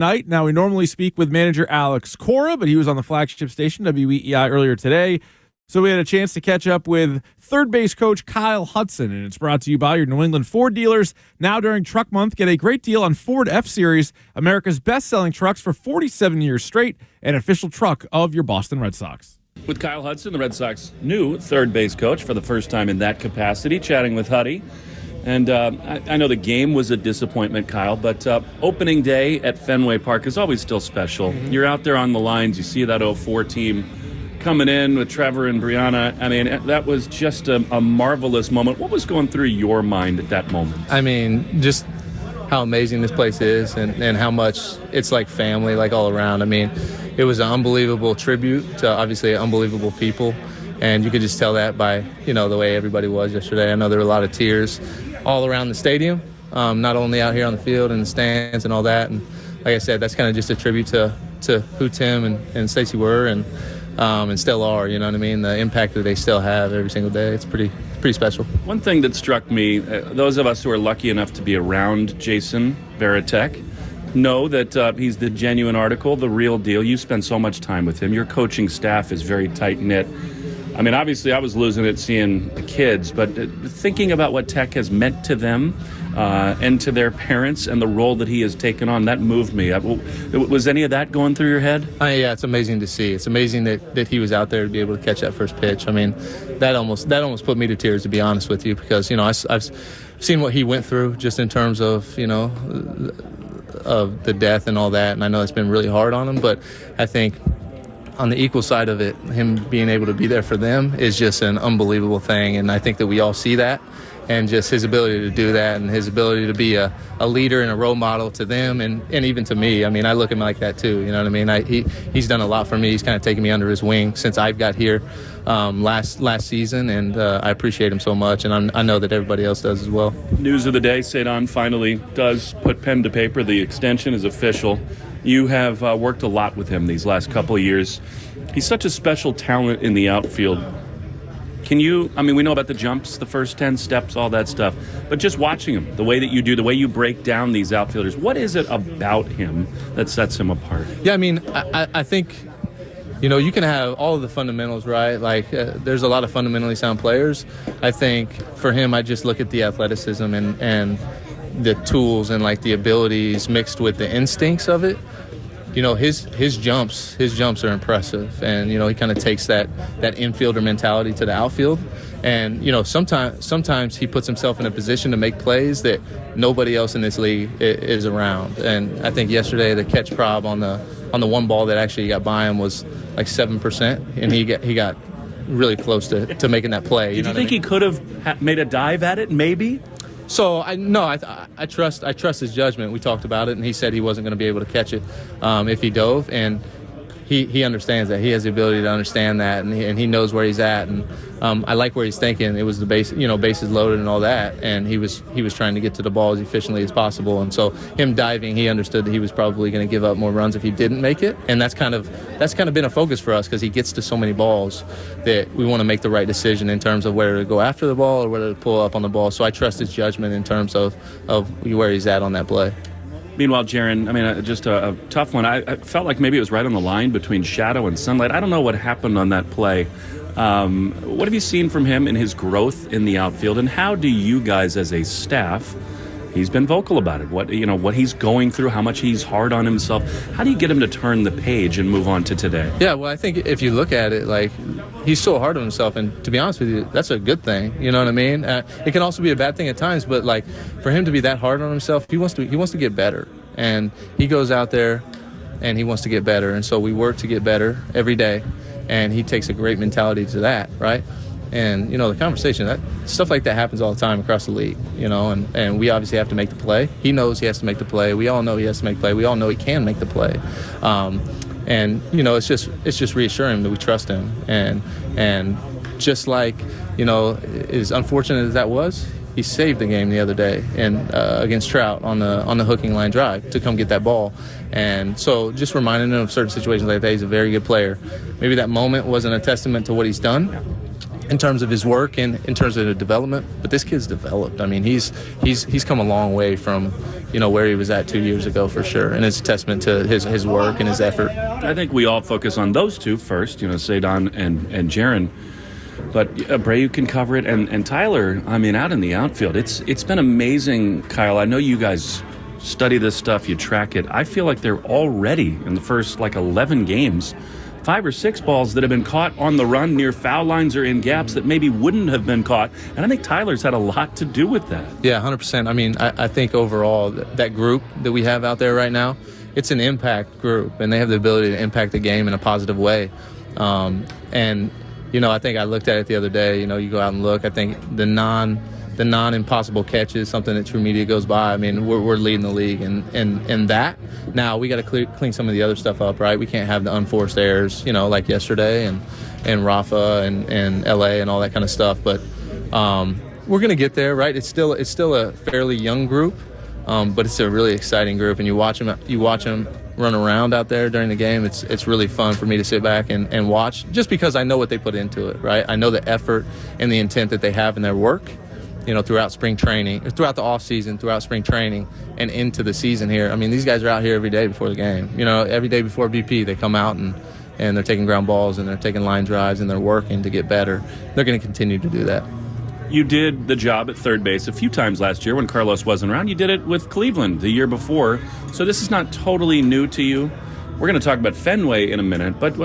night. Now, we normally speak with manager Alex Cora, but he was on the flagship station, WEEI, earlier today. So we had a chance to catch up with third base coach Kyle Hudson, and it's brought to you by your New England Ford dealers. Now during Truck Month, get a great deal on Ford F-Series, America's best-selling trucks for 47 years straight, an official truck of your Boston Red Sox. With Kyle Hudson, the Red Sox new third base coach for the first time in that capacity, chatting with Huddy. And I know the game was a disappointment, Kyle, but opening day at Fenway Park is always still special. Mm-hmm. You're out there on the lines. You see that 04 team coming in with Trevor and Brianna. I mean, that was just a marvelous moment. What was going through your mind at that moment? I mean, just how amazing this place is and how much it's like family, like all around. I mean, it was an unbelievable tribute to obviously unbelievable people. And you could just tell that by, the way everybody was yesterday. I know there were a lot of tears all around the stadium, not only out here on the field and the stands and all that. And like I said, that's kind of just a tribute to who Tim and Stacey were and still are, you know what I mean? The impact that they still have every single day. It's pretty special. One thing that struck me, those of us who are lucky enough to be around Jason Varitek know that he's the genuine article, the real deal. You spend so much time with him. Your coaching staff is very tight-knit. I mean, obviously, I was losing it seeing the kids, but thinking about what Tech has meant to them and to their parents and the role that he has taken on, that moved me. Was any of that going through your head? Yeah, it's amazing to see. It's amazing that he was out there to be able to catch that first pitch. I mean, that almost put me to tears, to be honest with you, because, I've seen what he went through just in terms of, of the death and all that, and I know it's been really hard on him, but I think on the equal side of it, him being able to be there for them is just an unbelievable thing. And I think that we all see that, and just his ability to do that and his ability to be a leader and a role model to them and even to me. I mean, I look at him like that too. You know what I mean? He's done a lot for me. He's kind of taken me under his wing since I've got here last season, and I appreciate him so much, and I know that everybody else does as well. News of the day, Cedon finally does put pen to paper. The extension is official. You have worked a lot with him these last couple of years. He's such a special talent in the outfield. We know about the jumps, the first 10 steps, all that stuff, but just watching him, the way that you do, the way you break down these outfielders, what is it about him that sets him apart? Yeah, I mean, I think, you can have all of the fundamentals, right? Like, there's a lot of fundamentally sound players. I think for him, I just look at the athleticism and the tools and like the abilities mixed with the instincts of it. His jumps are impressive, and he kind of takes that infielder mentality to the outfield, and sometimes he puts himself in a position to make plays that nobody else in this league is around. And I think yesterday the catch prob on the one ball that actually got by him was like 7%, and he got really close to making that play. Did you think he could have made a dive at it, maybe? So I trust his judgment. We talked about it, and he said he wasn't going to be able to catch it if he dove, and he understands that. He has the ability to understand that, and he knows where he's at. And I like where he's thinking. It was the bases loaded and all that, and he was trying to get to the ball as efficiently as possible. And so him diving, he understood that he was probably going to give up more runs if he didn't make it. And that's kind of been a focus for us, because he gets to so many balls that we want to make the right decision in terms of whether to go after the ball or whether to pull up on the ball. So I trust his judgment in terms of where he's at on that play. Meanwhile, Jaron, just a tough one. I felt like maybe it was right on the line between shadow and sunlight. I don't know what happened on that play. What have you seen from him in his growth in the outfield, and how do you guys as a staff, he's been vocal about it, what he's going through, how much he's hard on himself. How do you get him to turn the page and move on to today? Yeah, well, I think if you look at it, like, he's so hard on himself, and to be honest with you, that's a good thing. You know what I mean? It can also be a bad thing at times, but like, for him to be that hard on himself, he wants to get better, and he goes out there and he wants to get better, and so we work to get better every day, and he takes a great mentality to that, right? And, the conversation, stuff like that happens all the time across the league, and we obviously have to make the play. He knows he has to make the play. We all know he has to make the play. We all know he can make the play. And, it's just reassuring that we trust him. And just like, as unfortunate as that was, he saved the game the other day against Trout on the hooking line drive to come get that ball. And so just reminding him of certain situations like that, he's a very good player. Maybe that moment wasn't a testament to what he's done, in terms of his work and in terms of the development, but this kid's developed. I mean, he's come a long way from, where he was at 2 years ago for sure, and it's a testament to his work and his effort. I think we all focus on those two first, Sadon and Jaron, but Abreu can cover it, and Tyler, out in the outfield, it's been amazing, Kyle. I know you guys study this stuff, you track it. I feel like they're already in the first 11 games, 5 or 6 balls that have been caught on the run near foul lines or in gaps that maybe wouldn't have been caught. And I think Tyler's had a lot to do with that. Yeah, 100%. I think overall that group that we have out there right now, it's an impact group, and they have the ability to impact the game in a positive way. I think I looked at it the other day. You go out and look. I think the non-impossible catches, something that True Media goes by. We're leading the league in that. Now we got to clean some of the other stuff up, right? We can't have the unforced errors, like yesterday and Rafa and LA and all that kind of stuff. But we're gonna get there, right? It's still a fairly young group, but it's a really exciting group. And you watch them run around out there during the game. It's really fun for me to sit back and watch, just because I know what they put into it, right? I know the effort and the intent that they have in their work. Throughout spring training, throughout the off season, throughout spring training, and into the season here. These guys are out here every day before the game. Every day before BP, they come out and they're taking ground balls and they're taking line drives and they're working to get better. They're going to continue to do that. You did the job at third base a few times last year when Carlos wasn't around. You did it with Cleveland the year before. So this is not totally new to you. We're going to talk about Fenway in a minute, but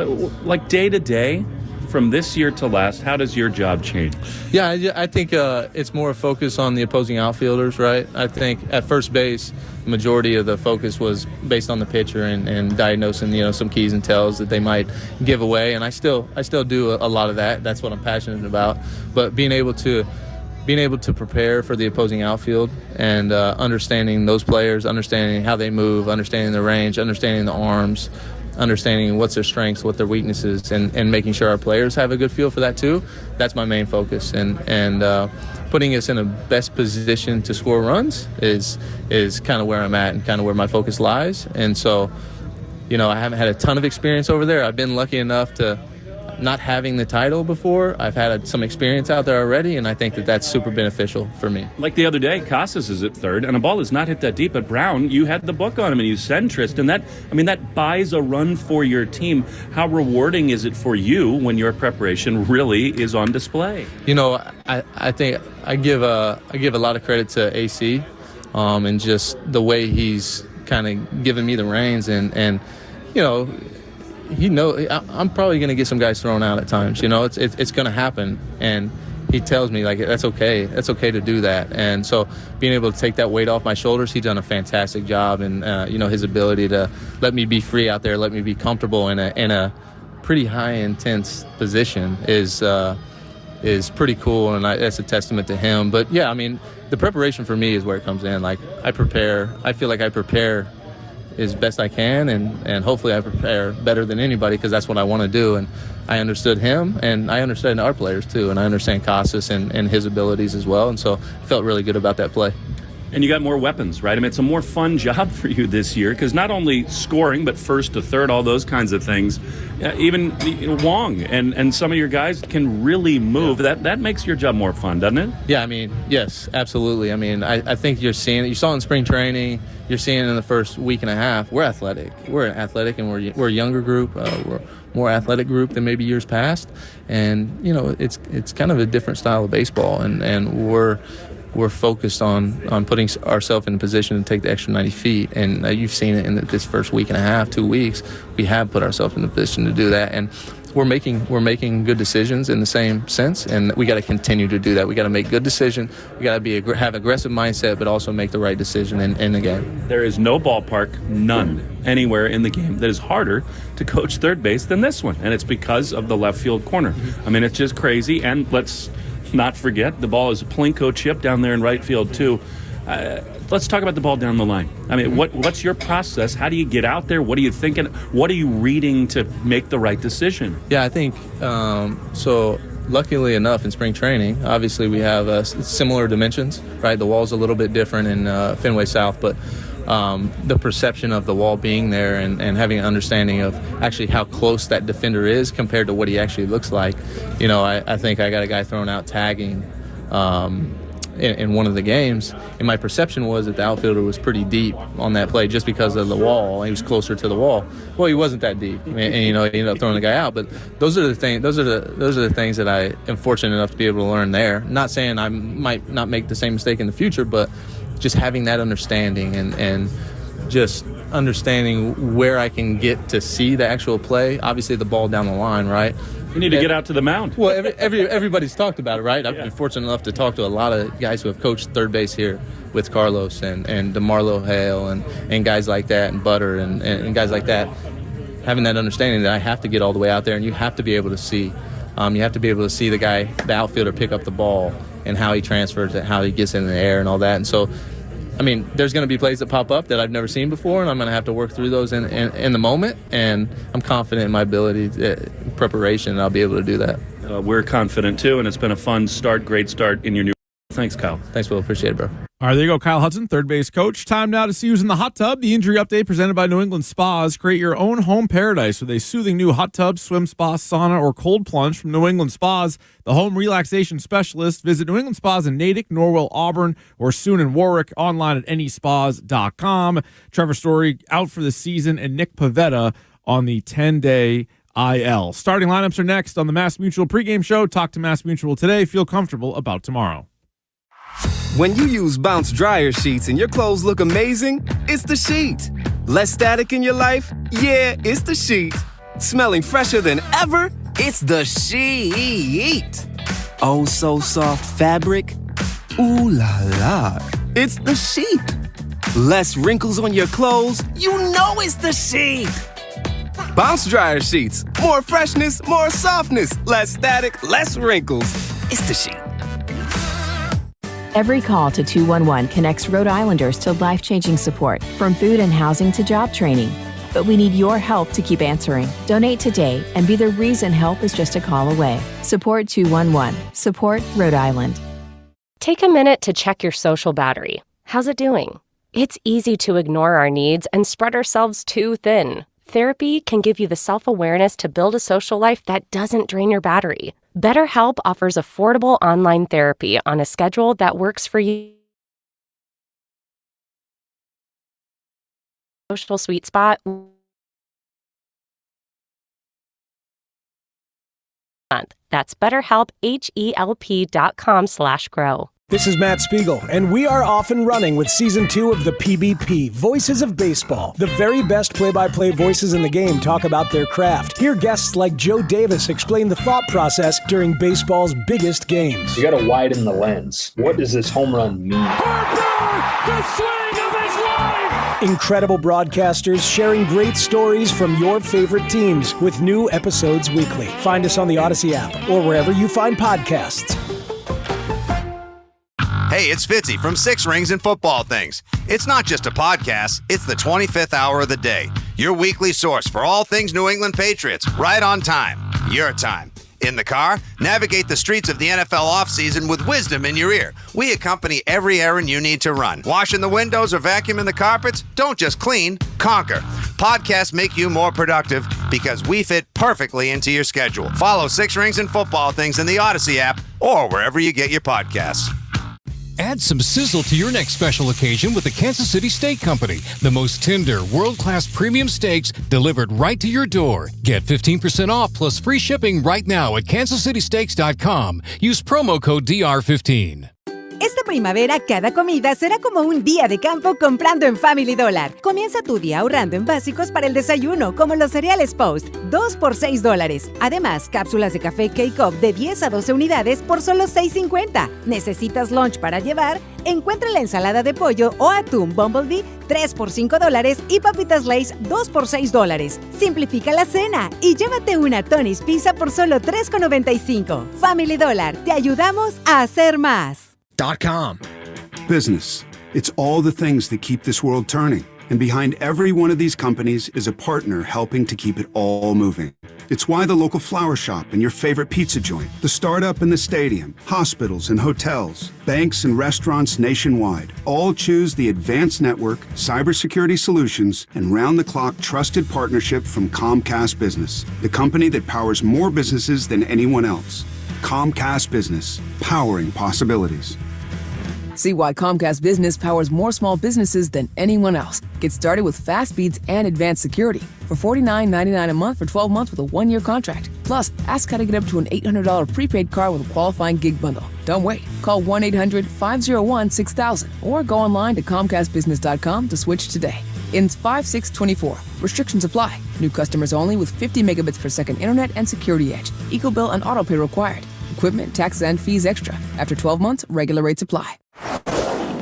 day to day, from this year to last, how does your job change? Yeah, I think it's more a focus on the opposing outfielders, right? I think at first base, the majority of the focus was based on the pitcher and diagnosing, some keys and tells that they might give away. And I still do a lot of that. That's what I'm passionate about. But being able to prepare for the opposing outfield and understanding those players, understanding how they move, understanding the range, understanding the arms, understanding what's their strengths, what their weaknesses, and making sure our players have a good feel for that too. That's my main focus, and putting us in a best position to score runs is kind of where I'm at and kind of where my focus lies. And so, I haven't had a ton of experience over there. I've been lucky enough to not having the title before. I've had some experience out there already, and I think that that's super beneficial for me. Like the other day, Casas is at third, and a ball is not hit that deep, but Brown, you had the book on him, and you send Tristan. That buys a run for your team. How rewarding is it for you when your preparation really is on display? I think I give a lot of credit to AC, and just the way he's kind of giving me the reins, and I'm probably going to get some guys thrown out at times. It's going to happen, and he tells me that's okay. That's okay to do that. And so being able to take that weight off my shoulders, he's done a fantastic job. And his ability to let me be free out there, let me be comfortable in a pretty high intense position is pretty cool, and that's a testament to him. But yeah, the preparation for me is where it comes in. I feel like I prepare as best I can, and hopefully I prepare better than anybody, because that's what I want to do. And I understood him, and I understand our players too, and I understand Casas and his abilities as well, and so I felt really good about that play. And you got more weapons, right? It's a more fun job for you this year, because not only scoring, but first to third, all those kinds of things. Even Wong and some of your guys can really move. Yeah. That makes your job more fun, doesn't it? Yeah, yes, absolutely. I think you're seeing it. You saw it in spring training. You're seeing it in the first week and a half. We're athletic. We're athletic, and we're a younger group. We're more athletic group than maybe years past. And, it's kind of a different style of baseball, and we're focused on putting ourselves in a position to take the extra 90 feet. And you've seen it in this first week and a half, 2 weeks. We have put ourselves in a position to do that. And we're making good decisions in the same sense. And we got to continue to do that. We got to make good decisions. We got to have aggressive mindset, but also make the right decision in the game. There is no ballpark, none, anywhere in the game that is harder to coach third base than this one. And it's because of the left field corner. It's just crazy. And let's not forget, the ball is a Plinko chip down there in right field too. Let's talk about the ball down the line. What's your process? How do you get out there? What are you thinking? What are you reading to make the right decision? Yeah, I think so. Luckily enough, in spring training, obviously we have similar dimensions, right? The wall's a little bit different in Fenway South, but the perception of the wall being there and having an understanding of actually how close that defender is compared to what he actually looks like. You know, I think I got a guy throwing out tagging in one of the games, and my perception was that the outfielder was pretty deep on that play just because of the wall. He was closer to the wall. Well, he wasn't that deep, and you know, he ended up throwing the guy out. But those are the things. Those are the things that I am fortunate enough to be able to learn there. Not saying I might not make the same mistake in the future, but just having that understanding and just understanding where I can get to see the actual play. Obviously, the ball down the line, right? You need to get out to the mound. Well, everybody's talked about it, right? I've been fortunate enough to talk to a lot of guys who have coached third base here with Carlos and DeMarlo Hale and guys like that, and Butter and guys like that. Having that understanding that I have to get all the way out there, and you have to be able to see. You have to be able to see the outfielder pick up the ball and how he transfers it, how he gets in the air and all that. And so, I mean, there's going to be plays that pop up that I've never seen before, and I'm going to have to work through those in the moment. And I'm confident in my ability, preparation, and I'll be able to do that. We're confident, too, and it's been a fun start, great start in your new. Thanks, Kyle. Thanks, Will. Appreciate it, bro. All right, there you go. Kyle Hudson, third base coach. Time now to see who's in the hot tub. The injury update presented by New England Spas. Create your own home paradise with a soothing new hot tub, swim spa, sauna, or cold plunge from New England Spas, the home relaxation specialist. Visit New England Spas in Natick, Norwell, Auburn, or soon in Warwick. Online at nespas.com. Trevor Story out for the season, and Nick Pavetta on the 10-day IL. Starting lineups are next on the Mass Mutual pregame show. Talk to Mass Mutual today. Feel comfortable about tomorrow. When you use Bounce dryer sheets and your clothes look amazing, it's the sheet. Less static in your life? Yeah, it's the sheet. Smelling fresher than ever? It's the sheet. Oh, so soft fabric? Ooh la la. It's the sheet. Less wrinkles on your clothes? You know it's the sheet. Bounce dryer sheets. More freshness, more softness. Less static, less wrinkles. It's the sheet. Every call to 211 connects Rhode Islanders to life-changing support, from food and housing to job training. But we need your help to keep answering. Donate today and be the reason help is just a call away. Support 211. Support Rhode Island. Take a minute to check your social battery. How's it doing? It's easy to ignore our needs and spread ourselves too thin. Therapy can give you the self-awareness to build a social life that doesn't drain your battery. BetterHelp offers affordable online therapy on a schedule that works for you. Social sweet spot. That's BetterHelp, HELP.com/grow. This is Matt Spiegel, and we are off and running with Season 2 of the PBP, Voices of Baseball. The very best play-by-play voices in the game talk about their craft. Hear guests like Joe Davis explain the thought process during baseball's biggest games. You got to widen the lens. What does this home run mean? Harper, the swing of his life! Incredible broadcasters sharing great stories from your favorite teams with new episodes weekly. Find us on the Odyssey app or wherever you find podcasts. Hey, it's Fitzy from Six Rings and Football Things. It's not just a podcast, it's the 25th hour of the day. Your weekly source for all things New England Patriots, right on time. Your time. In the car, navigate the streets of the NFL offseason with wisdom in your ear. We accompany every errand you need to run. Washing the windows or vacuuming the carpets? Don't just clean, conquer. Podcasts make you more productive because we fit perfectly into your schedule. Follow Six Rings and Football Things in the Odyssey app or wherever you get your podcasts. Add some sizzle to your next special occasion with the Kansas City Steak Company. The most tender, world-class premium steaks delivered right to your door. Get 15% off plus free shipping right now at kansascitysteaks.com. Use promo code DR15. Esta primavera, cada comida será como un día de campo comprando en Family Dollar. Comienza tu día ahorrando en básicos para el desayuno, como los cereales Post, 2 por $6. Además, cápsulas de café K-Cup de 10 a 12 unidades por solo $6.50. ¿Necesitas lunch para llevar? Encuentra la ensalada de pollo o atún Bumblebee, 3 por $5 y papitas Lay's, 2 por $6. Simplifica la cena y llévate una Tony's Pizza por solo $3.95. Family Dollar, te ayudamos a hacer más. .com. Business. It's all the things that keep this world turning. And behind every one of these companies is a partner helping to keep it all moving. It's why the local flower shop and your favorite pizza joint, the startup and the stadium, hospitals and hotels, banks and restaurants nationwide all choose the advanced network, cybersecurity solutions, and round-the-clock trusted partnership from Comcast Business, the company that powers more businesses than anyone else. Comcast Business, powering possibilities. See why Comcast Business powers more small businesses than anyone else. Get started with fast speeds and advanced security for $49.99 a month for 12 months with a 1-year contract. Plus, ask how to get up to an $800 prepaid card with a qualifying gig bundle. Don't wait. Call 1-800-501-6000 or go online to ComcastBusiness.com to switch today. Ends 5/6/24. Restrictions apply. New customers only with 50 megabits per second internet and security edge. EcoBill and autopay required. Equipment, taxes, and fees extra. After 12 months, regular rates apply.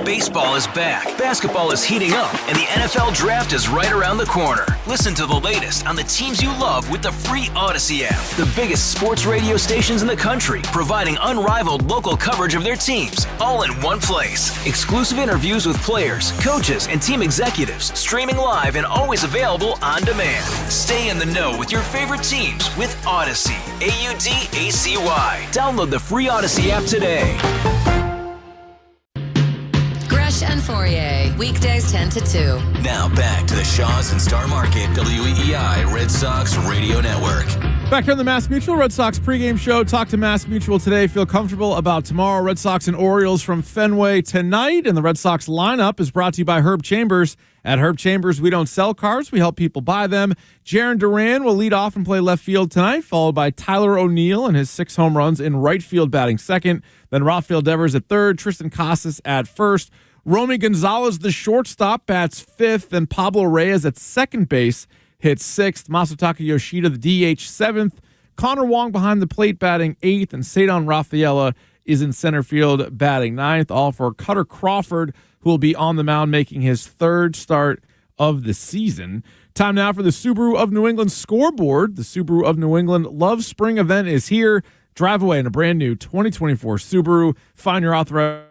Baseball is back, basketball is heating up, and the NFL Draft is right around the corner. Listen to the latest on the teams you love with the free Odyssey app. The biggest sports radio stations in the country, providing unrivaled local coverage of their teams, all in one place. Exclusive interviews with players, coaches, and team executives, streaming live and always available on demand. Stay in the know with your favorite teams with Odyssey, AUDACY. Download the free Odyssey app today. And Fourier, weekdays 10 to 2. Now back to the Shaws and Star Market WEEI Red Sox Radio Network. Back here on the Mass Mutual Red Sox pregame show. Talk to Mass Mutual today. Feel comfortable about tomorrow. Red Sox and Orioles from Fenway tonight. And the Red Sox lineup is brought to you by Herb Chambers. At Herb Chambers, we don't sell cars. We help people buy them. Jaron Duran will lead off and play left field tonight, followed by Tyler O'Neill and his 6 home runs in right field batting second. Then Rafael Devers at third. Tristan Casas at first. Romy Gonzalez, the shortstop, bats 5th, and Pablo Reyes at second base hits 6th. Masataka Yoshida, the DH, 7th. Connor Wong behind the plate batting 8th, and Cedon Rafaela is in center field batting 9th, all for Cutter Crawford, who will be on the mound making his 3rd start of the season. Time now for the Subaru of New England scoreboard. The Subaru of New England Love Spring event is here. Drive away in a brand new 2024 Subaru. Find your authorized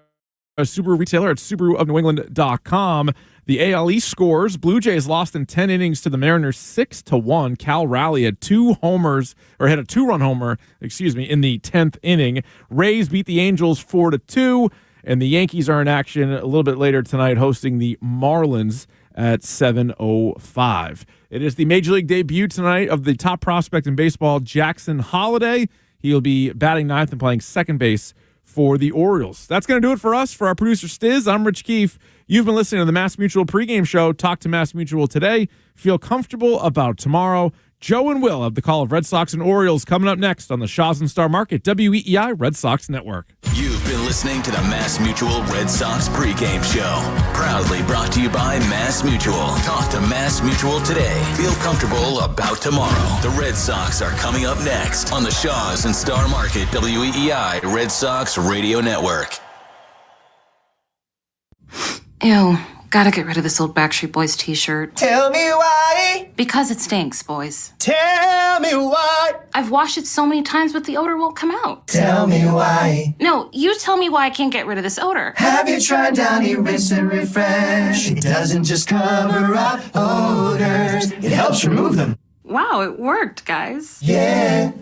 Subaru retailer at SubaruofNewEngland.com. The AL East scores: Blue Jays lost in 10 innings to the Mariners 6-1. Cal Raleigh had 2 homers, or had a 2-run homer, in the 10th inning. Rays beat the Angels 4-2, and the Yankees are in action a little bit later tonight, hosting the Marlins at 7:05. It is the Major League debut tonight of the top prospect in baseball, Jackson Holliday. He'll be batting 9th and playing second base for the Orioles. That's going to do it for us. For our producer, Stiz, I'm Rich Keefe. You've been listening to the Mass Mutual pregame show. Talk to Mass Mutual today. Feel comfortable about tomorrow. Joe and Will have the call of Red Sox and Orioles coming up next on the Shaws and Star Market WEEI Red Sox Network. You've been listening to the Mass Mutual Red Sox pregame show. Proudly brought to you by Mass Mutual. Talk to Mass Mutual today. Feel comfortable about tomorrow. The Red Sox are coming up next on the Shaws and Star Market WEEI Red Sox Radio Network. Ew, gotta get rid of this old Backstreet Boys t-shirt. Tell me why. Because it stinks, boys. Tell me why. I've washed it so many times, but the odor won't come out. Tell me why. No, you tell me why I can't get rid of this odor. Have you tried Downy Rinse and Refresh? It doesn't just cover up odors, it helps remove them. Wow, it worked, guys. Yeah.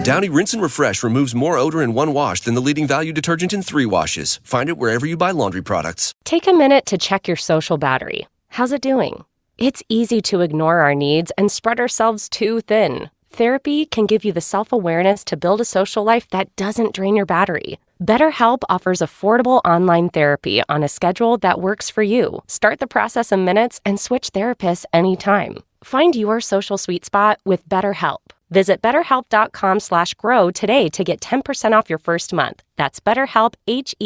Downy Rinse and Refresh removes more odor in 1 wash than the leading value detergent in 3 washes. Find it wherever you buy laundry products. Take a minute to check your social battery. How's it doing? It's easy to ignore our needs and spread ourselves too thin. Therapy can give you the self-awareness to build a social life that doesn't drain your battery. BetterHelp offers affordable online therapy on a schedule that works for you. Start the process in minutes and switch therapists anytime. Find your social sweet spot with BetterHelp. Visit BetterHelp.com/grow today to get 10% off your first month. That's BetterHelp, HELP.com/grow.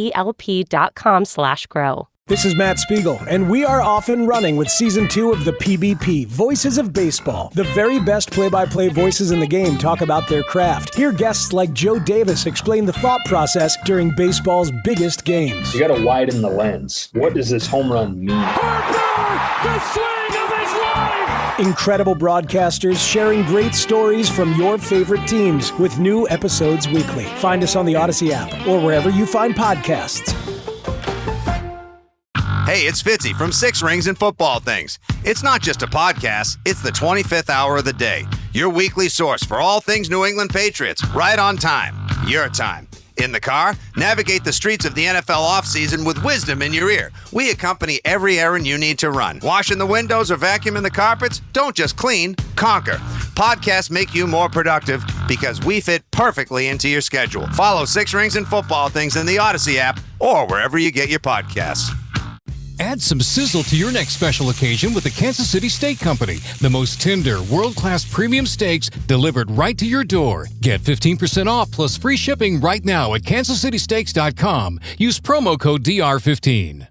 This is Matt Spiegel, and we are off and running with Season 2 of the PBP, Voices of Baseball. The very best play-by-play voices in the game talk about their craft. Hear guests like Joe Davis explain the thought process during baseball's biggest games. You got to widen the lens. What does this home run mean? The swing of his life! Incredible broadcasters sharing great stories from your favorite teams with new episodes weekly. Find us on the Odyssey app or wherever you find podcasts. Hey, Hey, it's Fitzy from Six Rings and Football Things. It's not just a podcast, it's the 25th hour of the day. Your weekly source for all things New England Patriots, right on time. Your time. In the car, navigate the streets of the NFL offseason with wisdom in your ear. We accompany every errand you need to run. Washing the windows or vacuuming the carpets? Don't just clean, conquer. Podcasts make you more productive because we fit perfectly into your schedule. Follow Six Rings and Football Things in the Odyssey app or wherever you get your podcasts. Add some sizzle to your next special occasion with the Kansas City Steak Company. The most tender, world-class premium steaks delivered right to your door. Get 15% off plus free shipping right now at kansascitysteaks.com. Use promo code DR15.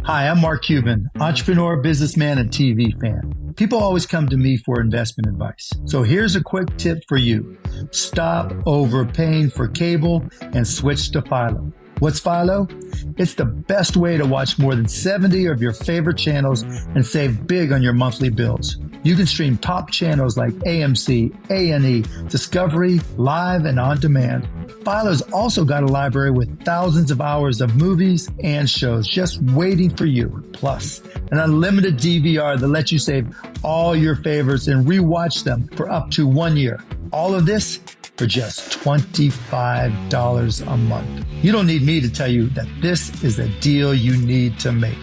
Hi, I'm Mark Cuban, entrepreneur, businessman, and TV fan. People always come to me for investment advice. So here's a quick tip for you. Stop overpaying for cable and switch to Philo. What's Philo? It's the best way to watch more than 70 of your favorite channels and save big on your monthly bills. You can stream top channels like AMC, A&E, Discovery, Live, and On Demand. Philo's also got a library with thousands of hours of movies and shows just waiting for you. Plus, an unlimited DVR that lets you save all your favorites and rewatch them for up to 1 year. All of this for just $25 a month. You don't need me to tell you that this is a deal you need to make.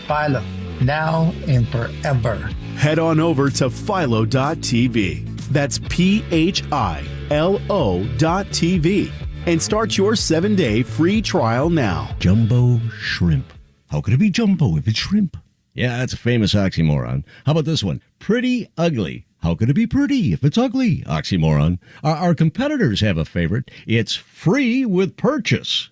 Philo, now and forever. Head on over to philo.tv. That's PHILO.tv. And start your 7-day free trial now. Jumbo shrimp. How could it be jumbo if it's shrimp? Yeah, that's a famous oxymoron. How about this one? Pretty ugly. How could it be pretty if it's ugly? Oxymoron. Our competitors have a favorite. It's free with purchase.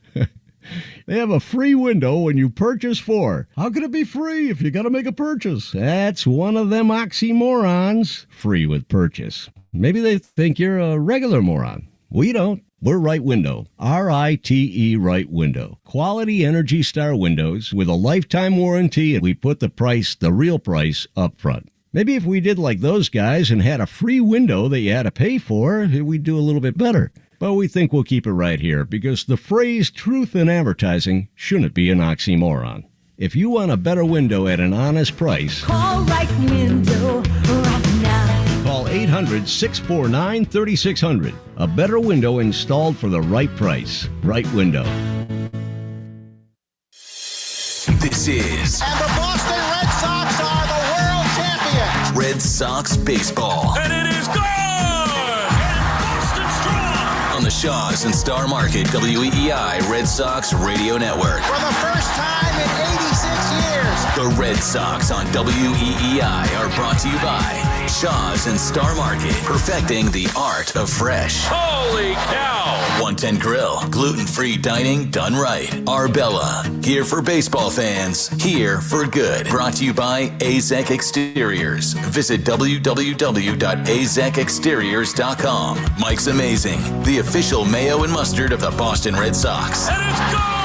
They have a free window when you purchase 4. How could it be free if you got to make a purchase? That's one of them oxymorons. Free with purchase. Maybe they think you're a regular moron. We don't. We're Right Window. RITE Right Window. Quality Energy Star windows with a lifetime warranty, and we put the real price, up front. Maybe if we did like those guys and had a free window that you had to pay for, we'd do a little bit better. But we think we'll keep it right here because the phrase truth in advertising shouldn't be an oxymoron. If you want a better window at an honest price, Call Right Window right now. call 800-649-3600. A better window installed for the right price. Right Window. This is. And the Boston Red Sox are the world champions. Red Sox baseball. And it is gone! And Boston strong! On the Shaws and Star Market WEEI Red Sox Radio Network. For the first time in 86 years. The Red Sox on WEEI are brought to you by Shaws and Star Market, perfecting the art of fresh. Holy cow! 110 Grill, gluten-free dining done right. Arbella, here for baseball fans, here for good. Brought to you by AZEK Exteriors. Visit www.azekexteriors.com. Mike's Amazing, the official mayo and mustard of the Boston Red Sox. And it's gone!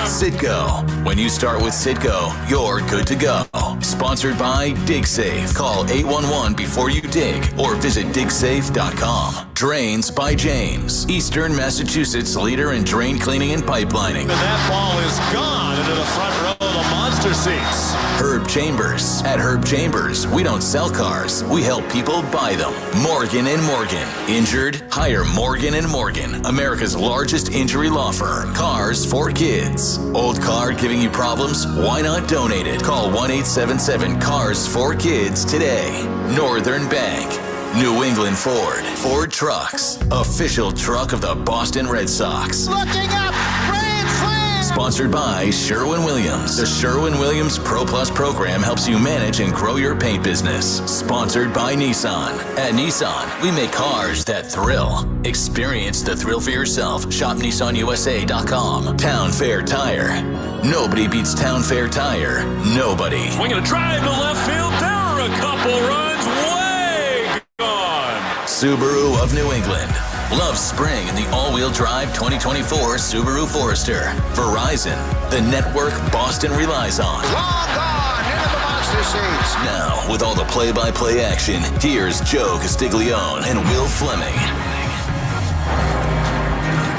Citgo. When you start with Citgo, you're good to go. Sponsored by DigSafe. Call 811 before you dig or visit digsafe.com. Drains by James. Eastern Massachusetts leader in drain cleaning and pipelining. And that ball is gone into the front row of the monster seats. Herb Chambers. At Herb Chambers, we don't sell cars. We help people buy them. Morgan & Morgan. Injured? Hire Morgan & Morgan. America's largest injury law firm. Cars for kids. Old car giving you problems? Why not donate it? Call 1-877-CARS-4-KIDS today. Northern Bank. New England Ford. Ford Trucks. Official truck of the Boston Red Sox. Looking up, grand slam! Sponsored by Sherwin-Williams. The Sherwin-Williams Pro Plus program helps you manage and grow your paint business. Sponsored by Nissan. At Nissan, we make cars that thrill. Experience the thrill for yourself. Shop NissanUSA.com. Town Fair Tire. Nobody beats Town Fair Tire. Nobody. Swinging a drive to left field. There are a couple runs. Way gone. Subaru of New England. Love spring in the all-wheel drive 2024 Subaru Forester. Verizon, the network Boston relies on. Long gone into the monster seats. Now, with all the play-by-play action, here's Joe Castiglione and Will Fleming.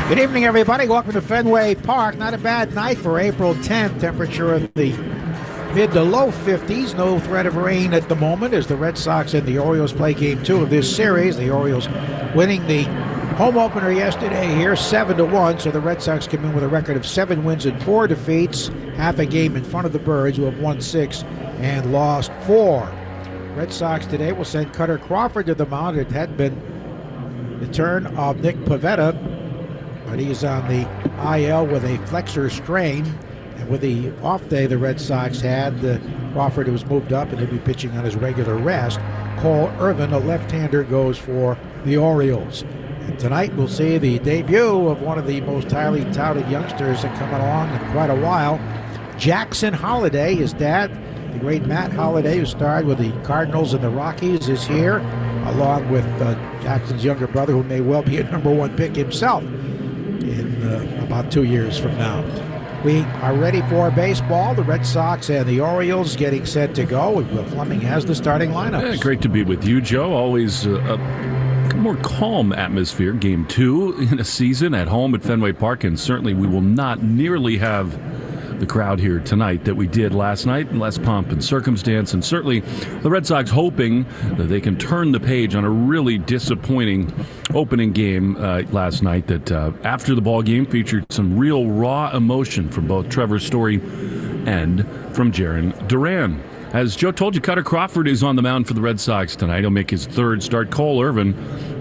Good evening, everybody. Welcome to Fenway Park. Not a bad night for April 10th. Temperature of the mid to low 50s. No threat of rain at the moment as the Red Sox and the Orioles play game 2 of this series. The Orioles winning the home opener yesterday here 7-1, so the Red Sox come in with a record of 7 wins and 4 defeats, half a game in front of the Birds, who have won 6 and lost 4. Red Sox today will send Cutter Crawford to the mound. It had been the turn of Nick Pivetta, but he's on the IL with a flexor strain. And with the off day the Red Sox had, Crawford was moved up and he'll be pitching on his regular rest. Cole Irvin, a left-hander, goes for the Orioles. And tonight we'll see the debut of one of the most highly touted youngsters that come along in quite a while. Jackson Holliday, his dad, the great Matt Holliday, who starred with the Cardinals and the Rockies, is here, along with Jackson's younger brother, who may well be a #1 pick himself in about 2 years from now. We are ready for baseball. The Red Sox and the Orioles getting set to go. Fleming has the starting lineup. Yeah, great to be with you, Joe. Always a more calm atmosphere. Game 2 in a season at home at Fenway Park, and certainly we will not nearly have the crowd here tonight that we did last night. Less pomp and circumstance, and certainly the Red Sox hoping that they can turn the page on a really disappointing opening game last night that after the ball game featured some real raw emotion from both Trevor Story and from Jarren Duran. As Joe told you, Cutter Crawford is on the mound for the Red Sox tonight. He'll make his 3rd start. Cole Irvin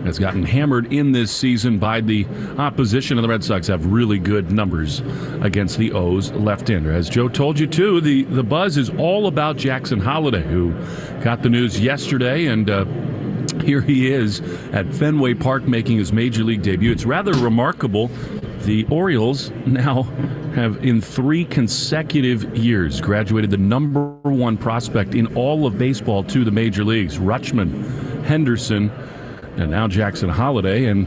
has gotten hammered in this season by the opposition, and the Red Sox have really good numbers against the O's left-hander. As Joe told you, too, the buzz is all about Jackson Holliday, who got the news yesterday, and here he is at Fenway Park making his Major League debut. It's rather remarkable. The Orioles now have, in 3 consecutive years, graduated the #1 prospect in all of baseball to the major leagues. Rutschman, Henderson, and now Jackson Holliday. And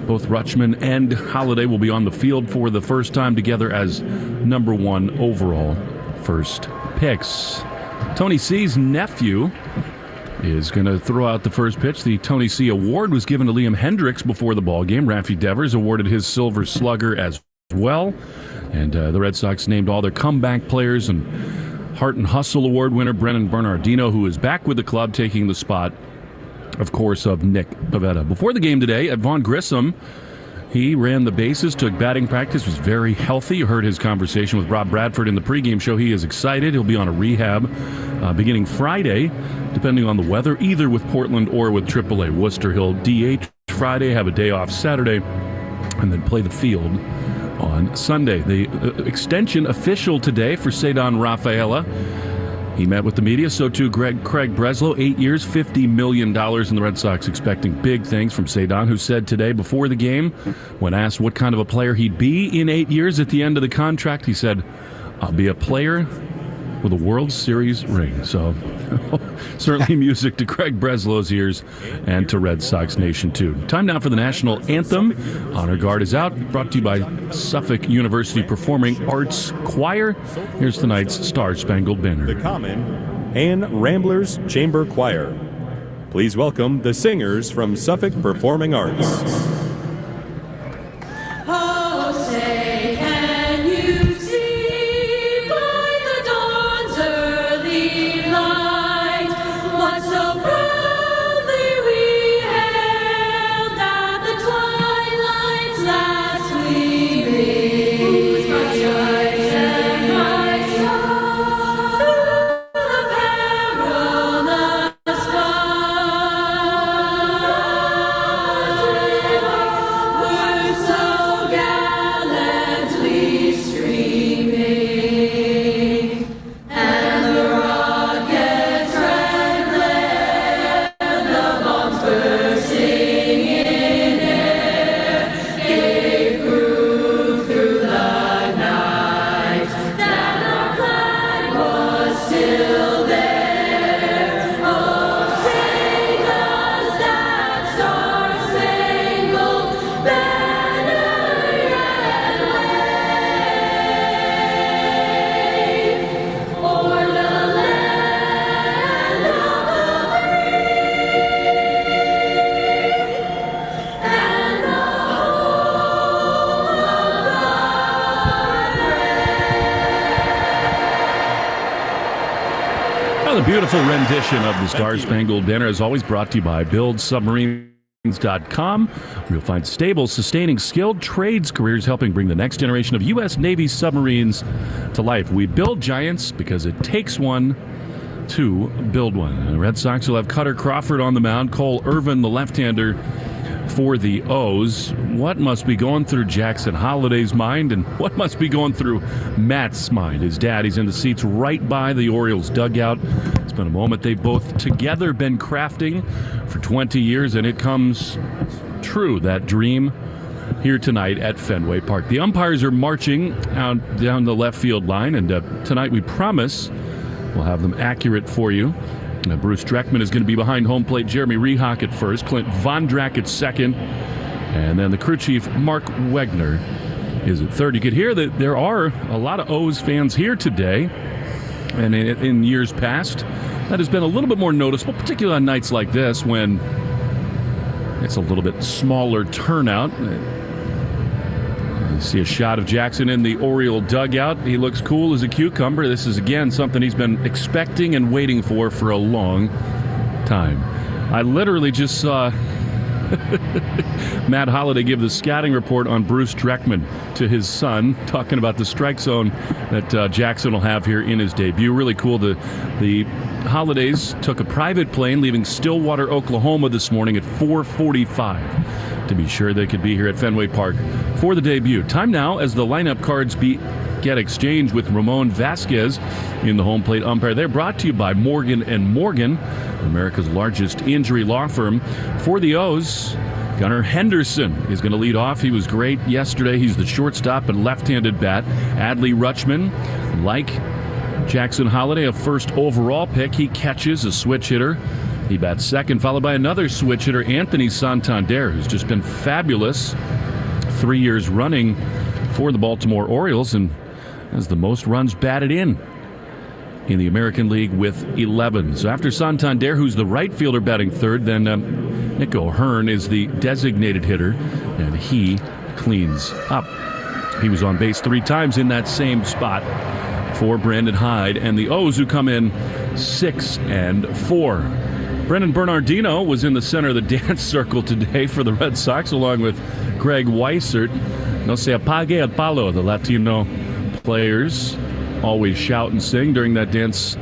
both Rutschman and Holliday will be on the field for the first time together as #1 overall first picks. Tony C's nephew is going to throw out the first pitch. The Tony C Award was given to Liam Hendricks before the ball game. Raffy Devers awarded his Silver Slugger as well. And the Red Sox named all their comeback players, and Heart and Hustle Award winner Brennan Bernardino, who is back with the club, taking the spot, of course, of Nick Pivetta. Before the game today, Vaughn Grissom, he ran the bases, took batting practice, was very healthy. You heard his conversation with Rob Bradford in the pregame show. He is excited. He'll be on a rehab beginning Friday, depending on the weather, either with Portland or with AAA Worcester. He'll DH Friday, have a day off Saturday, and then play the field on Sunday. The extension official today for Cedon Rafaela. He met with the media, so too Craig Breslow. 8 years, $50 million, and the Red Sox expecting big things from Cedon, who said today before the game, when asked what kind of a player he'd be in 8 years at the end of the contract, he said, "I'll be a player with a World Series ring." So certainly music to Craig Breslow's ears and to Red Sox Nation, too. Time now for the national anthem. Honor Guard is out, brought to you by Suffolk University Performing Arts Choir. Here's tonight's Star Spangled Banner. The Common and Ramblers Chamber Choir. Please welcome the singers from Suffolk Performing Arts. beautiful rendition of the Star-Spangled Banner, as always, brought to you by BuildSubmarines.com, where you'll find stable, sustaining, skilled trades careers helping bring the next generation of U.S. Navy submarines to life. We build giants because it takes one to build one. The Red Sox will have Cutter Crawford on the mound, Cole Irvin, the left-hander, for the O's. What must be going through Jackson Holliday's mind, and what must be going through Matt's mind? His dad, he's in the seats right by the Orioles dugout. It's been a moment they've both together been crafting for 20 years, and it comes true, that dream, here tonight at Fenway Park. The umpires are marching out down the left field line, and tonight we promise we'll have them accurate for you. Bruce Dreckman is going to be behind home plate. Jeremy Rehawk at first. Clint Vondrak at second. And then the crew chief, Mark Wegner, is at third. You could hear that there are a lot of O's fans here today. And in years past, that has been a little bit more noticeable, particularly on nights like this when it's a little bit smaller turnout. You see a shot of Jackson in the Oriole dugout. He looks cool as a cucumber. This is, again, something he's been expecting and waiting for a long time. I literally just saw Matt Holliday give the scouting report on Bruce Dreckman to his son, talking about the strike zone that Jackson will have here in his debut. Really cool. The Hollidays took a private plane leaving Stillwater, Oklahoma this morning at 4:45 to be sure they could be here at Fenway Park for the debut. Time now as the lineup cards get exchanged with Ramon Vasquez in the home plate umpire. They're brought to you by Morgan & Morgan, America's largest injury law firm. For the O's, Gunnar Henderson is going to lead off. He was great yesterday. He's the shortstop and left-handed bat. Adley Rutschman, like Jackson Holliday, a first overall pick. He catches, a switch hitter. He bats second, followed by another switch hitter, Anthony Santander, who's just been fabulous 3 years running for the Baltimore Orioles and has the most runs batted in the American League with 11. So after Santander, who's the right fielder batting third, then Nick O'Hearn is the designated hitter, and he cleans up. He was on base 3 times in that same spot for Brandon Hyde and the O's, who come in 6-4. Brendan Bernardino was in the center of the dance circle today for the Red Sox, along with Greg Weissert. No se apague el palo. The Latino players always shout and sing during that dance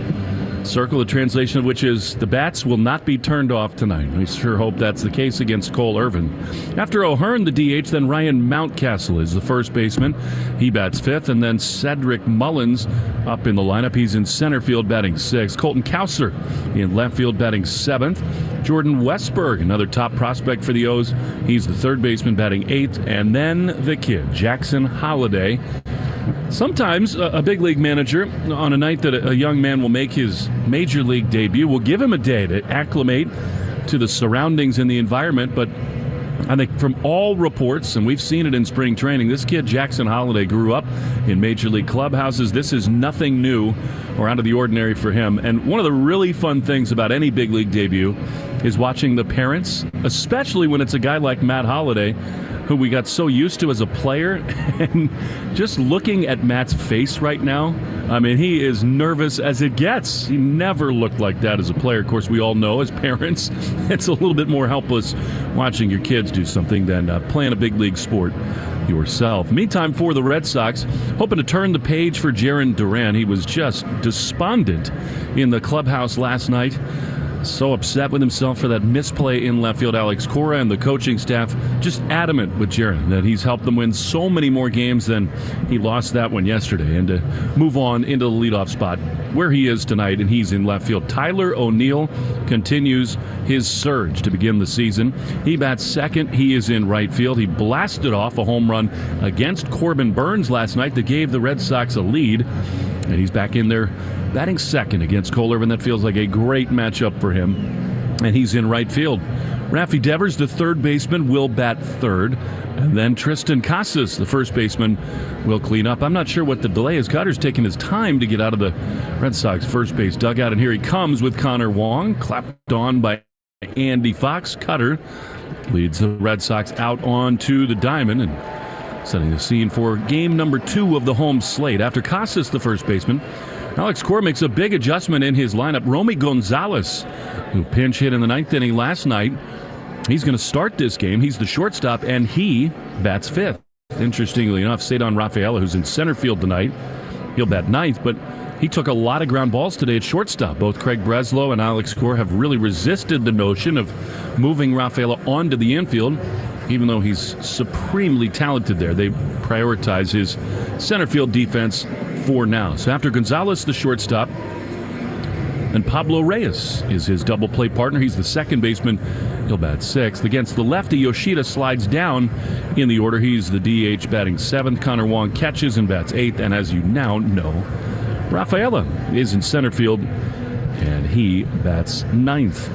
circle, the translation of which is, the bats will not be turned off tonight. We sure hope that's the case against Cole Irvin. After O'Hearn, the DH, then Ryan Mountcastle is the first baseman. He bats fifth, and then Cedric Mullins up in the lineup. He's in center field batting sixth. Colton Cowser in left field batting seventh. Jordan Westberg, another top prospect for the O's. He's the third baseman batting eighth. And then the kid, Jackson Holliday. Sometimes a big league manager, on a night that a young man will make his major league debut, will give him a day to acclimate to the surroundings and the environment. But I think from all reports, and we've seen it in spring training, this kid, Jackson Holliday, grew up in major league clubhouses. This is nothing new or out of the ordinary for him. And one of the really fun things about any big league debut is watching the parents, especially when it's a guy like Matt Holliday, who we got so used to as a player. And just looking at Matt's face right now, I mean, he is nervous as it gets. He never looked like that as a player. Of course, we all know as parents, it's a little bit more helpless watching your kids do something than playing a big league sport yourself. Meantime, for the Red Sox, hoping to turn the page for Jarren Duran. He was just despondent in the clubhouse last night. So upset with himself for that misplay in left field. Alex Cora and the coaching staff just adamant with Jarren that he's helped them win so many more games than he lost that one yesterday, and to move on into the leadoff spot where he is tonight, and he's in left field. Tyler O'Neill continues his surge to begin the season. He bats second. He is in right field. He blasted off a home run against Corbin Burns last night that gave the Red Sox a lead, and he's back in there batting second against Cole Irvin. That feels like a great matchup for him, and he's in right field. Raffy Devers, the third baseman, will bat third, and then Tristan Casas, the first baseman, will clean up. I'm not sure what the delay is. Cutter's taking his time to get out of the Red Sox first base dugout, and here he comes with Connor Wong, clapped on by Andy Fox. Cutter leads the Red Sox out onto the diamond and setting the scene for game number 2 of the home slate. After Casas, the first baseman, Alex Cora makes a big adjustment in his lineup. Romy Gonzalez, who pinch hit in the 9th inning last night, he's going to start this game. He's the shortstop, and he bats 5th. Interestingly enough, Cedon Rafaela, who's in center field tonight, he'll bat 9th, but he took a lot of ground balls today at shortstop. Both Craig Breslow and Alex Cora have really resisted the notion of moving Rafaela onto the infield, even though he's supremely talented there. They prioritize his center field defense for now. So after Gonzalez, the shortstop, and Pablo Reyes is his double play partner. He's the second baseman. He'll bat 6th. Against the lefty, Yoshida slides down in the order. He's the DH batting 7th. Connor Wong catches and bats 8th. And as you now know, Rafaela is in center field, and he bats 9th.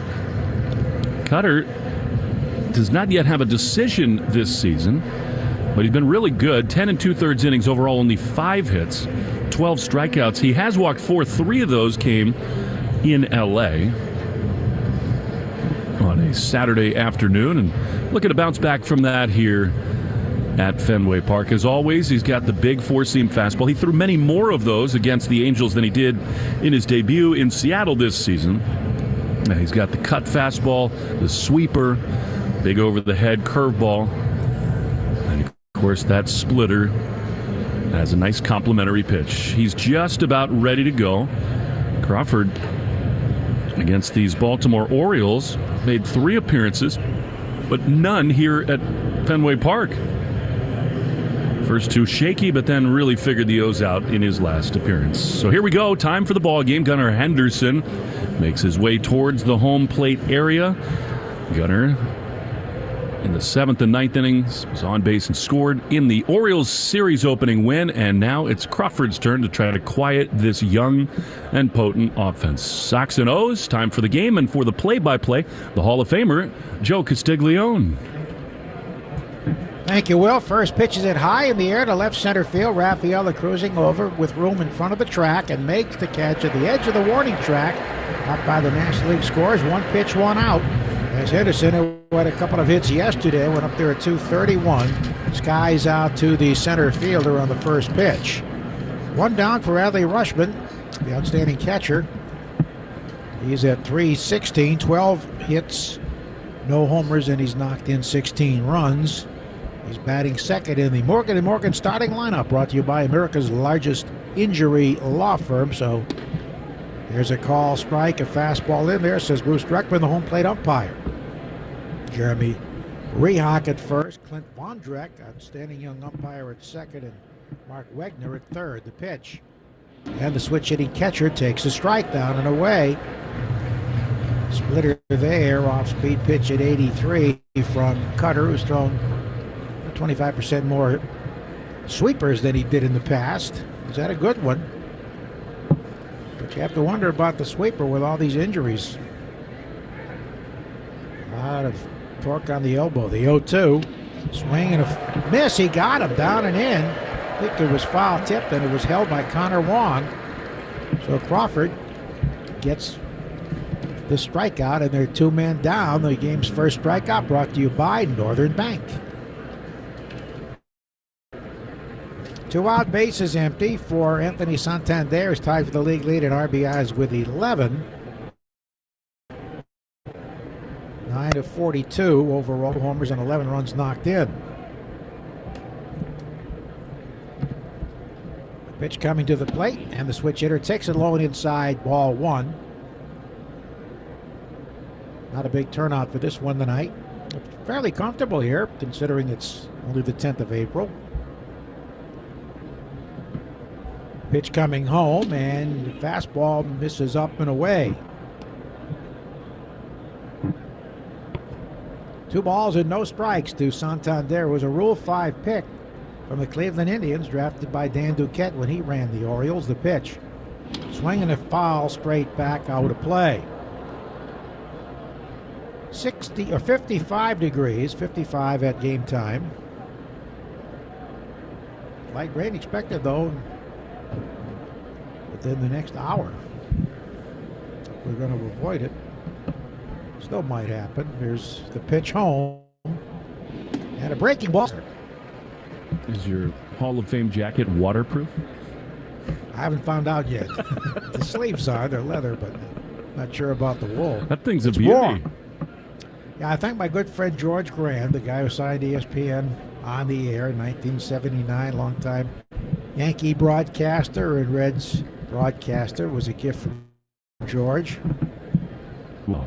Cutter does not yet have a decision this season, but he's been really good. 10 2/3 innings overall, only 5 hits, 12 strikeouts. He has walked 4. 3 of those came in L.A. on a Saturday afternoon, and looking to bounce back from that here at Fenway Park. As always, he's got the big 4-seam fastball. He threw many more of those against the Angels than he did in his debut in Seattle this season. Now he's got the cut fastball, the sweeper, big over-the-head curveball, and of course that splitter has a nice complimentary pitch. He's just about ready to go. Crawford, against these Baltimore Orioles, made 3 appearances, but none here at Fenway Park. First 2 shaky, but then really figured the O's out in his last appearance. So here we go. Time for the ball game. Gunnar Henderson makes his way towards the home plate area. Gunnar, in the 7th and 9th innings, was on base and scored in the Orioles series opening win, and now it's Crawford's turn to try to quiet this young and potent offense. Sox and O's, time for the game, and for the play-by-play, the Hall of Famer, Joe Castiglione. Thank you, Will. First pitch is hit high in the air to left center field. Rafaela cruising over with room in front of the track and makes the catch at the edge of the warning track. Up by the National League scores, 1 pitch, 1 out. As Henderson, who had a couple of hits yesterday, went up there at 231. Skies out to the center fielder on the first pitch. 1 down for Adley Rutschman, the outstanding catcher. He's at 316, 12 hits, no homers, and he's knocked in 16 runs. He's batting second in the Morgan & Morgan starting lineup, brought to you by America's largest injury law firm. So here's a call, strike, a fastball in there, says Bruce Dreckman, the home plate umpire. Jeremy Rehawk at first, Clint Vondrek, outstanding young umpire, at second, and Mark Wegner at third. The pitch, and the switch-hitting catcher takes a strike down and away. Splitter there, off-speed pitch at 83 from Cutter, who's thrown 25% more sweepers than he did in the past. Is that a good one? But you have to wonder about the sweeper with all these injuries. A lot of torque on the elbow. The 0-2. Swing and a miss. He got him down and in. I think it was foul tipped, and it was held by Connor Wong. So Crawford gets the strikeout, and they're 2 men down. The game's first strikeout brought to you by Northern Bank. 2 out, bases empty for Anthony Santander, is tied for the league lead in RBIs with 11. 9 of 42 overall homers and 11 runs knocked in. Pitch coming to the plate, and the switch hitter takes it low and inside, ball 1. Not a big turnout for this one tonight. Fairly comfortable here, considering it's only the 10th of April. Pitch coming home, and the fastball misses up and away. 2 balls and no strikes to Santander. It was a Rule 5 pick from the Cleveland Indians, drafted by Dan Duquette when he ran the Orioles. The pitch, swinging a foul straight back, out of play. 55 degrees, 55 at game time. Light rain expected though within the next hour. We're going to avoid it. Still might happen. Here's the pitch home. And a breaking ball. Is your Hall of Fame jacket waterproof? I haven't found out yet. The sleeves are. They're leather, but not sure about the wool. That thing's a It's beauty. warm. Yeah, I thank my good friend George Graham, the guy who signed ESPN on the air in 1979, longtime Yankee broadcaster and Reds broadcaster. It was a gift from George. Well.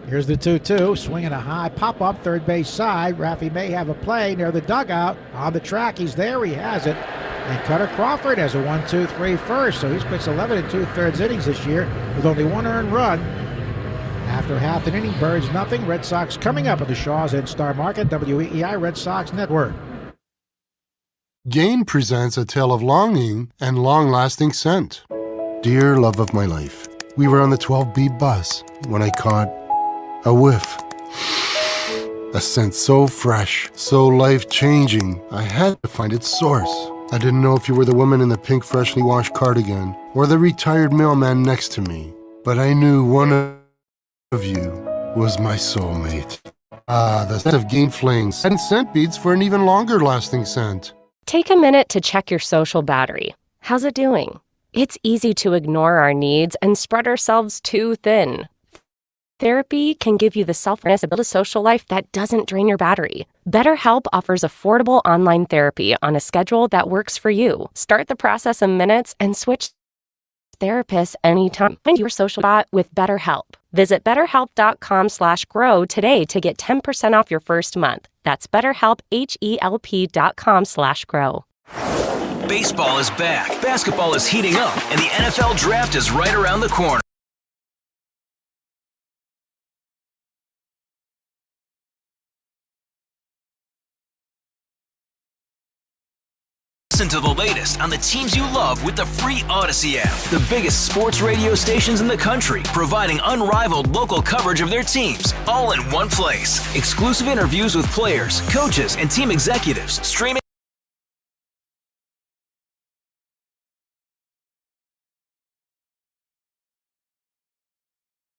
Here's the 2-2, swinging a high pop-up third base side. Raffy may have a play near the dugout. On the track, he's there, he has it. And Cutter Crawford has a 1-2-3 first, so he's pitched 11 2/3 innings this year with only one earned run. After half an inning, Birds nothing. Red Sox coming up at the Shaw's and Star Market, WEEI Red Sox Network. Gain presents a tale of longing and long-lasting scent. Dear love of my life, we were on the 12B bus when I caught a whiff. A scent so fresh, so life-changing, I had to find its source. I didn't know if you were the woman in the pink freshly washed cardigan or the retired mailman next to me, but I knew one of you was my soulmate. Ah, the scent of Gain Flings and scent beads for an even longer-lasting scent. Take a minute to check your social battery. How's it doing? It's easy to ignore our needs and spread ourselves too thin. Therapy can give you the self-awareness to build a social life that doesn't drain your battery. BetterHelp offers affordable online therapy on a schedule that works for you. Start the process in minutes and switch therapists anytime. Find your social bot with BetterHelp. Visit BetterHelp.com/grow today to get 10% off your first month. That's BetterHelp, HELP.com/grow. Baseball is back, basketball is heating up, and the NFL Draft is right around the corner. Listen to the latest on the teams you love with the free Odyssey app. The biggest sports radio stations in the country, providing unrivaled local coverage of their teams, all in one place. Exclusive interviews with players, coaches, and team executives, streaming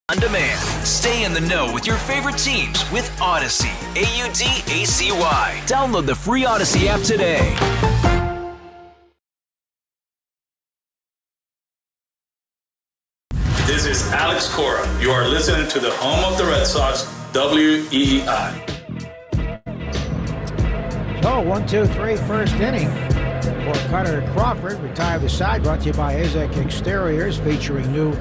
on demand. Stay in the know with your favorite teams with Odyssey. AUDACY. Download the free Odyssey app today. This is Alex Cora. You are listening to the home of the Red Sox, WEEI. So 1-2-3 first inning for Cutter Crawford. Retire the side, brought to you by Azek Exteriors, featuring new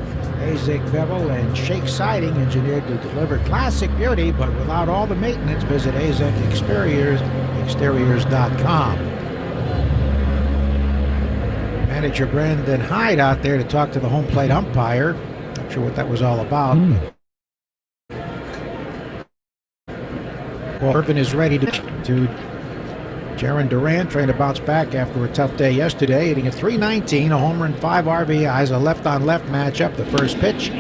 Azek bevel and shake siding engineered to deliver classic beauty, but without all the maintenance. Visit Azek Exteriors, exteriors.com. Manager Brendan Hyde out there to talk to the home plate umpire. Not sure what that was all about. Well, Irvin is ready to Jaron Duran, trying to bounce back after a tough day yesterday, hitting a .319, a home run, 5 RBIs, a left-on-left matchup. The first pitch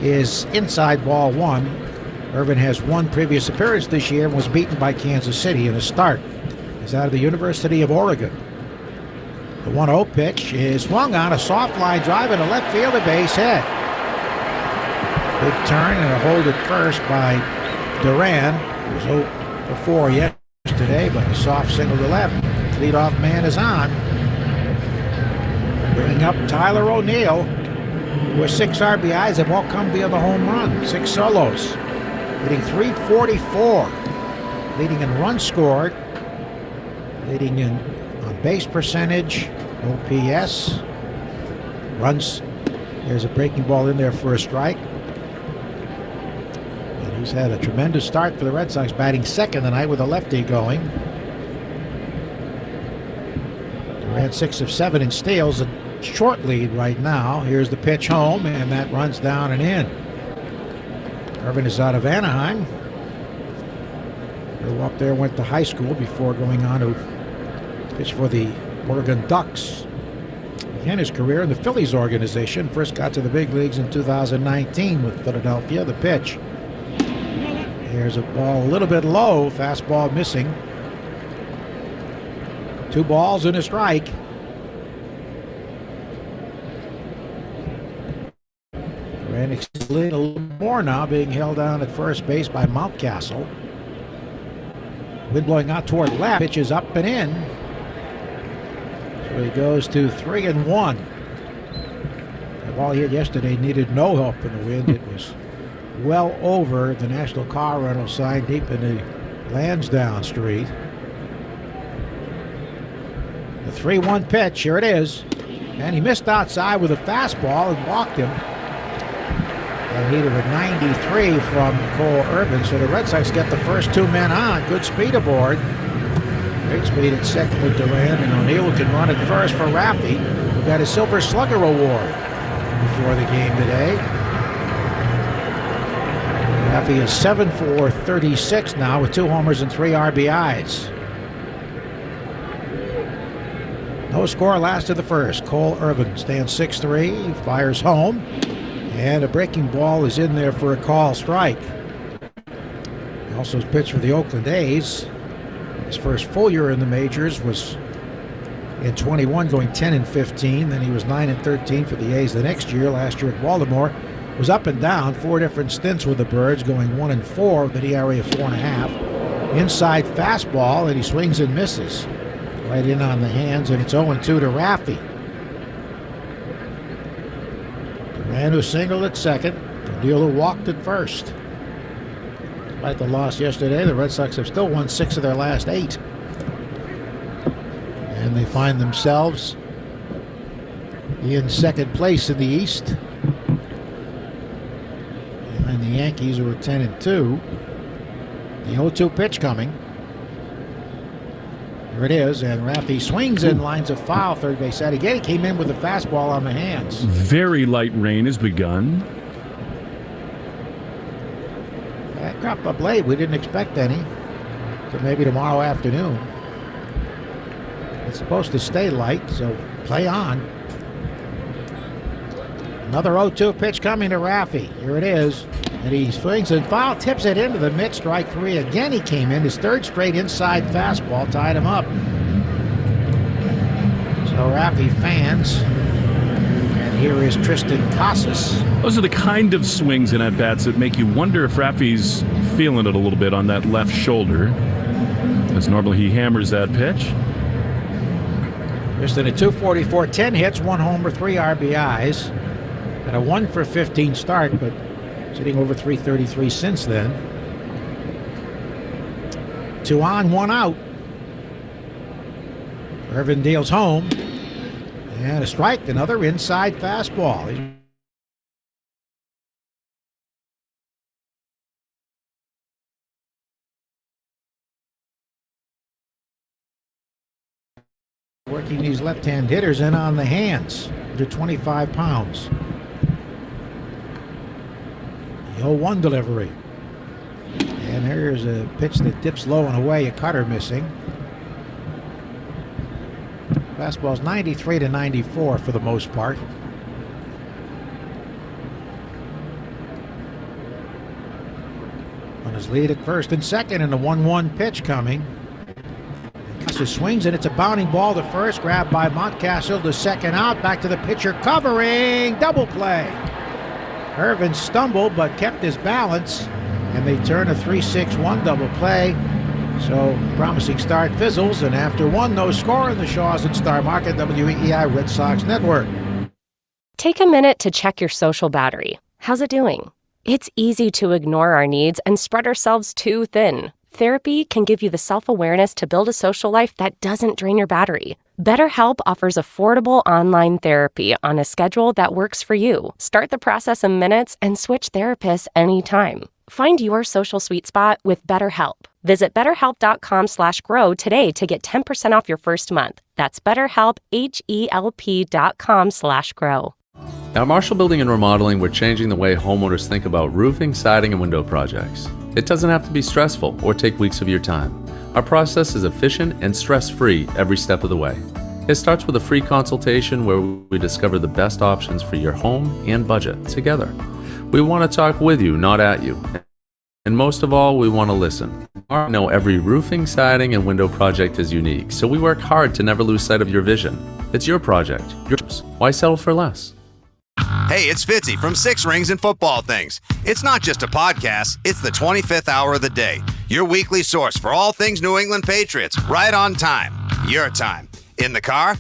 is inside ball one. Irvin has one previous appearance this year and was beaten by Kansas City in a start. He's out of the University of Oregon. The 1-0 pitch is swung on, a soft line drive in a left field, a base hit. Big turn and a hold at first by Duran, who was 0 for 4 yesterday, but a soft single to left. Leadoff man is on. Bringing up Tyler O'Neill, with 6 RBIs have all come via the home run. 6 solos. Hitting .344. Leading in runs scored. Leading in on base percentage. OPS. Runs. There's a breaking ball in there for a strike. And he's had a tremendous start for the Red Sox, batting second tonight with a lefty going. Durant 6 of 7 in steals, a short lead right now. Here's the pitch home, and that runs down and in. Irvin is out of Anaheim. Grew up there, went to high school before going on to pitch for the Oregon Ducks. Began his career in the Phillies organization. First got to the big leagues in 2019 with Philadelphia. The pitch. Here's a ball a little bit low. Fastball missing. 2 balls and a strike. Durant a little more now, being held down at first base by Mountcastle. Wind blowing out toward left. Pitch is up and in. So he goes to 3-1. The ball he hit yesterday needed no help in the wind. It was well over the National Car Rental sign deep in the Lansdowne Street. The 3-1 pitch, here it is. And he missed outside with a fastball and walked him. And he hit a 93 from Cole Irvin, so the Red Sox get the first two men on. Good speed aboard. Great speed at second with Durant, and O'Neill can run at first for Raffi, who got a Silver Slugger Award before the game today. Raffi is 7 for 36 now with 2 homers and 3 RBIs. No score last of the first. Cole Irvin stands 6'3", fires home, and a breaking ball is in there for a call strike. He also pitched for the Oakland A's. His first full year in the majors was in 21, going 10-15. Then he was 9-13 for the A's the next year. Last year at Baltimore was up and down, 4 different stints with the Birds, going 1-4 with an ERA of 4.5. Inside fastball, and he swings and misses. Right in on the hands, and it's 0-2 to Raffi. Durant, who singled at second. O'Neill, who walked at first. Despite the loss yesterday, the Red Sox have still won 6 of their last 8. And they find themselves in second place in the East. Behind the Yankees, who are 10-2. The 0-2 pitch coming. Here it is, and Raffi swings in, lines a foul, third base side. Again, he came in with a fastball on the hands. Very light rain has begun. That cropped up late. We didn't expect any. So maybe tomorrow afternoon. It's supposed to stay light, so play on. Another 0-2 pitch coming to Raffi. Here it is. And he swings and foul, tips it into the mid, strike 3. Again, he came in. His third straight inside fastball tied him up. So Raffi fans. And here is Tristan Casas. Those are the kind of swings and at-bats that make you wonder if Raffi's feeling it a little bit on that left shoulder. As normally he hammers that pitch. Tristan at 244, 10 hits, 1 homer, 3 RBIs. Got a 1 for 15 start, but sitting over 333 since then. 2 on, 1 out. Irvin deals home. And a strike, another inside fastball. Working these left-hand hitters in on the hands. They're 25 pounds. The 0-1 delivery. And here's a pitch that dips low and away, a cutter missing. Fastball's 93 to 94 for the most part. On his lead at first and second, and a 1-1 pitch coming. Casas swings, and it's a bounding ball to first, grabbed by Mountcastle to second out. Back to the pitcher, covering, double play. Irvin stumbled but kept his balance, and they turn a 3-6-1 double play. So promising start fizzles, and after 1, no score in the Shaws and Star Market, WEEI Red Sox Network. Take a minute to check your social battery. How's it doing? It's easy to ignore our needs and spread ourselves too thin. Therapy can give you the self-awareness to build a social life that doesn't drain your battery. BetterHelp offers affordable online therapy on a schedule that works for you. Start the process in minutes and switch therapists anytime. Find your social sweet spot with BetterHelp. Visit BetterHelp.com/grow today to get 10% off your first month. That's BetterHelp, HELP.com/grow. At Marshall Building and Remodeling, we're changing the way homeowners think about roofing, siding, and window projects. It doesn't have to be stressful or take weeks of your time. Our process is efficient and stress-free every step of the way. It starts with a free consultation where we discover the best options for your home and budget together. We want to talk with you, not at you. And most of all, we want to listen. I know every roofing, siding, and window project is unique, so we work hard to never lose sight of your vision. It's your project, yours. Why settle for less? Hey, it's Fitzy from 6 Rings and Football Things. It's not just a podcast, it's the 25th hour of the day. Your weekly source for all things New England Patriots, right on time. Your time. In the car,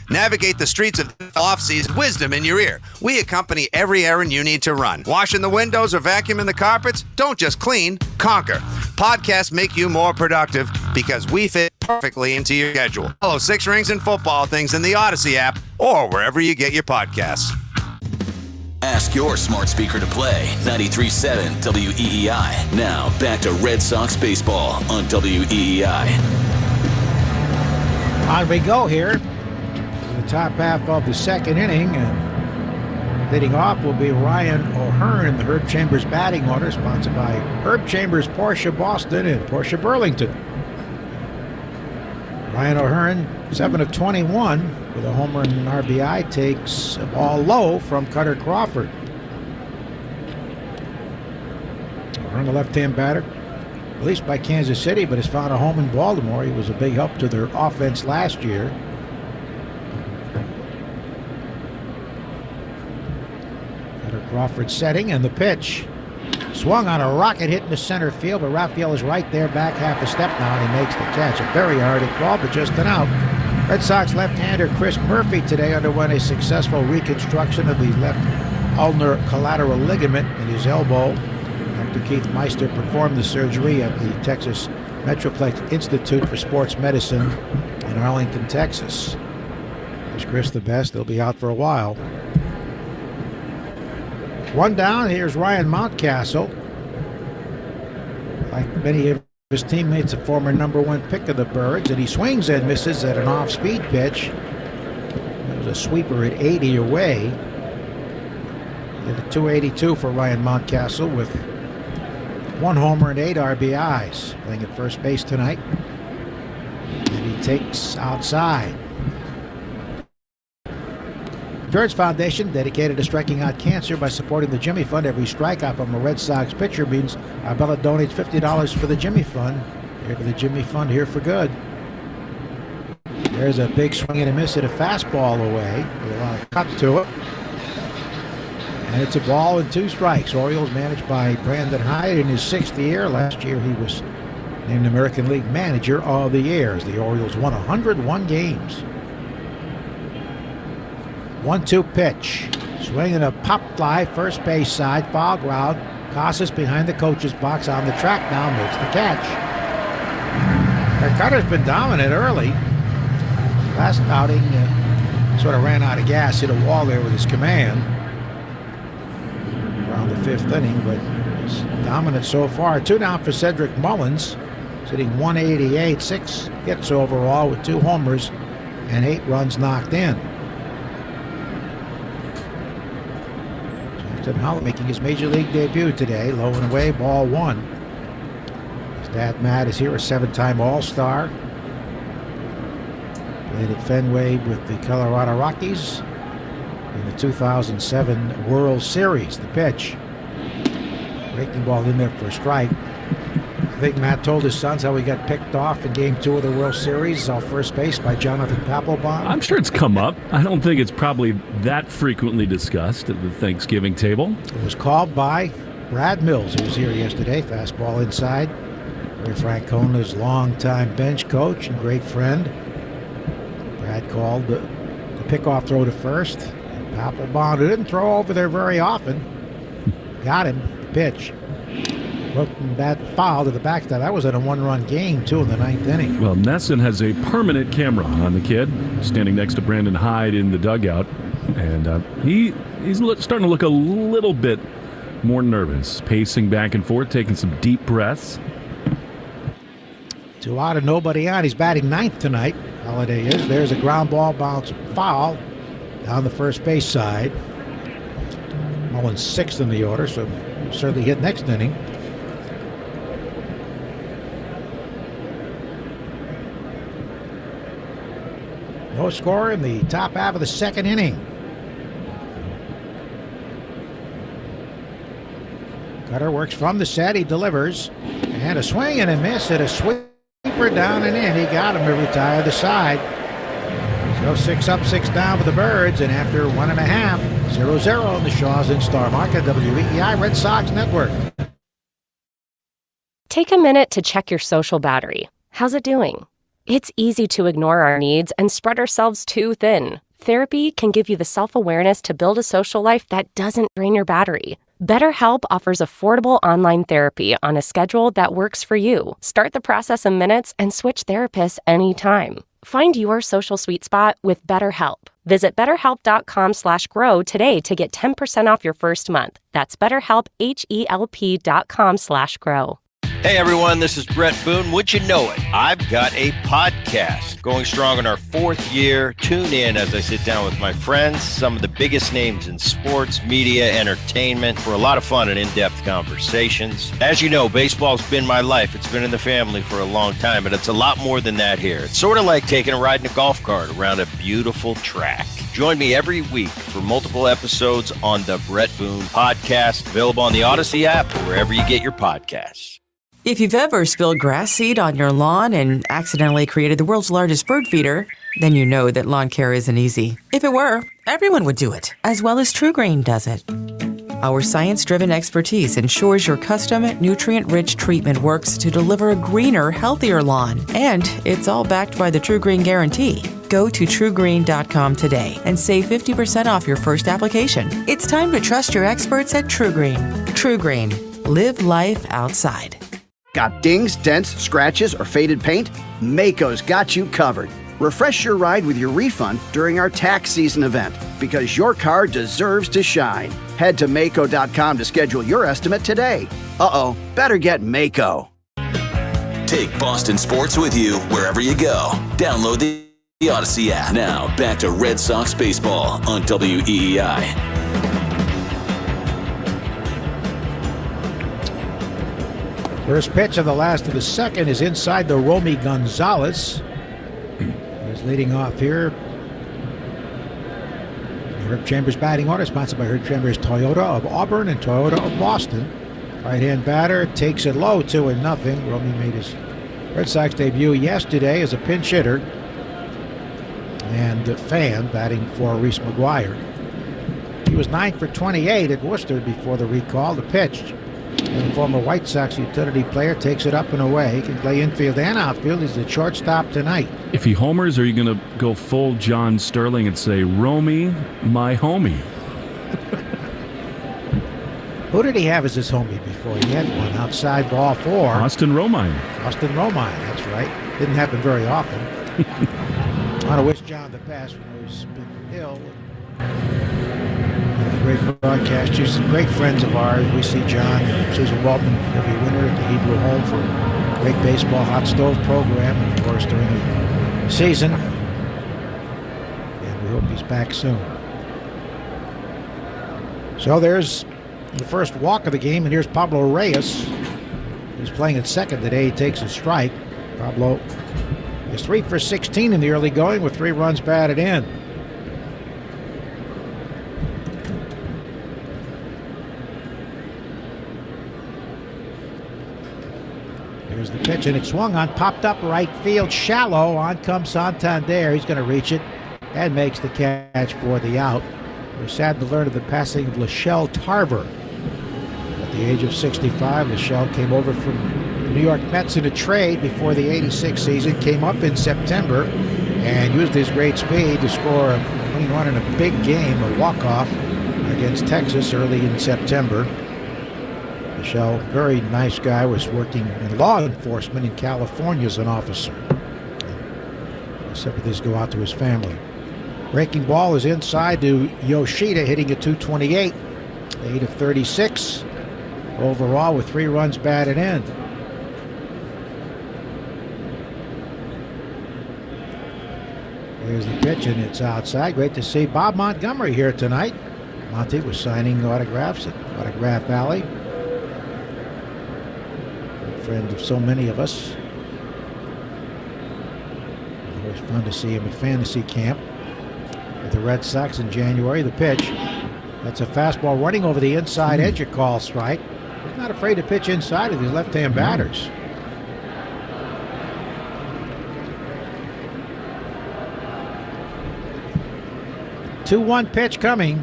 Navigate the streets of the off-season, wisdom in your ear. We accompany every errand you need to run. Washing the windows or vacuuming the carpets? Don't just clean, conquer. Podcasts make you more productive because we fit perfectly into your schedule. Follow Six Rings and Football Things in the Odyssey app or wherever you get your podcasts. Ask your smart speaker to play 93.7 WEEI. Now, back to Red Sox baseball on WEEI. On we go here. The top half of the second inning. And leading off will be Ryan O'Hearn, the Herb Chambers batting order, sponsored by Herb Chambers, Porsche Boston, and Porsche Burlington. Ryan O'Hearn, 7 of 21 with a homer and an RBI, takes a ball low from Cutter Crawford. O'Hearn, the left-hand batter, released by Kansas City, but has found a home in Baltimore. He was a big help to their offense last year. Cutter Crawford setting, and the pitch. Swung on a rocket hit into center field, but Raphael is right there, back half a step now, and he makes the catch. A very hard hit ball, but just an out. Red Sox left-hander Chris Murphy today underwent a successful reconstruction of the left ulnar collateral ligament in his elbow. Dr. Keith Meister performed the surgery at the Texas Metroplex Institute for Sports Medicine in Arlington, Texas. Wish Chris the best. He'll be out for a while. One down, here's Ryan Mountcastle. Like many of his teammates, a former #1 pick of the Birds, and he swings and misses at an off-speed pitch. It was a sweeper at 80 away. Hit a 282 for Ryan Mountcastle with 1 homer and 8 RBIs. Playing at first base tonight. And he takes outside. Birds Foundation, dedicated to striking out cancer by supporting the Jimmy Fund. Every strikeout from a Red Sox pitcher means Arbella donates $50 for the Jimmy Fund. Here for the Jimmy Fund, here for good. There's a big swing and a miss at a fastball away with a lot of cut to it. And it's a ball and 2 strikes. Orioles managed by Brandon Hyde in his 6th year. Last year he was named American League Manager of the Year as the Orioles won 101 games. 1-2 pitch. Swinging a pop fly, first base side, foul ground. Casas behind the coach's box on the track now, makes the catch. Cutter's been dominant early. Last outing, sort of ran out of gas, hit a wall there with his command. Around the 5th inning, but he's dominant so far. 2 down for Cedric Mullins, sitting 188, 6 hits overall with 2 homers and 8 runs knocked in. Holliday making his major league debut today, low and away, ball 1. His dad Matt is here, a 7-time All-Star. Played at Fenway with the Colorado Rockies in the 2007 World Series. The pitch, breaking ball in there for a strike. I think Matt told his sons how he got picked off in Game 2 of the World Series off first base by Jonathan Papelbon. I'm sure it's come up. I don't think it's probably that frequently discussed at the Thanksgiving table. It was called by Brad Mills, who was here yesterday. Fastball inside. Ray Francona's longtime bench coach and great friend. Brad called the pickoff throw to first. And Papelbon, who didn't throw over there very often, got him. Pitch. Looking that foul to the backstop. That was in a 1-run game, too, in the 9th inning. Well, Nesson has a permanent camera on the kid, standing next to Brandon Hyde in the dugout. And he's starting to look a little bit more nervous, pacing back and forth, taking some deep breaths. 2 out and nobody on. He's batting 9th tonight. Holliday is. There's a ground ball bounce foul down the first base side. Mullins 6th in the order, so he'll certainly hit next inning. No score in the top half of the 2nd inning. Cutter works from the set. He delivers. And a swing and a miss at a sweeper down and in. He got him to retire the side. So 6 up, 6 down for the Birds. And after 1.5, 0-0 in the Shaws and Star Market, WEEI Red Sox Network. Take a minute to check your social battery. How's it doing? It's easy to ignore our needs and spread ourselves too thin. Therapy can give you the self-awareness to build a social life that doesn't drain your battery. BetterHelp offers affordable online therapy on a schedule that works for you. Start the process in minutes and switch therapists anytime. Find your social sweet spot with BetterHelp. Visit BetterHelp.com/grow today to get 10% off your first month. That's BetterHelp, HELP.com/grow. Hey everyone, this is Brett Boone. Would you know it? I've got a podcast going strong in our 4th year. Tune in as I sit down with my friends, some of the biggest names in sports, media, entertainment, for a lot of fun and in-depth conversations. As you know, baseball's been my life. It's been in the family for a long time, but it's a lot more than that here. It's sort of like taking a ride in a golf cart around a beautiful track. Join me every week for multiple episodes on the Brett Boone Podcast, available on the Odyssey app or wherever you get your podcasts. If you've ever spilled grass seed on your lawn and accidentally created the world's largest bird feeder, then you know that lawn care isn't easy. If it were, everyone would do it, as well as TruGreen does it. Our science-driven expertise ensures your custom, nutrient-rich treatment works to deliver a greener, healthier lawn. And it's all backed by the TruGreen Guarantee. Go to TruGreen.com today and save 50% off your first application. It's time to trust your experts at TruGreen. TruGreen. Live life outside. Got dings, dents, scratches, or faded paint? Maaco's got you covered. Refresh your ride with your refund during our tax season event, because your car deserves to shine. Head to Maaco.com to schedule your estimate today. Better get Maaco. Take Boston sports with you wherever you go. Download the Odyssey app. Now, back to Red Sox baseball on WEEI. First pitch of the last of the second is inside the Romy Gonzalez. He's leading off here. Herb Chambers batting order, sponsored by Herb Chambers Toyota of Auburn and Toyota of Boston. Right-hand batter takes it low, 2-0. Romy made his Red Sox debut yesterday as a pinch hitter. And Fan batting for Reese McGuire. He was 9 for 28 at Worcester before the recall. The pitch. And the former White Sox utility player takes it up and away. He can play infield and outfield. He's the shortstop tonight. If he homers, are you going to go full John Sterling and say, Romy, my homie? Who did he have as his homie before? He had one outside ball 4. Austin Romine. Austin Romine, that's right. Didn't happen very often. I want to wish John the best when he's been ill. Great broadcasters, some great friends of ours. We see John and Susan Walton every winter at the Hebrew Home for a great baseball hot stove program, and of course during the season. And we hope he's back soon. So there's the first walk of the game, and here's Pablo Reyes. He's playing at second today. He takes a strike. Pablo is 3 for 16 in the early going with 3 runs batted in. Here's the pitch, and it swung on, popped up right field, shallow. On comes Santander. He's going to reach it and makes the catch for the out. We're sad to learn of the passing of Lachelle Tarver. At the age of 65, Lachelle came over from the New York Mets in a trade before the '86 season, came up in September, and used his great speed to score a winning run in a big game, a walk-off against Texas early in September. Michelle, very nice guy, was working in law enforcement in California as an officer. Sympathies go out to his family. Breaking ball is inside to Yoshida, hitting at .228. 8 of 36 overall with 3 runs batted in. Here's the pitch, and it's outside. Great to see Bob Montgomery here tonight. Monty was signing autographs at Autograph Alley. Friend of so many of us. Always fun to see him at fantasy camp with the Red Sox in January. The pitch, that's a fastball running over the inside edge, a call strike. He's not afraid to pitch inside of his left-hand batters. The 2-1 pitch coming.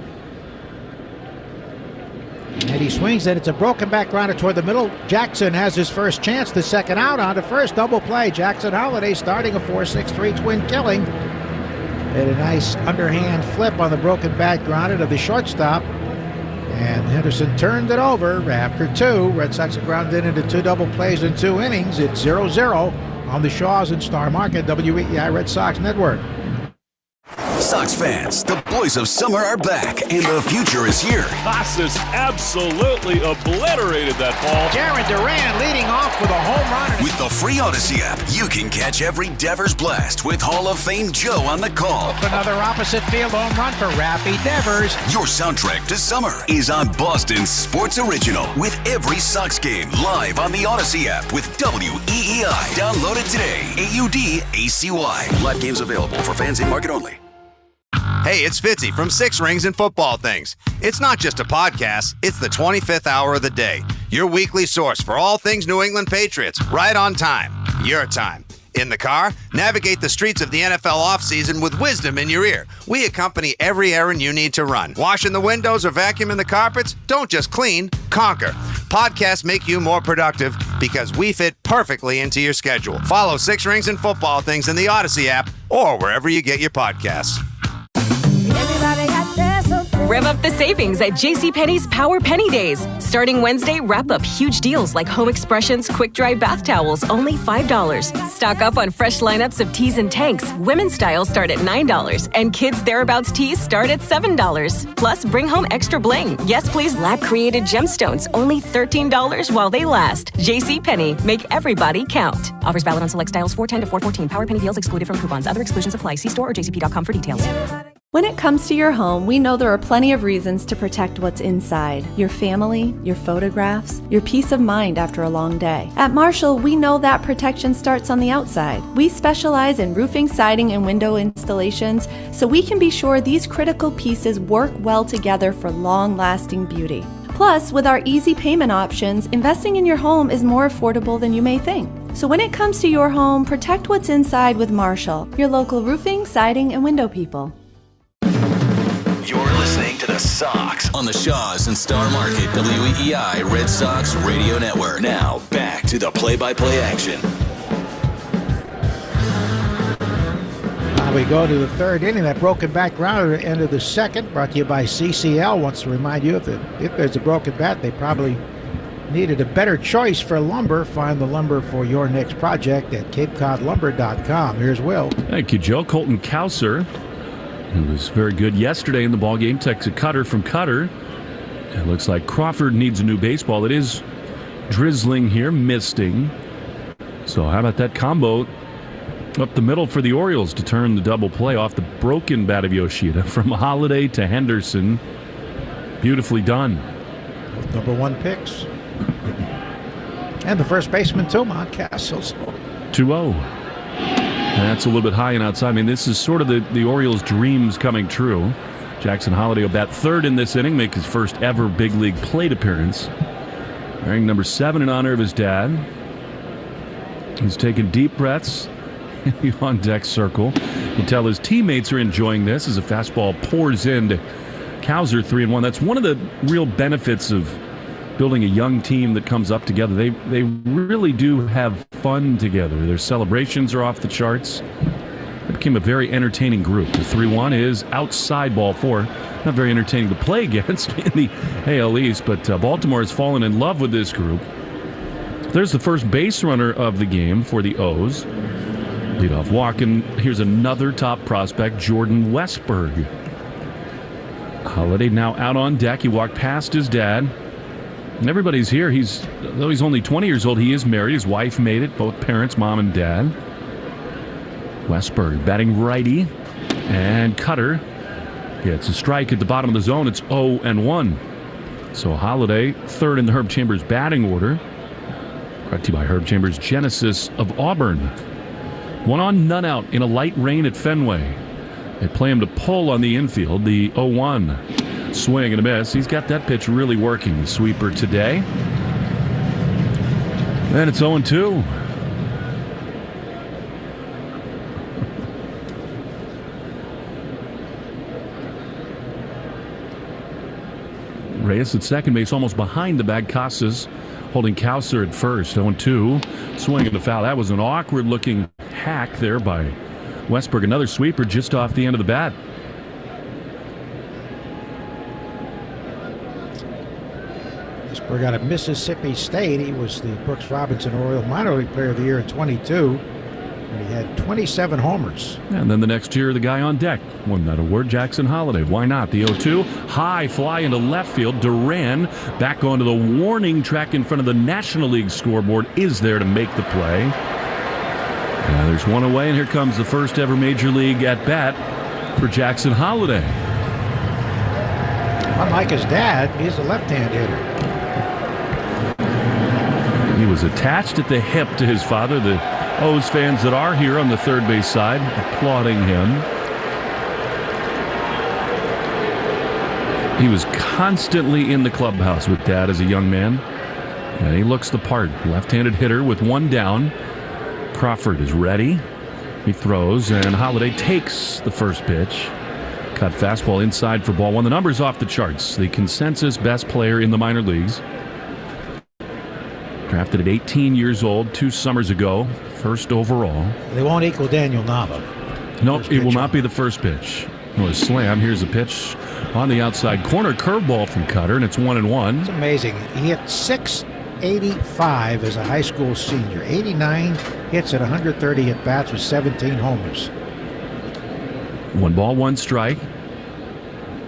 And he swings it. It's a broken back grounder toward the middle. Jackson has his first chance. The second out on the first double play. Jackson Holliday starting a 4-6-3 twin killing. Made a nice underhand flip on the broken back grounder to the shortstop. And Henderson turned it over after two. Red Sox have grounded into two double plays in 2 innings. It's 0-0 on the Shaws and Star Market, WEEI Red Sox Network. Sox fans, the boys of summer are back, and the future is here. Casas absolutely obliterated that ball. Darren Duran leading off with a home run. With the free Odyssey app, you can catch every Devers blast with Hall of Fame Joe on the call. Another opposite field home run for Rappy Devers. Your soundtrack to summer is on Boston Sports Original with every Sox game live on the Odyssey app with WEEI. Download it today. AUDACY. Live games available for fans in market only. Hey, it's Fitzy from Six Rings and Football Things. It's not just a podcast, it's the 25th hour of the day. Your weekly source for all things New England Patriots, right on time. Your time. In the car, navigate the streets of the NFL offseason with wisdom in your ear. We accompany every errand you need to run. Washing the windows or vacuuming the carpets? Don't just clean, conquer. Podcasts make you more productive because we fit perfectly into your schedule. Follow Six Rings and Football Things in the Odyssey app or wherever you get your podcasts. Rev up the savings at JCPenney's Power Penny Days. Starting Wednesday, wrap up huge deals like Home Expressions Quick Dry Bath Towels, only $5. Stock up on fresh lineups of tees and tanks. Women's styles start at $9, and kids' thereabouts tees start at $7. Plus, bring home extra bling. Yes, please, lab-created gemstones, only $13 while they last. JCPenney, make everybody count. Offers valid on select styles 4/10 to 4/14. Power Penny deals excluded from coupons. Other exclusions apply. See store or jcp.com for details. When it comes to your home, we know there are plenty of reasons to protect what's inside. Your family, your photographs, your peace of mind after a long day. At Marshall, we know that protection starts on the outside. We specialize in roofing, siding, and window installations, so we can be sure these critical pieces work well together for long-lasting beauty. Plus, with our easy payment options, investing in your home is more affordable than you may think. So when it comes to your home, protect what's inside with Marshall, your local roofing, siding, and window people. You're listening to the Sox on the Shaws and Star Market WEEI Red Sox Radio Network. Now, back to the play-by-play action. Now we go to the third inning. That broken back grounder at the end of the second, brought to you by CCL. Wants to remind you if there's a broken bat, they probably needed a better choice for lumber. Find the lumber for your next project at CapeCodLumber.com. Here's Will. Thank you, Joe. Colton Cowser, who was very good yesterday in the ballgame, takes a cutter from Cutter. It looks like Crawford needs a new baseball. It is drizzling here, misting. So how about that combo up the middle for the Orioles to turn the double play off the broken bat of Yoshida from Holliday to Henderson. Beautifully done. Both number one picks. And the first baseman, too, Mountcastle. 2-0. That's a little bit high and outside. I mean, this is sort of the Orioles' dreams coming true. Jackson Holliday will bat third in this inning, make his first ever big league plate appearance. Wearing number 7 in honor of his dad. He's taking deep breaths in the on-deck circle. You can tell his teammates are enjoying this as a fastball pours into Cowser 3-1. That's one of the real benefits of building a young team that comes up together. They really do have fun together. Their celebrations are off the charts. It became a very entertaining group. The 3-1 is outside ball 4. Not very entertaining to play against in the AL East, but Baltimore has fallen in love with this group. There's the first base runner of the game for the O's. Leadoff walk, and here's another top prospect, Jordan Westberg. Holliday now out on deck. He walked past his dad. And everybody's here. Though he's only 20 years old, he is married. His wife made it, both parents, mom and dad. Westberg batting righty. And Cutter gets a strike at the bottom of the zone. It's 0-1. So Holliday, third in the Herb Chambers batting order. Brought to you by Herb Chambers Genesis of Auburn. 1 on, none out in a light rain at Fenway. They play him to pull on the infield. The 0-1. Swing and a miss. He's got that pitch really working. The sweeper today. And it's 0-2. Reyes at second base, almost behind the bag. Casas holding Cowser at first. 0-2. Swinging the foul. That was an awkward-looking hack there by Westberg. Another sweeper just off the end of the bat. Westberg out of Mississippi State. He was the Brooks Robinson Oriole Minor League Player of the Year in 22. And he had 27 homers. And then the next year, the guy on deck won that award, Jackson Holliday. Why not? The 0-2. High fly into left field. Duran back onto the warning track in front of the National League scoreboard is there to make the play. And there's one away, and here comes the first ever Major League at-bat for Jackson Holliday. Unlike his dad, he's a left-hand hitter. He was attached at the hip to his father. The O's fans that are here on the third base side applauding him. He was constantly in the clubhouse with Dad as a young man, and he looks the part. Left-handed hitter with one down. Crawford is ready. He throws, and Holliday takes the first pitch. Cut fastball inside for ball one. The numbers off the charts. The consensus best player in the minor leagues. Drafted at 18 years old 2 summers ago, first overall. They won't equal Daniel Nava. Nope, it will not be the first pitch. No, a slam. Here's a pitch on the outside corner. Curveball from Cutter, and it's 1-1. It's amazing. He hit .685 as a high school senior. 89 hits at 130 at-bats with 17 homers. 1 ball, 1 strike.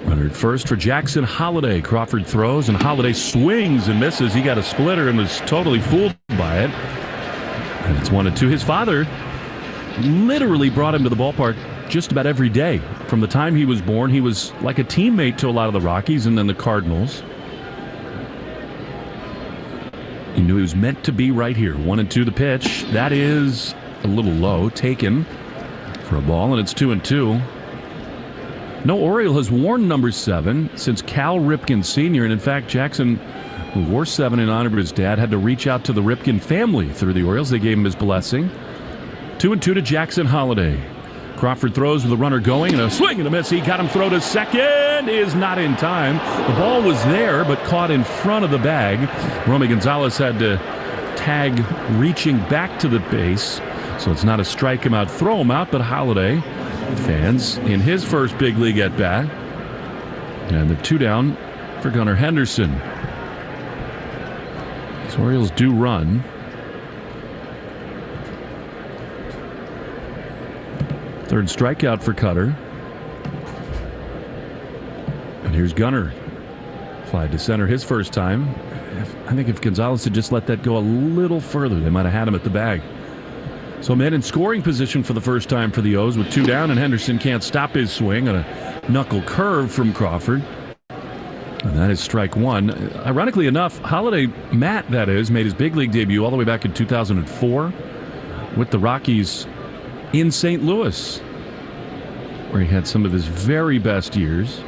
Runner at first for Jackson Holliday. Crawford throws, and Holliday swings and misses. He got a splitter and was totally fooled by it. And it's 1-2. His father literally brought him to the ballpark just about every day. From the time he was born, he was like a teammate to a lot of the Rockies and then the Cardinals. He knew he was meant to be right here. 1-2 the pitch. That is a little low. Taken for a ball, and it's 2-2. No Oriole has worn number 7 since Cal Ripken Sr. And in fact, Jackson, who wore 7 in honor of his dad, had to reach out to the Ripken family through the Orioles. They gave him his blessing. 2-2 to Jackson Holliday. Crawford throws with the runner going, and a swing and a miss. He got him throw to second. Is not in time. The ball was there, but caught in front of the bag. Romy Gonzalez had to tag reaching back to the base. So it's not a strike him out, throw him out, but Holliday fans in his first big league at bat. And the 2 down for Gunnar Henderson. These Orioles do run. Third strikeout for Cutter. And here's Gunnar. Fly to center his first time. I think if Gonzalez had just let that go a little further, they might have had him at the bag. So men in scoring position for the first time for the O's with 2 down, and Henderson can't stop his swing on a knuckle curve from Crawford. And that is strike 1. Ironically enough, Holliday, Matt that is, made his big league debut all the way back in 2004 with the Rockies in St. Louis, where he had some of his very best years.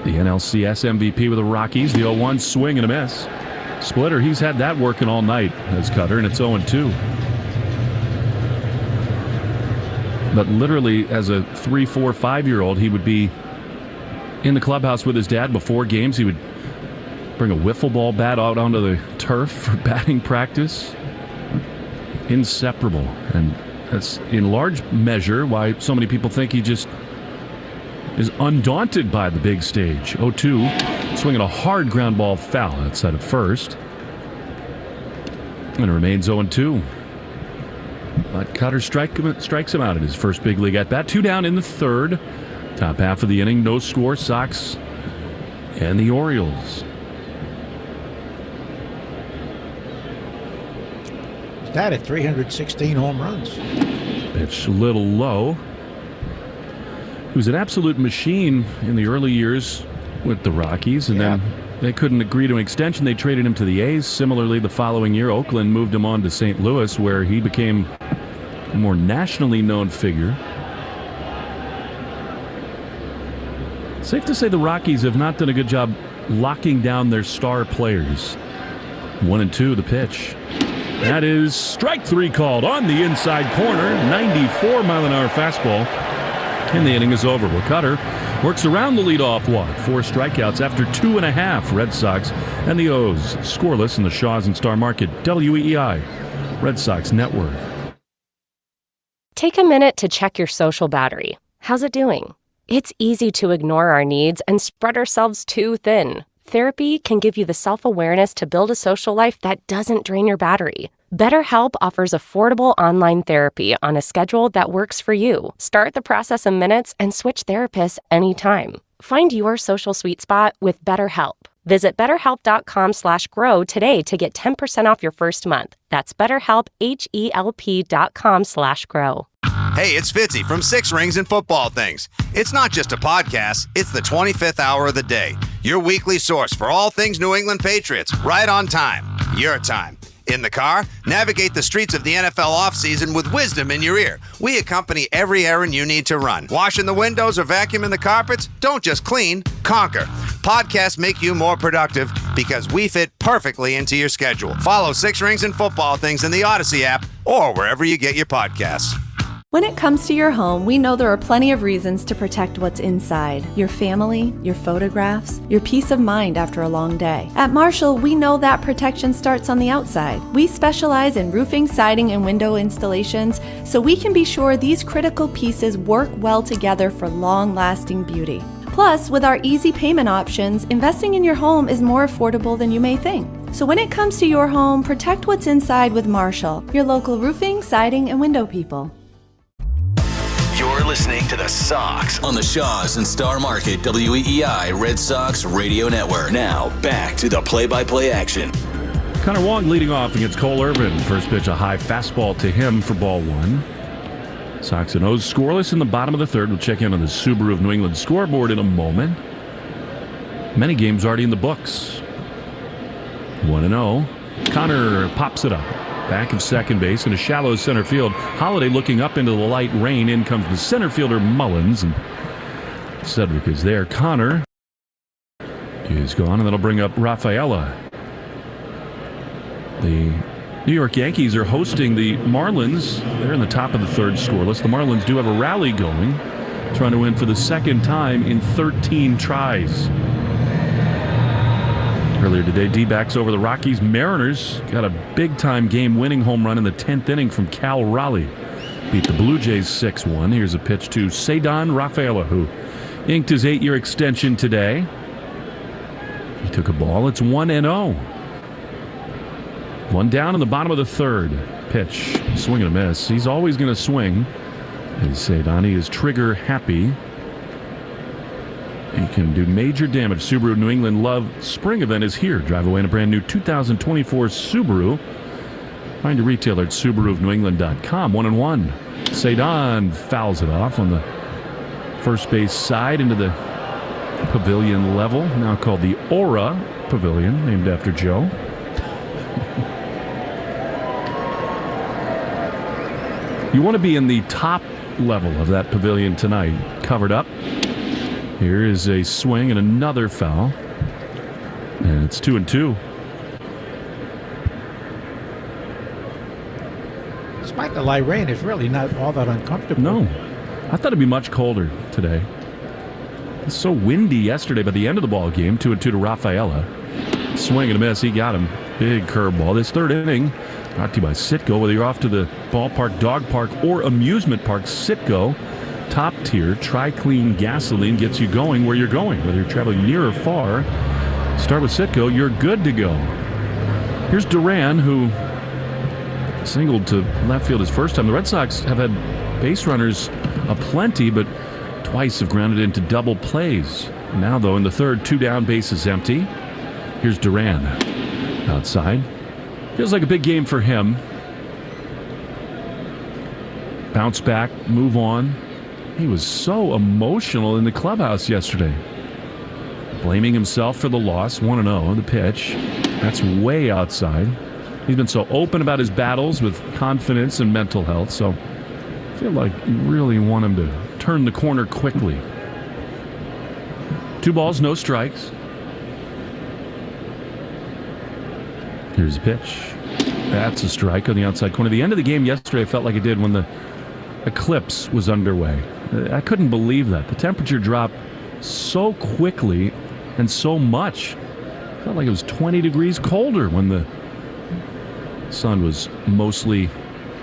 The NLCS MVP with the Rockies, the 0-1 swing and a miss. Splitter, he's had that working all night as Cutter, and it's 0-2. But literally, as a 3, 4, 5-year-old, he would be in the clubhouse with his dad before games. He would bring a wiffle ball bat out onto the turf for batting practice. Inseparable. And that's in large measure why so many people think he just is undaunted by the big stage. 0-2, swinging a hard ground ball foul outside of first. And it remains 0-2. But Cutter strikes him out in his first big league at bat. 2 down in the third. Top half of the inning, no score. Sox and the Orioles. His dad had 316 home runs. Pitch a little low. He was an absolute machine in the early years with the Rockies, and then they couldn't agree to an extension. They traded him to the A's. Similarly, the following year, Oakland moved him on to St. Louis, where he became a more nationally known figure. Safe to say the Rockies have not done a good job locking down their star players. 1-2 the pitch. That is strike 3 called on the inside corner. 94-mile-an-hour fastball. And the inning is over. Well, Cutter Works around the leadoff walk. 4 strikeouts after 2.5. Red Sox and the O's scoreless in the Shaws and Star Market. WEEI, Red Sox Network. Take a minute to check your social battery. How's it doing? It's easy to ignore our needs and spread ourselves too thin. Therapy can give you the self-awareness to build a social life that doesn't drain your battery. BetterHelp offers affordable online therapy on a schedule that works for you. Start the process in minutes and switch therapists anytime. Find your social sweet spot with BetterHelp. Visit BetterHelp.com/grow today to get 10% off your first month. That's BetterHelp, HELP.com/grow. Hey, it's Fitzy from Six Rings and Football Things. It's not just a podcast, it's the 25th hour of the day. Your weekly source for all things New England Patriots, right on time. Your time. In the car, navigate the streets of the NFL offseason with wisdom in your ear. We accompany every errand you need to run. Washing the windows or vacuuming the carpets? Don't just clean, conquer. Podcasts make you more productive because we fit perfectly into your schedule. Follow Six Rings and Football Things in the Odyssey app or wherever you get your podcasts. When it comes to your home, we know there are plenty of reasons to protect what's inside. Your family, your photographs, your peace of mind after a long day. At Marshall, we know that protection starts on the outside. We specialize in roofing, siding, and window installations, so we can be sure these critical pieces work well together for long-lasting beauty. Plus, with our easy payment options, investing in your home is more affordable than you may think. So when it comes to your home, protect what's inside with Marshall, your local roofing, siding, and window people. You're listening to the Sox on the Shaws and Star Market WEEI Red Sox Radio Network. Now, back to the play-by-play action. Connor Wong leading off against Cole Irvin. First pitch, a high fastball to him for ball 1. Sox and O's scoreless in the bottom of the third. We'll check in on the Subaru of New England scoreboard in a moment. Many games already in the books. 1-0. Connor pops it up. Back of second base in a shallow center field. Holliday looking up into the light rain. In comes the center fielder Mullins. And Cedric is there. Connor is gone, and that'll bring up Rafaela. The New York Yankees are hosting the Marlins. They're in the top of the third scoreless. The Marlins do have a rally going, trying to win for the second time in 13 tries. Earlier today, D-backs over the Rockies. Mariners got a big-time game-winning home run in the 10th inning from Cal Raleigh. Beat the Blue Jays 6-1. Here's a pitch to Cedric Rafaela, who inked his 8-year extension today. He took a ball. It's 1-0. One down in the bottom of the third. Pitch. Swing and a miss. He's always going to swing. And Cedric is trigger happy. He can do major damage. Subaru New England Love Spring Event is here. Drive away in a brand new 2024 Subaru. Find a retailer at SubaruofNewEngland.com. 1-1. Cedric fouls it off on the first base side into the pavilion level, now called the Aura Pavilion, named after Joe. You want to be in the top level of that pavilion tonight. Covered up. Here is a swing and another foul. And it's 2-2. Despite the light rain, it's really not all that uncomfortable. No. I thought it'd be much colder today. It's so windy yesterday by the end of the ball game. 2-2 to Rafaela. Swing and a miss. He got him. Big curveball. This third inning brought to you by Citgo. Whether you're off to the ballpark, dog park, or amusement park, Citgo top tier tri-clean gasoline gets you going where you're going. Whether you're traveling near or far, start with Citgo, you're good to go. Here's Duran, who singled to left field his first time. The Red Sox have had base runners aplenty, but twice have grounded into double plays. Now, though, in the third, 2 down, bases empty. Here's Duran outside. Feels like a big game for him. Bounce back, move on. He was so emotional in the clubhouse yesterday. Blaming himself for the loss. 1-0, the pitch. That's way outside. He's been so open about his battles with confidence and mental health, so I feel like you really want him to turn the corner quickly. 2 balls, no strikes. Here's a pitch. That's a strike on the outside corner. The end of the game yesterday felt like it did when the eclipse was underway. I couldn't believe that. The temperature dropped so quickly and so much. Felt like it was 20 degrees colder when the sun was mostly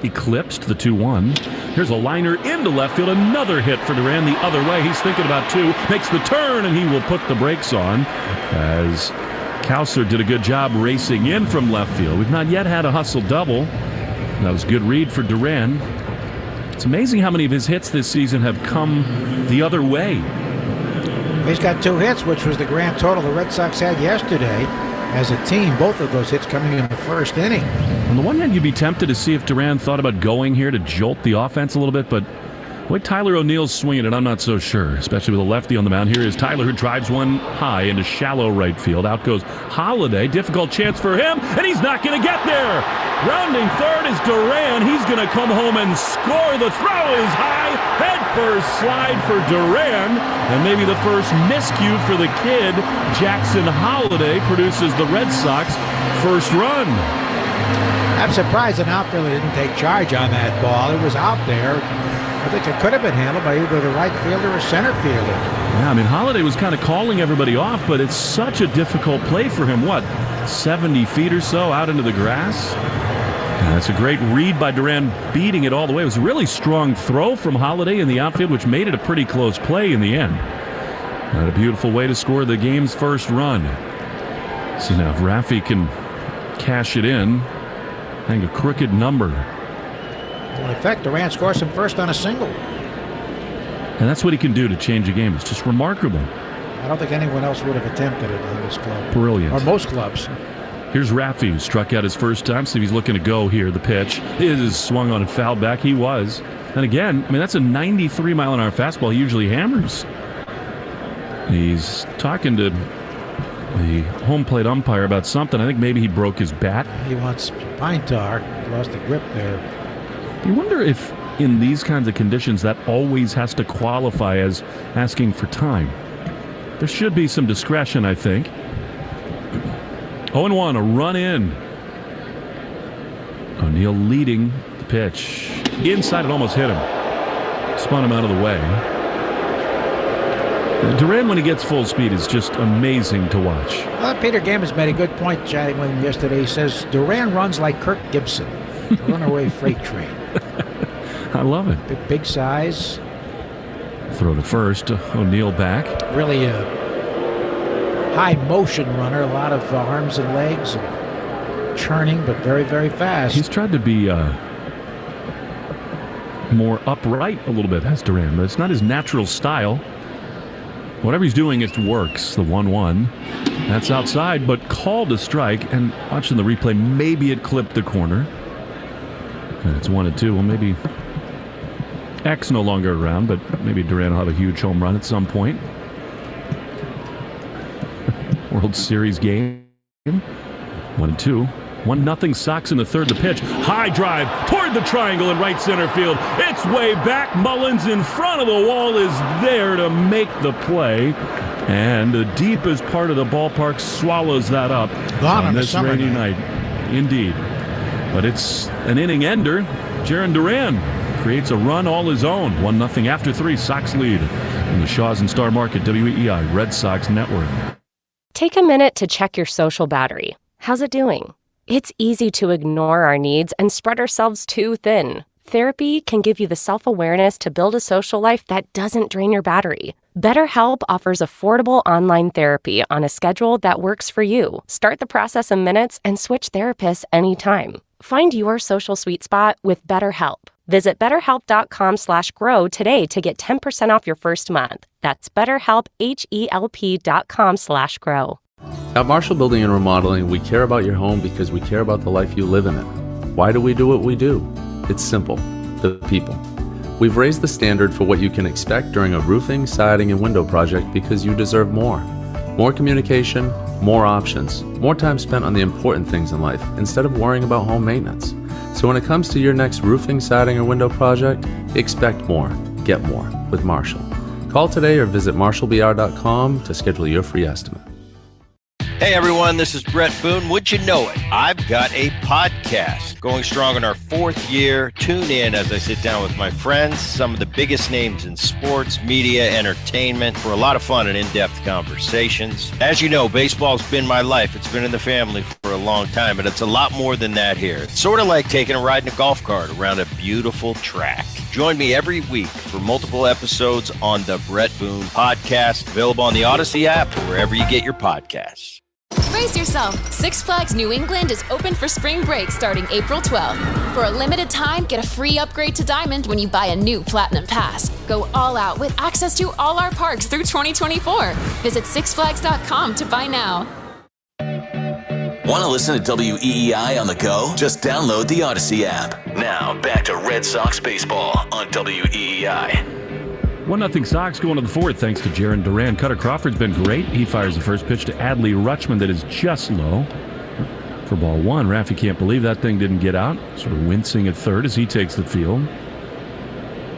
eclipsed, the 2-1. Here's a liner into left field, another hit for Duran the other way. He's thinking about two, makes the turn, and he will put the brakes on as Kouser did a good job racing in from left field. We've not yet had a hustle double. That was a good read for Duran. It's amazing how many of his hits this season have come the other way. He's got 2 hits, which was the grand total the Red Sox had yesterday as a team. Both of those hits coming in the first inning. On the one hand, you'd be tempted to see if Duran thought about going here to jolt the offense a little bit, but the way Tyler O'Neill's swinging it, I'm not so sure, especially with a lefty on the mound. Here is Tyler, who drives one high into shallow right field. Out goes Holliday. Difficult chance for him, and he's not going to get there. Rounding third is Duran. He's going to come home and score. The throw is high. Head first slide for Duran, and maybe the first miscue for the kid. Jackson Holliday produces the Red Sox first run. I'm surprised an outfielder didn't take charge on that ball. It was out there. I think it could have been handled by either the right fielder or center fielder. Yeah, I mean, Holliday was kind of calling everybody off, but it's such a difficult play for him. 70 feet or so out into the grass? And that's a great read by Duran, beating it all the way. It was a really strong throw from Holliday in the outfield, which made it a pretty close play in the end. And a beautiful way to score the game's first run. So now if Raffy can cash it in, I think a crooked number. Well, in effect, Duran scores him first on a single. And that's what he can do to change a game. It's just remarkable. I don't think anyone else would have attempted it on this club. Brilliant. Or most clubs. Here's Raffy, who struck out his first time. So he's looking to go here. The pitch is swung on and fouled back. He was. And again, I mean, that's a 93-mile-an-hour fastball he usually hammers. He's talking to the home plate umpire about something. I think maybe he broke his bat. He wants pine tar. He lost the grip there. You wonder if in these kinds of conditions that always has to qualify as asking for time. There should be some discretion, I think. 0-1, a run in. O'Neill leading the pitch. Inside, it almost hit him. Spun him out of the way. Duran, when he gets full speed, is just amazing to watch. Well, Peter Gammons made a good point chatting with him yesterday. He says Duran runs like Kirk Gibson, a runaway freight train. I love it. Big size. Throw to first. O'Neill back. Really a high motion runner. A lot of arms and legs. And churning, but very, very fast. He's tried to be more upright a little bit, has Duran, but it's not his natural style. Whatever he's doing, it works. The 1-1. That's outside, but called a strike. And watching the replay, maybe it clipped the corner. And it's 1-2. Well, maybe X no longer around, but maybe Duran will have a huge home run at some point. World Series game. 1-2. 1-0 Sox in the third. The pitch. High drive toward the triangle in right center field. It's way back. Mullins in front of the wall is there to make the play. And the deepest part of the ballpark swallows that up on this rainy night. Indeed. But it's an inning ender. Jarren Duran creates a run all his own. 1-0 after 3. Sox lead in the Shaw's and Star Market WEEI Red Sox Network. Take a minute to check your social battery. How's it doing? It's easy to ignore our needs and spread ourselves too thin. Therapy can give you the self-awareness to build a social life that doesn't drain your battery. BetterHelp offers affordable online therapy on a schedule that works for you. Start the process in minutes and switch therapists anytime. Find your social sweet spot with BetterHelp. Visit BetterHelp.com/grow today to get 10% off your first month. That's BetterHelp, HELP.com/grow. At Marshall Building and Remodeling, we care about your home because we care about the life you live in it. Why do we do what we do? It's simple. The people. We've raised the standard for what you can expect during a roofing, siding, and window project because you deserve more. More communication, more options, more time spent on the important things in life instead of worrying about home maintenance. So when it comes to your next roofing, siding, or window project, expect more, get more with Marshall. Call today or visit marshallbr.com to schedule your free estimate. Hey everyone, this is Brett Boone. Would you know it? I've got a podcast going strong in our 4th year. Tune in as I sit down with my friends, some of the biggest names in sports, media, entertainment for a lot of fun and in-depth conversations. As you know, baseball's been my life. It's been in the family for a long time, but it's a lot more than that here. It's sort of like taking a ride in a golf cart around a beautiful track. Join me every week for multiple episodes on the Brett Boone Podcast, available on the Odyssey app or wherever you get your podcasts. Brace yourself. Six Flags New England is open for spring break starting April 12th. For a limited time, get a free upgrade to Diamond when you buy a new Platinum Pass. Go all out with access to all our parks through 2024. Visit sixflags.com to buy now. Want to listen to WEEI on the go? Just download the Odyssey app. Now, back to Red Sox baseball on WEEI. 1-0 Sox going to the fourth thanks to Jarren Duran. Cutter Crawford's been great. He fires the first pitch to Adley Rutschman that is just low. For ball one, Raffy can't believe that thing didn't get out. Sort of wincing at third as he takes the field.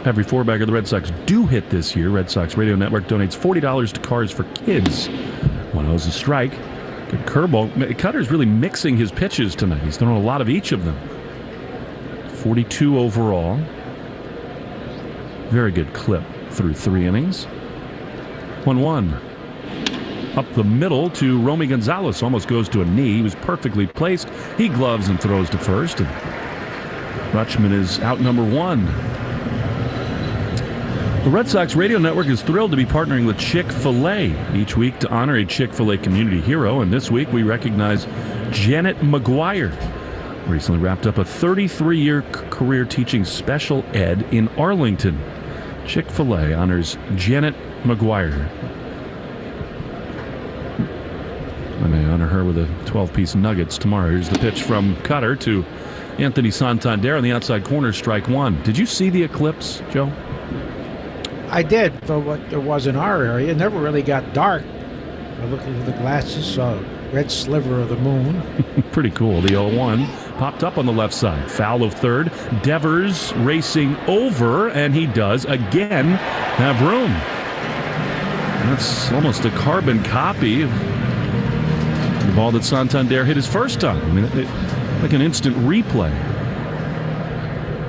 Every four-bagger the Red Sox do hit this year. Red Sox Radio Network donates $40 to Cars for Kids. 1-0 is a strike. Good curveball. Cutter's really mixing his pitches tonight. He's throwing a lot of each of them. 42 overall. Very good clip through 3 innings. 1-1. Up the middle to Romy Gonzalez. Almost goes to a knee. He was perfectly placed. He gloves and throws to first. And Rutschman is out number 1. The Red Sox Radio Network is thrilled to be partnering with Chick-fil-A each week to honor a Chick-fil-A community hero. And this week we recognize Janet McGuire. Recently wrapped up a 33-year career teaching special ed in Arlington. Chick-fil-A honors Janet McGuire. I may honor her with a 12-piece nuggets tomorrow. Here's the pitch from Cutter to Anthony Santander on the outside corner, strike one. Did you see the eclipse, Joe? I did, for what there was in our area. It never really got dark. I looked into the glasses, saw a red sliver of the moon. Pretty cool. The 0-1 popped up on the left side. Foul of third. Devers racing over, and he does again have room. That's almost a carbon copy of the ball that Santander hit his first time. I mean, like an instant replay.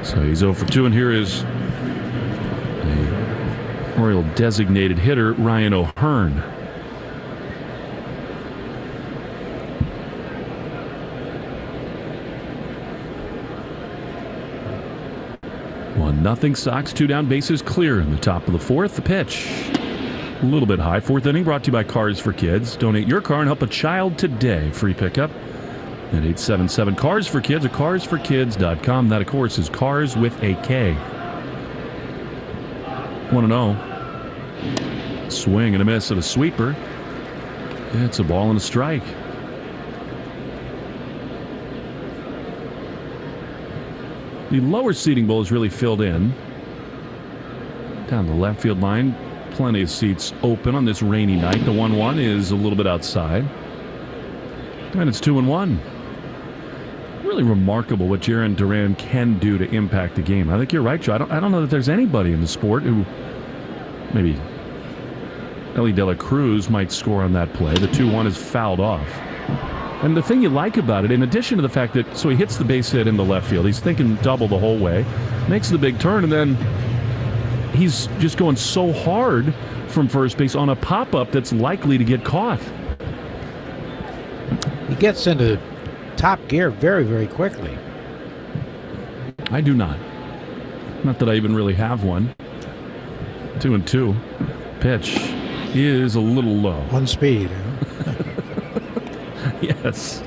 So he's 0 for 2, and here is the Oriole designated hitter, Ryan O'Hearn. Nothing Sox, 2 down, bases clear in the top of the fourth. The pitch, a little bit high. Fourth inning brought to you by Cars for Kids. Donate your car and help a child today. Free pickup at 877 Cars for Kids at carsforkids.com. That, of course, is Cars with a K. 1-0. Swing and a miss at a sweeper. It's a ball and a strike. The lower seating bowl is really filled in. Down the left field line, plenty of seats open on this rainy night. The 1-1 is a little bit outside. And it's 2-1. Really remarkable what Jarren Duran can do to impact the game. I think you're right, Joe. I don't know that there's anybody in the sport who, maybe Ellie De La Cruz might score on that play. The 2-1 is fouled off. And the thing you like about it, in addition to the fact that, so he hits the base hit in the left field, he's thinking double the whole way, makes the big turn, and then he's just going so hard from first base on a pop-up that's likely to get caught. He gets into top gear very, very quickly. I do not. Not that I even really have one. 2-2. Pitch is a little low. One speed. Yes.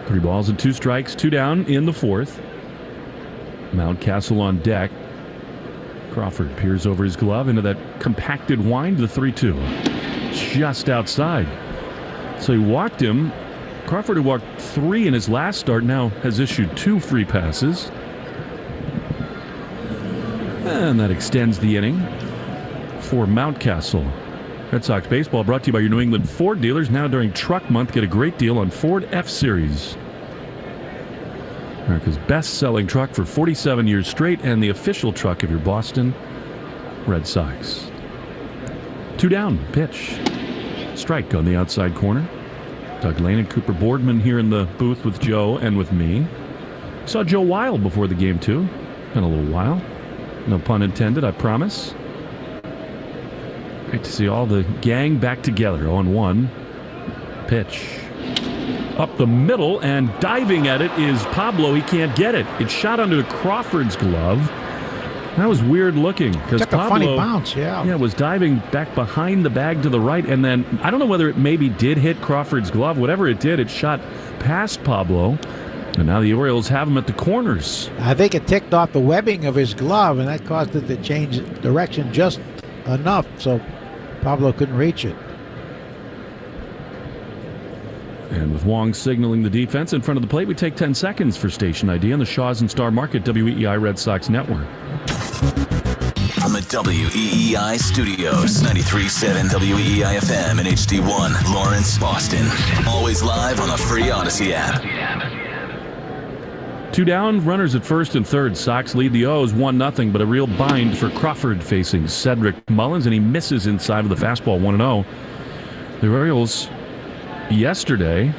Three balls and 2 strikes, 2 down in the fourth. Mountcastle on deck. Crawford peers over his glove into that compacted wind, the 3-2. Just outside. So he walked him. Crawford, who walked 3 in his last start, now has issued 2 free passes. And that extends the inning for Mountcastle. Red Sox baseball brought to you by your New England Ford dealers. Now during Truck Month, get a great deal on Ford F-Series. America's best-selling truck for 47 years straight and the official truck of your Boston Red Sox. 2 down, pitch. Strike on the outside corner. Doug Lane and Cooper Boardman here in the booth with Joe and with me. Saw Joe Wild before the game, too. Been a little while. No pun intended, I promise. Great to see all the gang back together on 1 pitch. Up the middle, and diving at it is Pablo. He can't get it. It's shot under Crawford's glove. That was weird looking because took a Pablo, funny bounce, yeah, was diving back behind the bag to the right, and then I don't know whether it maybe did hit Crawford's glove. Whatever it did, it shot past Pablo, and now the Orioles have him at the corners. I think it ticked off the webbing of his glove, and that caused it to change direction just enough so Pablo couldn't reach it. And with Wong signaling the defense in front of the plate, we take 10 seconds for station ID on the Shaws and Star Market WEEI Red Sox Network. From the WEEI studios, 93.7 WEEI FM and HD1, Lawrence, Boston. Always live on the free Odyssey app. 2 down, runners at first and third. Sox lead the O's 1-0, but a real bind for Crawford facing Cedric Mullins, and he misses inside of the fastball 1-0. The Orioles yesterday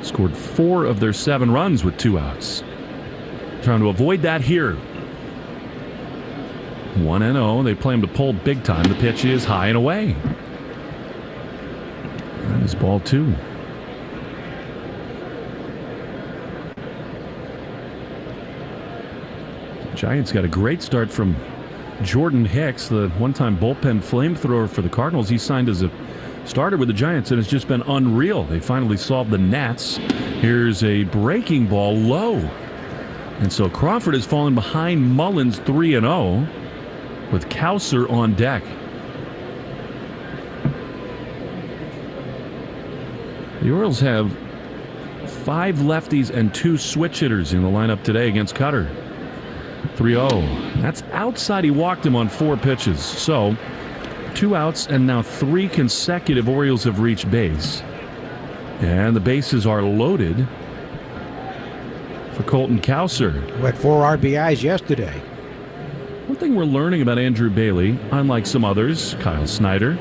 scored 4 of their 7 runs with 2 outs. Trying to avoid that here. 1-0. They play him to pull big time. The pitch is high and away. That is ball 2. Giants got a great start from Jordan Hicks, the one-time bullpen flamethrower for the Cardinals. He signed as a starter with the Giants, and it's just been unreal. They finally solved the Nats. Here's a breaking ball low. And so Crawford has fallen behind Mullins 3-0 with Kauser on deck. The Orioles have 5 lefties and 2 switch hitters in the lineup today against Cutter. 3-0. That's outside. He walked him on 4 pitches. So 2 outs, and now 3 consecutive Orioles have reached base. And the bases are loaded for Colton Kauser, who had 4 RBIs yesterday. One thing we're learning about Andrew Bailey, unlike some others, Kyle Snyder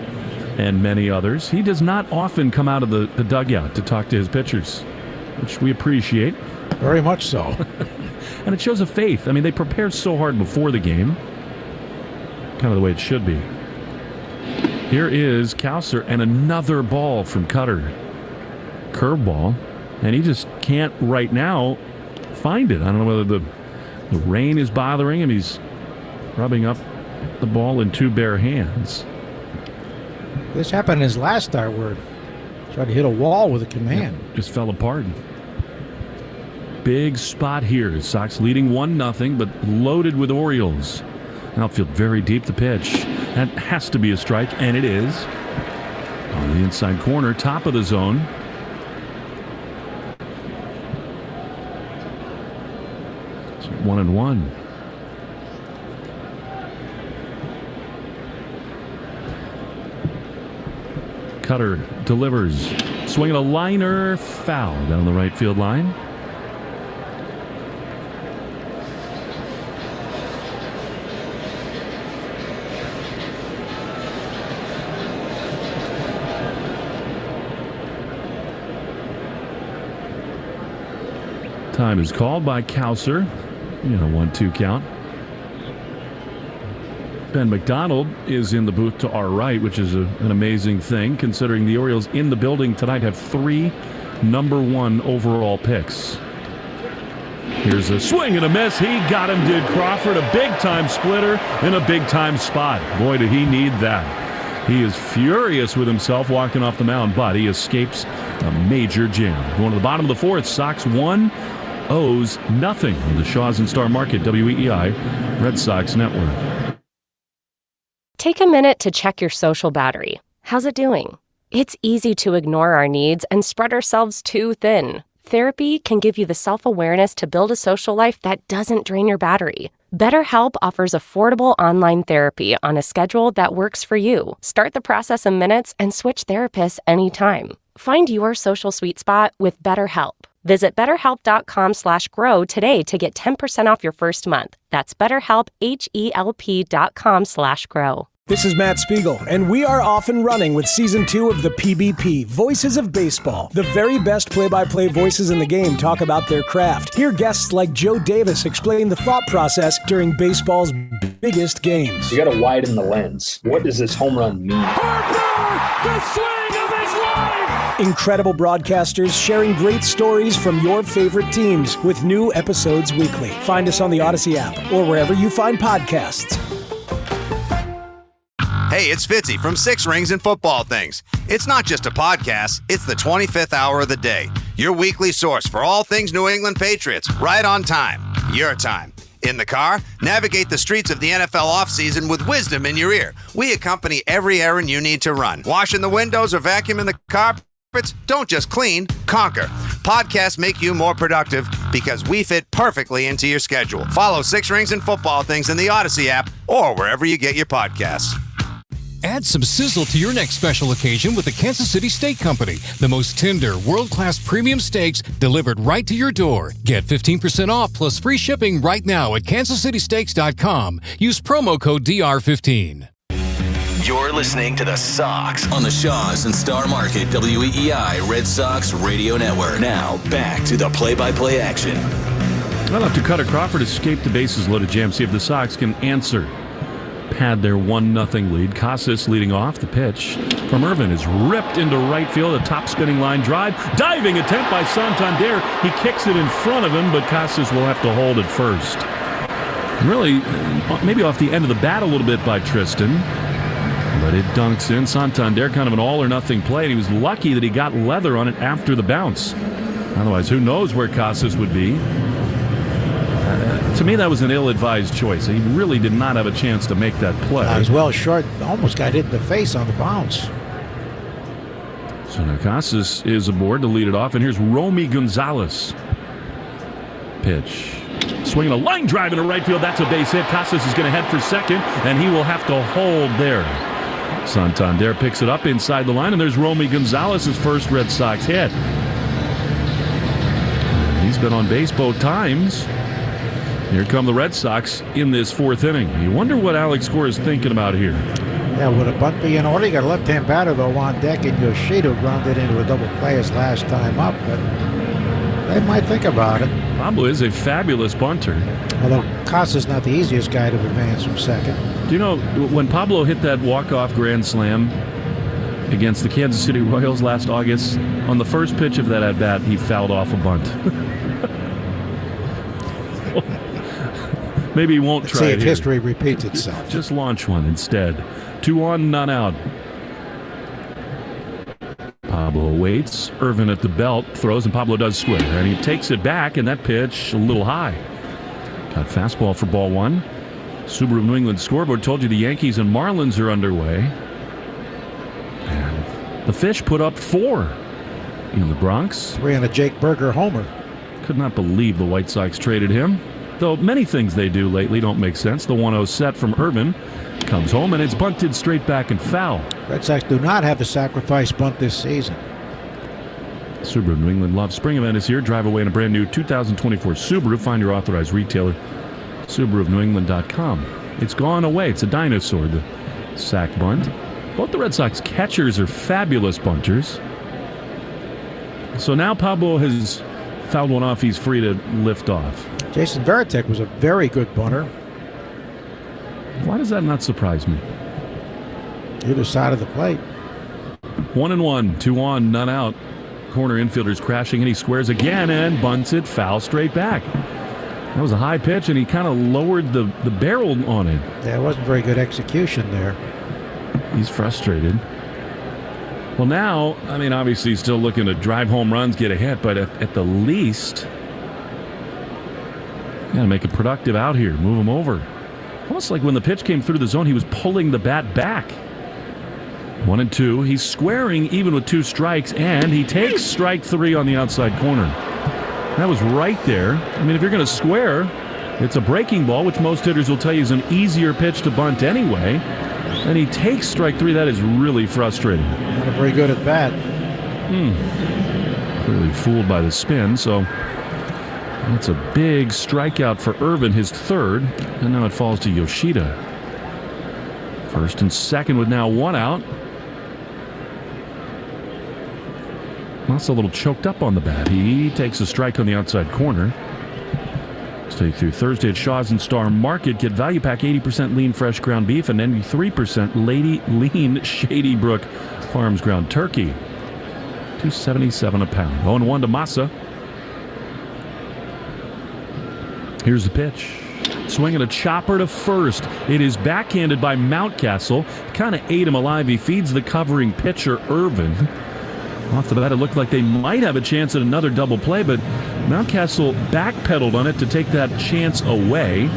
and many others, he does not often come out of the dugout to talk to his pitchers, which we appreciate. Very much so. And it shows a faith. I mean, they prepare so hard before the game. Kind of the way it should be. Here is Kauser, and another ball from Cutter. Curveball. And he just can't right now find it. I don't know whether the rain is bothering him. He's rubbing up the ball in 2 bare hands. This happened in his last start where he tried to hit a wall with a command. Yeah, just fell apart. Big spot here. Sox leading 1-0, but loaded with Orioles. Outfield very deep. The pitch. That has to be a strike, and it is. On the inside corner, top of the zone. It's 1-1. Cutter delivers. Swinging a liner, foul down the right field line. Time is called by Kauser. You know, 1-2 count. Ben McDonald is in the booth to our right, which is an amazing thing, considering the Orioles in the building tonight have 3 number 1 overall picks. Here's a swing and a miss. He got him, did Crawford. A big-time splitter in a big-time spot. Boy, did he need that. He is furious with himself walking off the mound, but he escapes a major jam. Going to the bottom of the 4th, Sox 1, O's nothing on the Shaws and Star Market WEEI Red Sox Network. Take a minute to check your social battery. How's it doing? It's easy to ignore our needs and spread ourselves too thin. Therapy can give you the self-awareness to build a social life that doesn't drain your battery. BetterHelp offers affordable online therapy on a schedule that works for you. Start the process in minutes and switch therapists anytime. Find your social sweet spot with BetterHelp. Visit BetterHelp.com/grow today to get 10% off your first month. That's BetterHelp, HELP.com/grow. This is Matt Spiegel, and we are off and running with Season 2 of the PBP, Voices of Baseball. The very best play-by-play voices in the game talk about their craft. Hear guests like Joe Davis explain the thought process during baseball's biggest games. You got to widen the lens. What does this home run mean? The swing of his life! Incredible broadcasters sharing great stories from your favorite teams with new episodes weekly. Find us on the Odyssey app or wherever you find podcasts. Hey, it's Fitzy from Six Rings and Football Things. It's not just a podcast, it's the 25th hour of the day. Your weekly source for all things New England Patriots, right on time. Your time. In the car, navigate the streets of the NFL offseason with wisdom in your ear. We accompany every errand you need to run. Washing the windows or vacuuming the carpets? Don't just clean, conquer. Podcasts make you more productive because we fit perfectly into your schedule. Follow Six Rings and Football Things in the Odyssey app or wherever you get your podcasts. Add some sizzle to your next special occasion with the Kansas City Steak Company. The most tender, world-class premium steaks delivered right to your door. Get 15% off plus free shipping right now at kansascitysteaks.com. Use promo code DR15. You're listening to the Sox on the Shaws and Star Market WEEI Red Sox Radio Network. Now, back to the play-by-play action. Well, after Cutter Crawford escaped the bases loaded jam, see if the Sox can answer. Pad their 1-0 lead. Casas leading off. The pitch from Irvin is ripped into right field. A top spinning line drive. Diving attempt by Santander. He kicks it in front of him, but Casas will have to hold it first. Really, maybe off the end of the bat a little bit by Tristan. But it dunks in. Santander, kind of an all-or-nothing play, and he was lucky that he got leather on it after the bounce. Otherwise, who knows where Casas would be. To me, that was an ill-advised choice. He really did not have a chance to make that play. He was well short. Almost got hit in the face on the bounce. So now Casas is aboard to lead it off, and here's Romy Gonzalez. Pitch. Swinging a line drive into right field. That's a base hit. Casas is going to head for second, and he will have to hold there. Santander picks it up inside the line, and there's Romy Gonzalez's first Red Sox hit. He's been on base both times. Here come the Red Sox in this fourth inning. You wonder what Alex Cora is thinking about here. Yeah, would a bunt be in order? You got a left-hand batter, though, on deck, and Yoshida grounded into a double play his last time up, but they might think about it. Pablo is a fabulous bunter. Although Casas not the easiest guy to advance from second. Do you know, when Pablo hit that walk-off grand slam against the Kansas City Royals last August, on the first pitch of that at-bat, he fouled off a bunt. Maybe he won't try See it if here. History repeats itself. Just launch one instead. 2 on, none out. Pablo waits. Irvin at the belt throws, and Pablo does square. And he takes it back, and that pitch a little high. Got fastball for ball one. Subaru New England scoreboard told you the Yankees and Marlins are underway. And the Fish put up 4 in the Bronx. 3 on a Jake Berger homer. Could not believe the White Sox traded him. Though many things they do lately don't make sense. The 1-0 set from Irvin comes home, and it's bunted straight back and foul. Red Sox do not have a sacrifice bunt this season. Subaru New England Love Spring event is here. Drive away in a brand new 2024 Subaru. Find your authorized retailer, SubaruofNewEngland.com. It's gone away. It's a dinosaur, the sack bunt. Both the Red Sox catchers are fabulous bunters. So now Pablo has fouled one off. He's free to lift off. Jason Varitek was a very good bunter. Why does that not surprise me? Either side of the plate. 1-1, 2 on, none out. Corner infielder's crashing, and he squares again and bunts it foul straight back. That was a high pitch, and he kind of lowered the barrel on it. Yeah, it wasn't very good execution there. He's frustrated. Well, now, I mean, obviously he's still looking to drive home runs, get a hit, but at the least, you got to make it productive out here. Move him over. Almost like when the pitch came through the zone, he was pulling the bat back. 1-2. He's squaring even with 2 strikes, and he takes strike 3 on the outside corner. That was right there. I mean, if you're going to square, it's a breaking ball, which most hitters will tell you is an easier pitch to bunt anyway. And he takes strike 3. That is really frustrating. Not a very good at bat. Clearly fooled by the spin, so that's a big strikeout for Irvin, his 3rd, and now it falls to Yoshida. First and second with now one out. Massa a little choked up on the bat. He takes a strike on the outside corner. Stay through Thursday at Shaw's and Star Market. Get value pack 80% lean fresh ground beef and 93% lean Shady Brook Farms ground turkey. $2.77 a pound. 0-1 to Massa. Here's the pitch. Swinging a chopper to first. It is backhanded by Mountcastle. Kind of ate him alive. He feeds the covering pitcher, Irvin. Off the bat, it looked like they might have a chance at another double play, but Mountcastle backpedaled on it to take that chance away.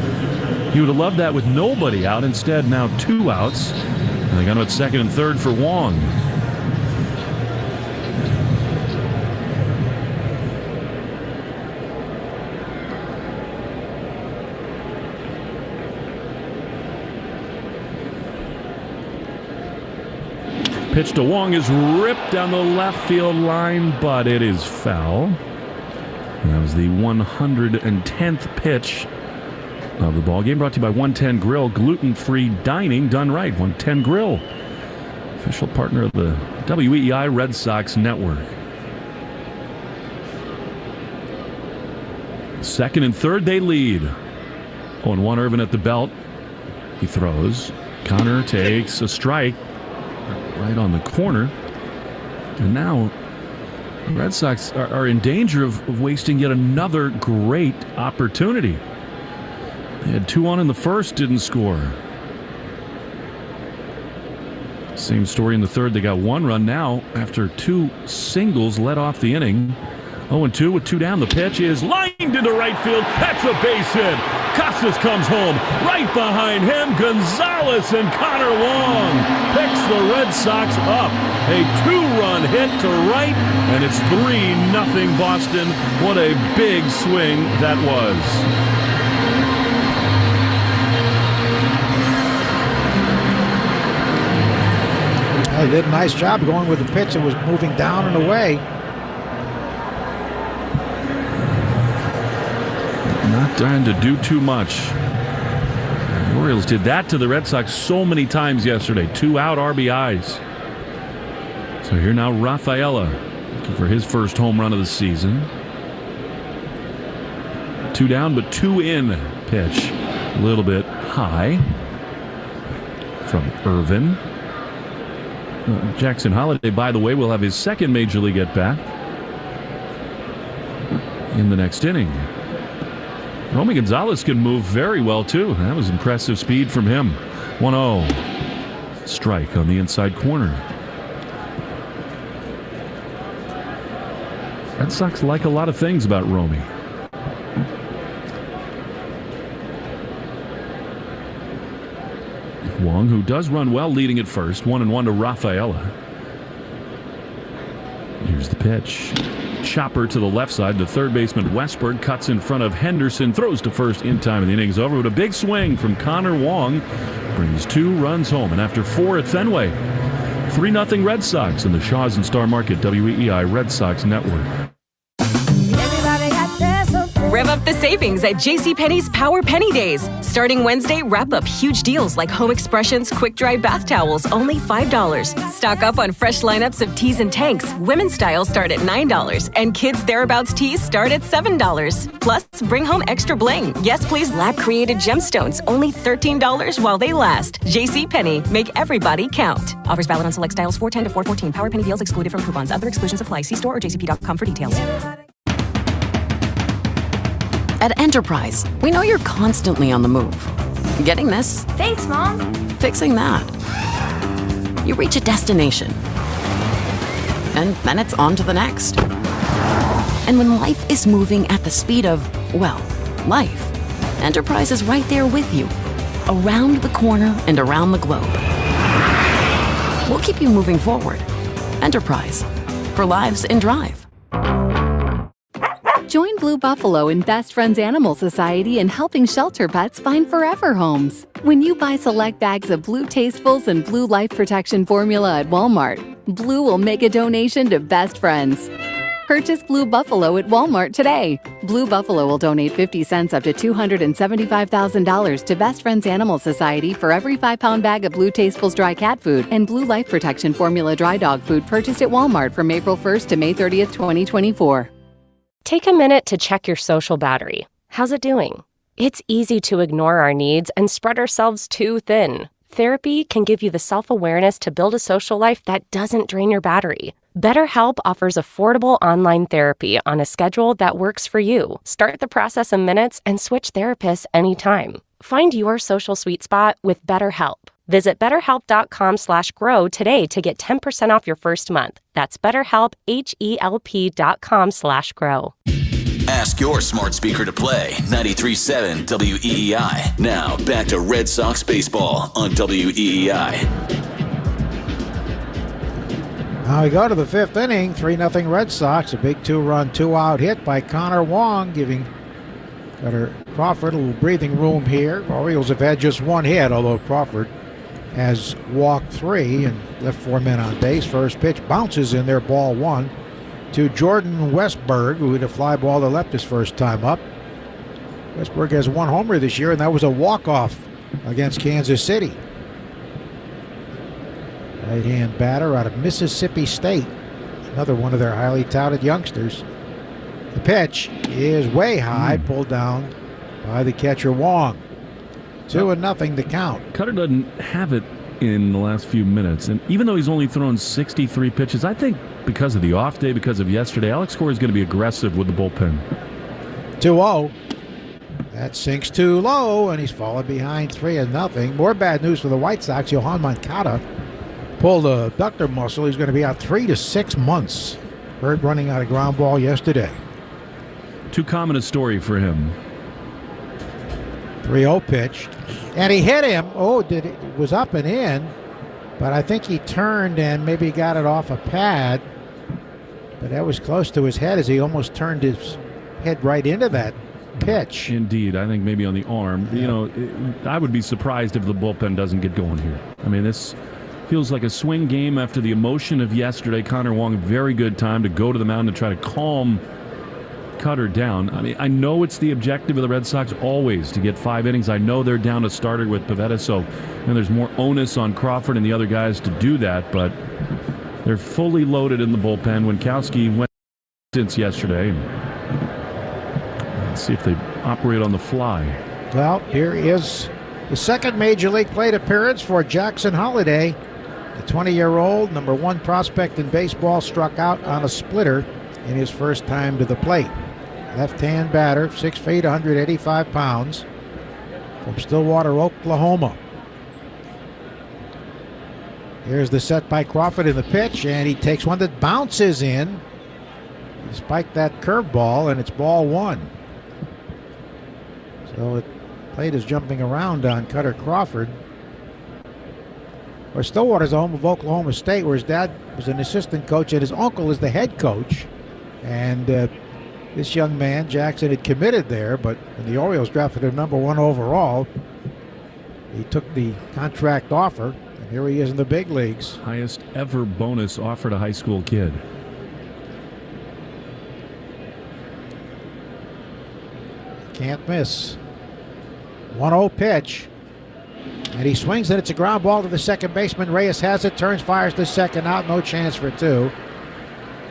He would have loved that with nobody out. Instead, now 2 outs. And they got him at second and third for Wong. Pitch to Wong is ripped down the left field line, but it is foul. And that was the 110th pitch of the ball game. Brought to you by 110 Grill, gluten-free dining done right. 110 Grill, official partner of the WEEI Red Sox Network. Second and third, they lead. 0-1 Irvin at the belt. He throws. Connor takes a strike. Right on the corner. And now the Red Sox are in danger of wasting yet another great opportunity. They had 2 on in the first, didn't score. Same story in the third. They got 1 run now after 2 singles led off the inning. 0-2 with 2 down. The pitch is lined into right field. That's a base hit. Casas comes home. Right behind him, Gonzalez and Connor Wong picks the Red Sox up. A 2-run hit to right, and it's 3-0 Boston. What a big swing that was. They did a nice job going with the pitch that was moving down and away. Not trying to do too much. The Orioles did that to the Red Sox so many times yesterday. 2 out RBIs. So here now Rafaela looking for his first home run of the season. 2 down but 2 in. Pitch a little bit high from Irvin. Jackson Holliday, by the way, will have his second major league at bat in the next inning. Romy Gonzalez can move very well, too. That was impressive speed from him. 1-0. Strike on the inside corner. Red Sox like a lot of things about Romy. Wong, who does run well, leading at first. 1-1 to Rafaela. Here's the pitch. Chopper to the left side. The third baseman Westberg cuts in front of Henderson, throws to first in time, and the inning's over with a big swing from Connor Wong. Brings 2 runs home, and after 4 at Fenway, 3-0 Red Sox in the Shaw's and Star Market WEEI Red Sox Network. Rev up the savings at JCPenney's Power Penny Days. Starting Wednesday, wrap up huge deals like Home Expressions quick-dry bath towels, only $5. Stock up on fresh lineups of tees and tanks. Women's styles start at $9, and kids' thereabouts tees start at $7. Plus, bring home extra bling. Yes, please, lab-created gemstones, only $13 while they last. JCPenney, make everybody count. Offers valid on select styles 4/10 to 4/14. Power Penny deals excluded from coupons. Other exclusions apply. See store or jcp.com for details. At Enterprise, we know you're constantly on the move. Getting this? Thanks, Mom. Fixing that. You reach a destination, and then it's on to the next. And when life is moving at the speed of, well, life, Enterprise is right there with you, around the corner and around the globe. We'll keep you moving forward. Enterprise, for lives in drive. Join Blue Buffalo and Best Friends Animal Society in helping shelter pets find forever homes. When you buy select bags of Blue Tastefuls and Blue Life Protection Formula at Walmart, Blue will make a donation to Best Friends. Purchase Blue Buffalo at Walmart today. Blue Buffalo will donate 50 cents up to $275,000 to Best Friends Animal Society for every 5-pound bag of Blue Tastefuls dry cat food and Blue Life Protection Formula dry dog food purchased at Walmart from April 1st to May 30th, 2024. Take a minute to check your social battery. How's it doing? It's easy to ignore our needs and spread ourselves too thin. Therapy can give you the self-awareness to build a social life that doesn't drain your battery. BetterHelp offers affordable online therapy on a schedule that works for you. Start the process in minutes and switch therapists anytime. Find your social sweet spot with BetterHelp. Visit betterhelp.com/grow today to get 10% off your first month. That's BetterHelp, HELP.com/grow. Ask your smart speaker to play 93.7 WEEI. Now back to Red Sox baseball on WEEI. Now we go to the 5th inning, 3-0 Red Sox. A big 2-run, 2-out hit by Connor Wong, giving Cutter Crawford a little breathing room here. Orioles have had just one hit, although Crawford has walked 3 and left 4 men on base. First pitch bounces in there, ball 1 to Jordan Westberg, who hit a fly ball to left his first time up. Westberg has 1 homer this year, and that was a walk-off against Kansas City. Right-hand batter out of Mississippi State. Another one of their highly touted youngsters. The pitch is way high, pulled down by the catcher Wong. 2-0 the count. Cutter doesn't have it in the last few minutes, and even though he's only thrown 63 pitches, I think because of the off day, because of yesterday, Alex Cora is going to be aggressive with the bullpen. 2-0. That sinks too low, and he's fallen behind 3-0. More bad news for the White Sox. Yohan Moncada pulled a adductor muscle. He's going to be out 3 to 6 months. Hurt running out of ground ball yesterday. Too common a story for him. 3-0 pitch. And he hit him. It was up and in. But I think he turned and maybe got it off a pad. But that was close to his head as he almost turned his head right into that pitch. Indeed. I think maybe on the arm. Yeah. You know, I would be surprised if the bullpen doesn't get going here. I mean, this feels like a swing game after the emotion of yesterday. Connor Wong, very good time to go to the mound and try to calm Cutter down. I mean, I know it's the objective of the Red Sox always to get 5 innings. I know they're down a starter with Pivetta, so there's more onus on Crawford and the other guys to do that, but they're fully loaded in the bullpen. Winkowski went since yesterday. Let's see if they operate on the fly. Well, here is the second Major League Plate appearance for Jackson Holliday. The 20-year-old, number 1 prospect in baseball, struck out on a splitter in his first time to the plate. Left-hand batter, 6 feet, 185 pounds, from Stillwater, Oklahoma. Here's the set by Crawford in the pitch, and he takes one that bounces in. He spiked that curveball, and it's ball 1. So the plate is jumping around on Cutter Crawford. Well, Stillwater's the home of Oklahoma State, where his dad was an assistant coach and his uncle is the head coach. And this young man, Jackson, had committed there, but when the Orioles drafted him number 1 overall, he took the contract offer, and here he is in the big leagues. Highest ever bonus offered a high school kid. Can't miss. 1-0 pitch. And he swings it. It's a ground ball to the second baseman. Reyes has it, turns, fires to second out. No chance for 2.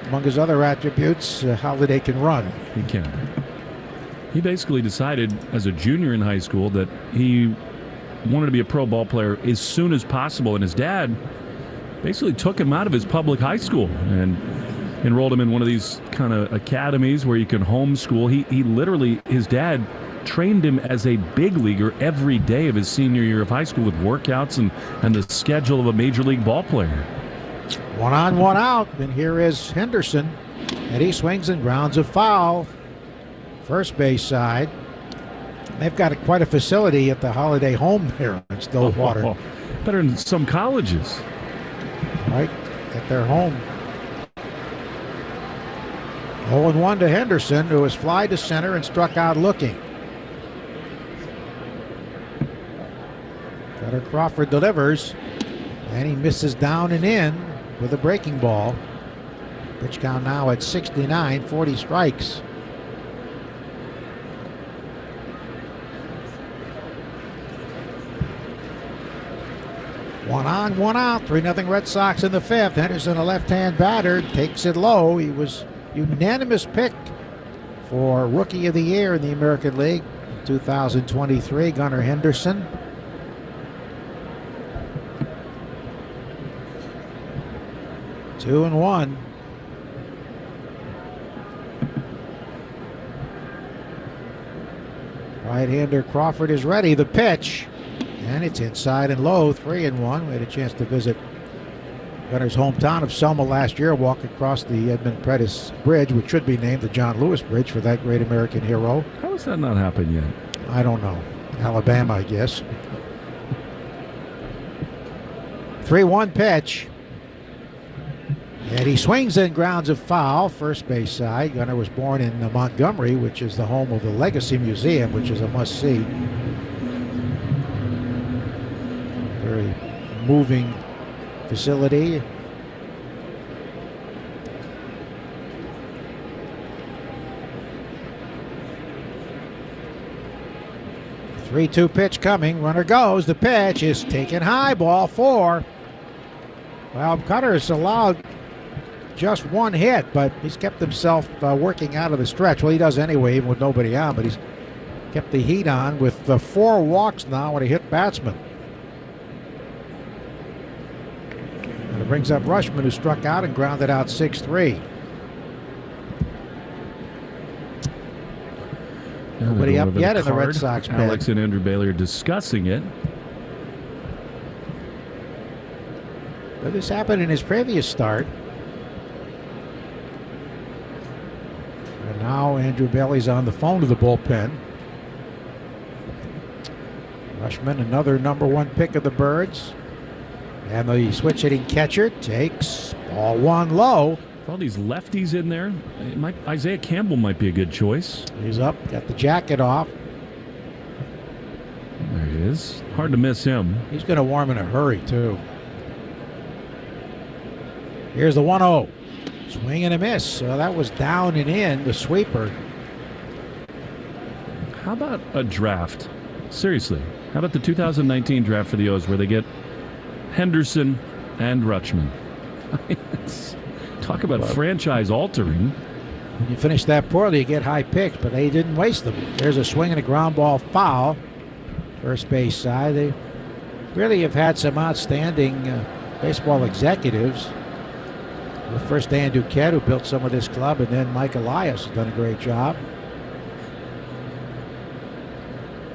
Among his other attributes, Holliday can run. He can. He basically decided as a junior in high school that he wanted to be a pro ball player as soon as possible. And his dad basically took him out of his public high school and enrolled him in one of these kind of academies where you can homeschool. He literally, his dad trained him as a big leaguer every day of his senior year of high school with workouts and the schedule of a major league ball player. 1 on, 1 out, and here is Henderson, and he swings and grounds a foul. First base side. They've got quite a facility at the Holliday home there in Stillwater. Better than some colleges. Right at their home. 0-1 to Henderson, who has fly to center and struck out looking. Cutter Crawford delivers, and he misses down and in with a breaking ball. Pitch count now at 69, 40 strikes. One on, one out. 3-0 Red Sox in the fifth. Henderson, a left-hand batter, takes it low. He was unanimous pick for Rookie of the Year in the American League in 2023, Gunnar Henderson. Two and one. Right-hander Crawford is ready. The pitch. And it's inside and low, 3-1. We had a chance to visit Gunner's hometown of Selma last year, walk across the Edmund Pettus Bridge, which should be named the John Lewis Bridge for that great American hero. How has that not happened yet? I don't know. Alabama, I guess. 3-1 pitch. And he swings and grounds a foul, first base side. Gunner was born in Montgomery, which is the home of the Legacy Museum, which is a must-see. Very moving facility. The 3-2 pitch coming. Runner goes. The pitch is taken high. Ball 4. Well, Cutter has allowed just one hit, but he's kept himself working out of the stretch. Well, he does anyway, even with nobody on, but he's kept the heat on with 4 walks now and a hit batsman. And it brings up Rushman, who struck out and grounded out 6-3. Nobody up yet in the Red Sox pen. Alex and Andrew Bailey are discussing it. But this happened in his previous start. And now Andrew Bailey's on the phone to the bullpen. Rushman, another #1 pick of the Birds. And the switch hitting catcher takes ball 1 low. With all these lefties in there, Isaiah Campbell might be a good choice. He's up, got the jacket off. There he is. Hard to miss him. He's going to warm in a hurry, too. Here's the 1-0. Swing and a miss. So that was down and in, the sweeper. How about a draft? Seriously, how about the 2019 draft for the O's where they get Henderson and Rutschman? Talk about franchise altering. When you finish that poorly, you get high picks, but they didn't waste them. There's a swing and a ground ball foul. First base side. They really have had some outstanding baseball executives. The first Dan Duquette, who built some of this club, and then Mike Elias has done a great job.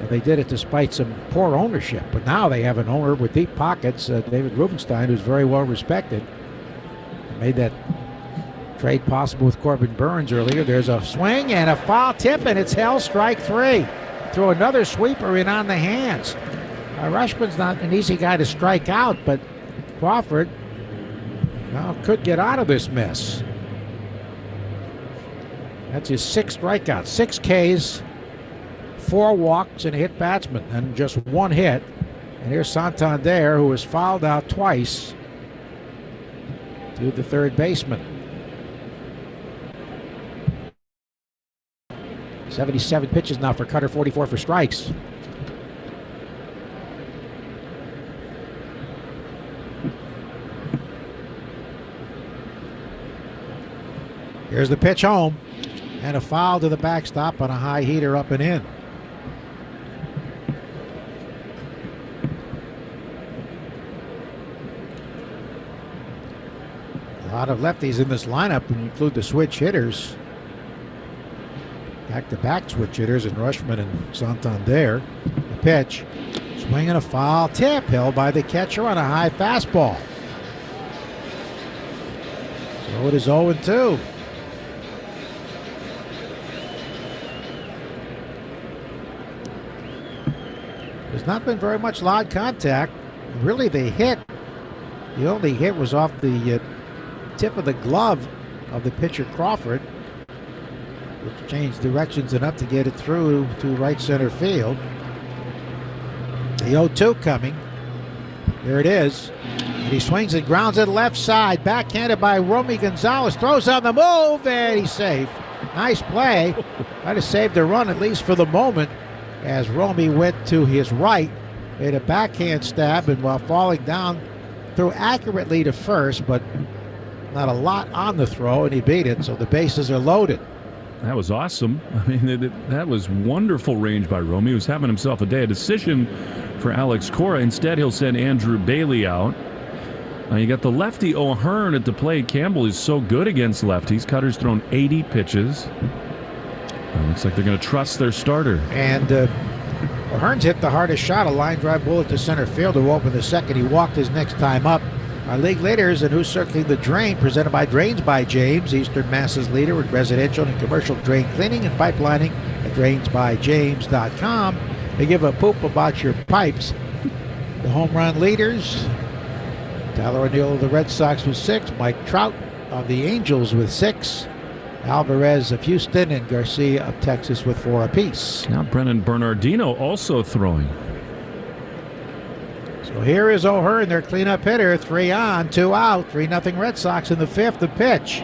And they did it despite some poor ownership. But now they have an owner with deep pockets, David Rubenstein, who's very well respected. Made that trade possible with Corbin Burns earlier. There's a swing and a foul tip, and it's held strike 3. Throw another sweeper in on the hands. Rushman's not an easy guy to strike out, but Crawford could get out of this mess. That's his 6th strikeout. 6 Ks, 4 walks, and a hit batsman, and just 1 hit. And here's Santander, who was fouled out twice to the third baseman. 77 pitches now for Cutter, 44 for strikes. Here's the pitch home, and a foul to the backstop on a high heater up and in. A lot of lefties in this lineup, when you include the switch hitters. Back-to-back switch hitters in Rushman and Santander. The pitch, swing and a foul tip, held by the catcher on a high fastball. So it is 0-2. There's not been very much loud contact. Really, the only hit was off the tip of the glove of the pitcher Crawford, which changed directions enough to get it through to right center field. The 0-2 coming. Here it is. And he swings and grounds it left side. Backhanded by Romy Gonzalez. Throws on the move, and he's safe. Nice play. Might have saved the run, at least for the moment, as Romy went to his right. Made a backhand stab, and while falling down, threw accurately to first, but not a lot on the throw, and he beat it, so the bases are loaded. That was awesome. I mean, that was wonderful range by Romy. He was having himself a day. A decision for Alex Cora. Instead, he'll send Andrew Bailey out. You got the lefty O'Hearn at the plate. Campbell is so good against lefties. Cutter's thrown 80 pitches. Looks like they're going to trust their starter. And O'Hearn's hit the hardest shot, a line drive bullet to center field to open the second. He walked his next time up. Our league leaders and Who's Circling the Drain, presented by Drains by James, Eastern Mass's leader with residential and commercial drain cleaning and pipelining at drainsbyjames.com. They give a poop about your pipes. The home run leaders, Tyler O'Neill of the Red Sox with 6, Mike Trout of the Angels with 6, Alvarez of Houston, and Garcia of Texas with 4 apiece. Now Brennan Bernardino also throwing. So here is O'Hearn, their cleanup hitter. 3 on, 2 out, 3-0 Red Sox in the 5th. The pitch.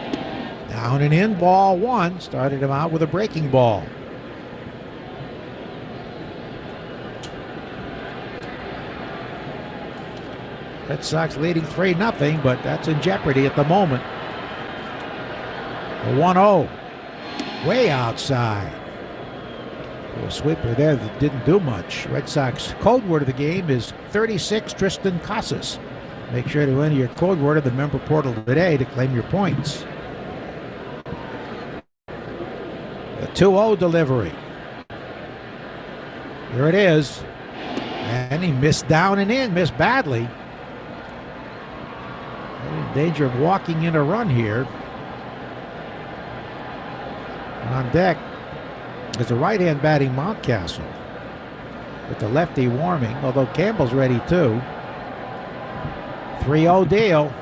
Down and in, ball 1. Started him out with a breaking ball. Red Sox leading 3-0, but that's in jeopardy at the moment. A 1-0. Way outside. A sweeper there that didn't do much. Red Sox code word of the game is 36 Tristan Casas. Make sure to enter your code word of the member portal today to claim your points. The 2-0 delivery. Here it is. And he missed down and in, missed badly. In danger of walking in a run here. On deck is the right-hand batting Mountcastle, with the lefty warming, although Campbell's ready too. 3-0 deal.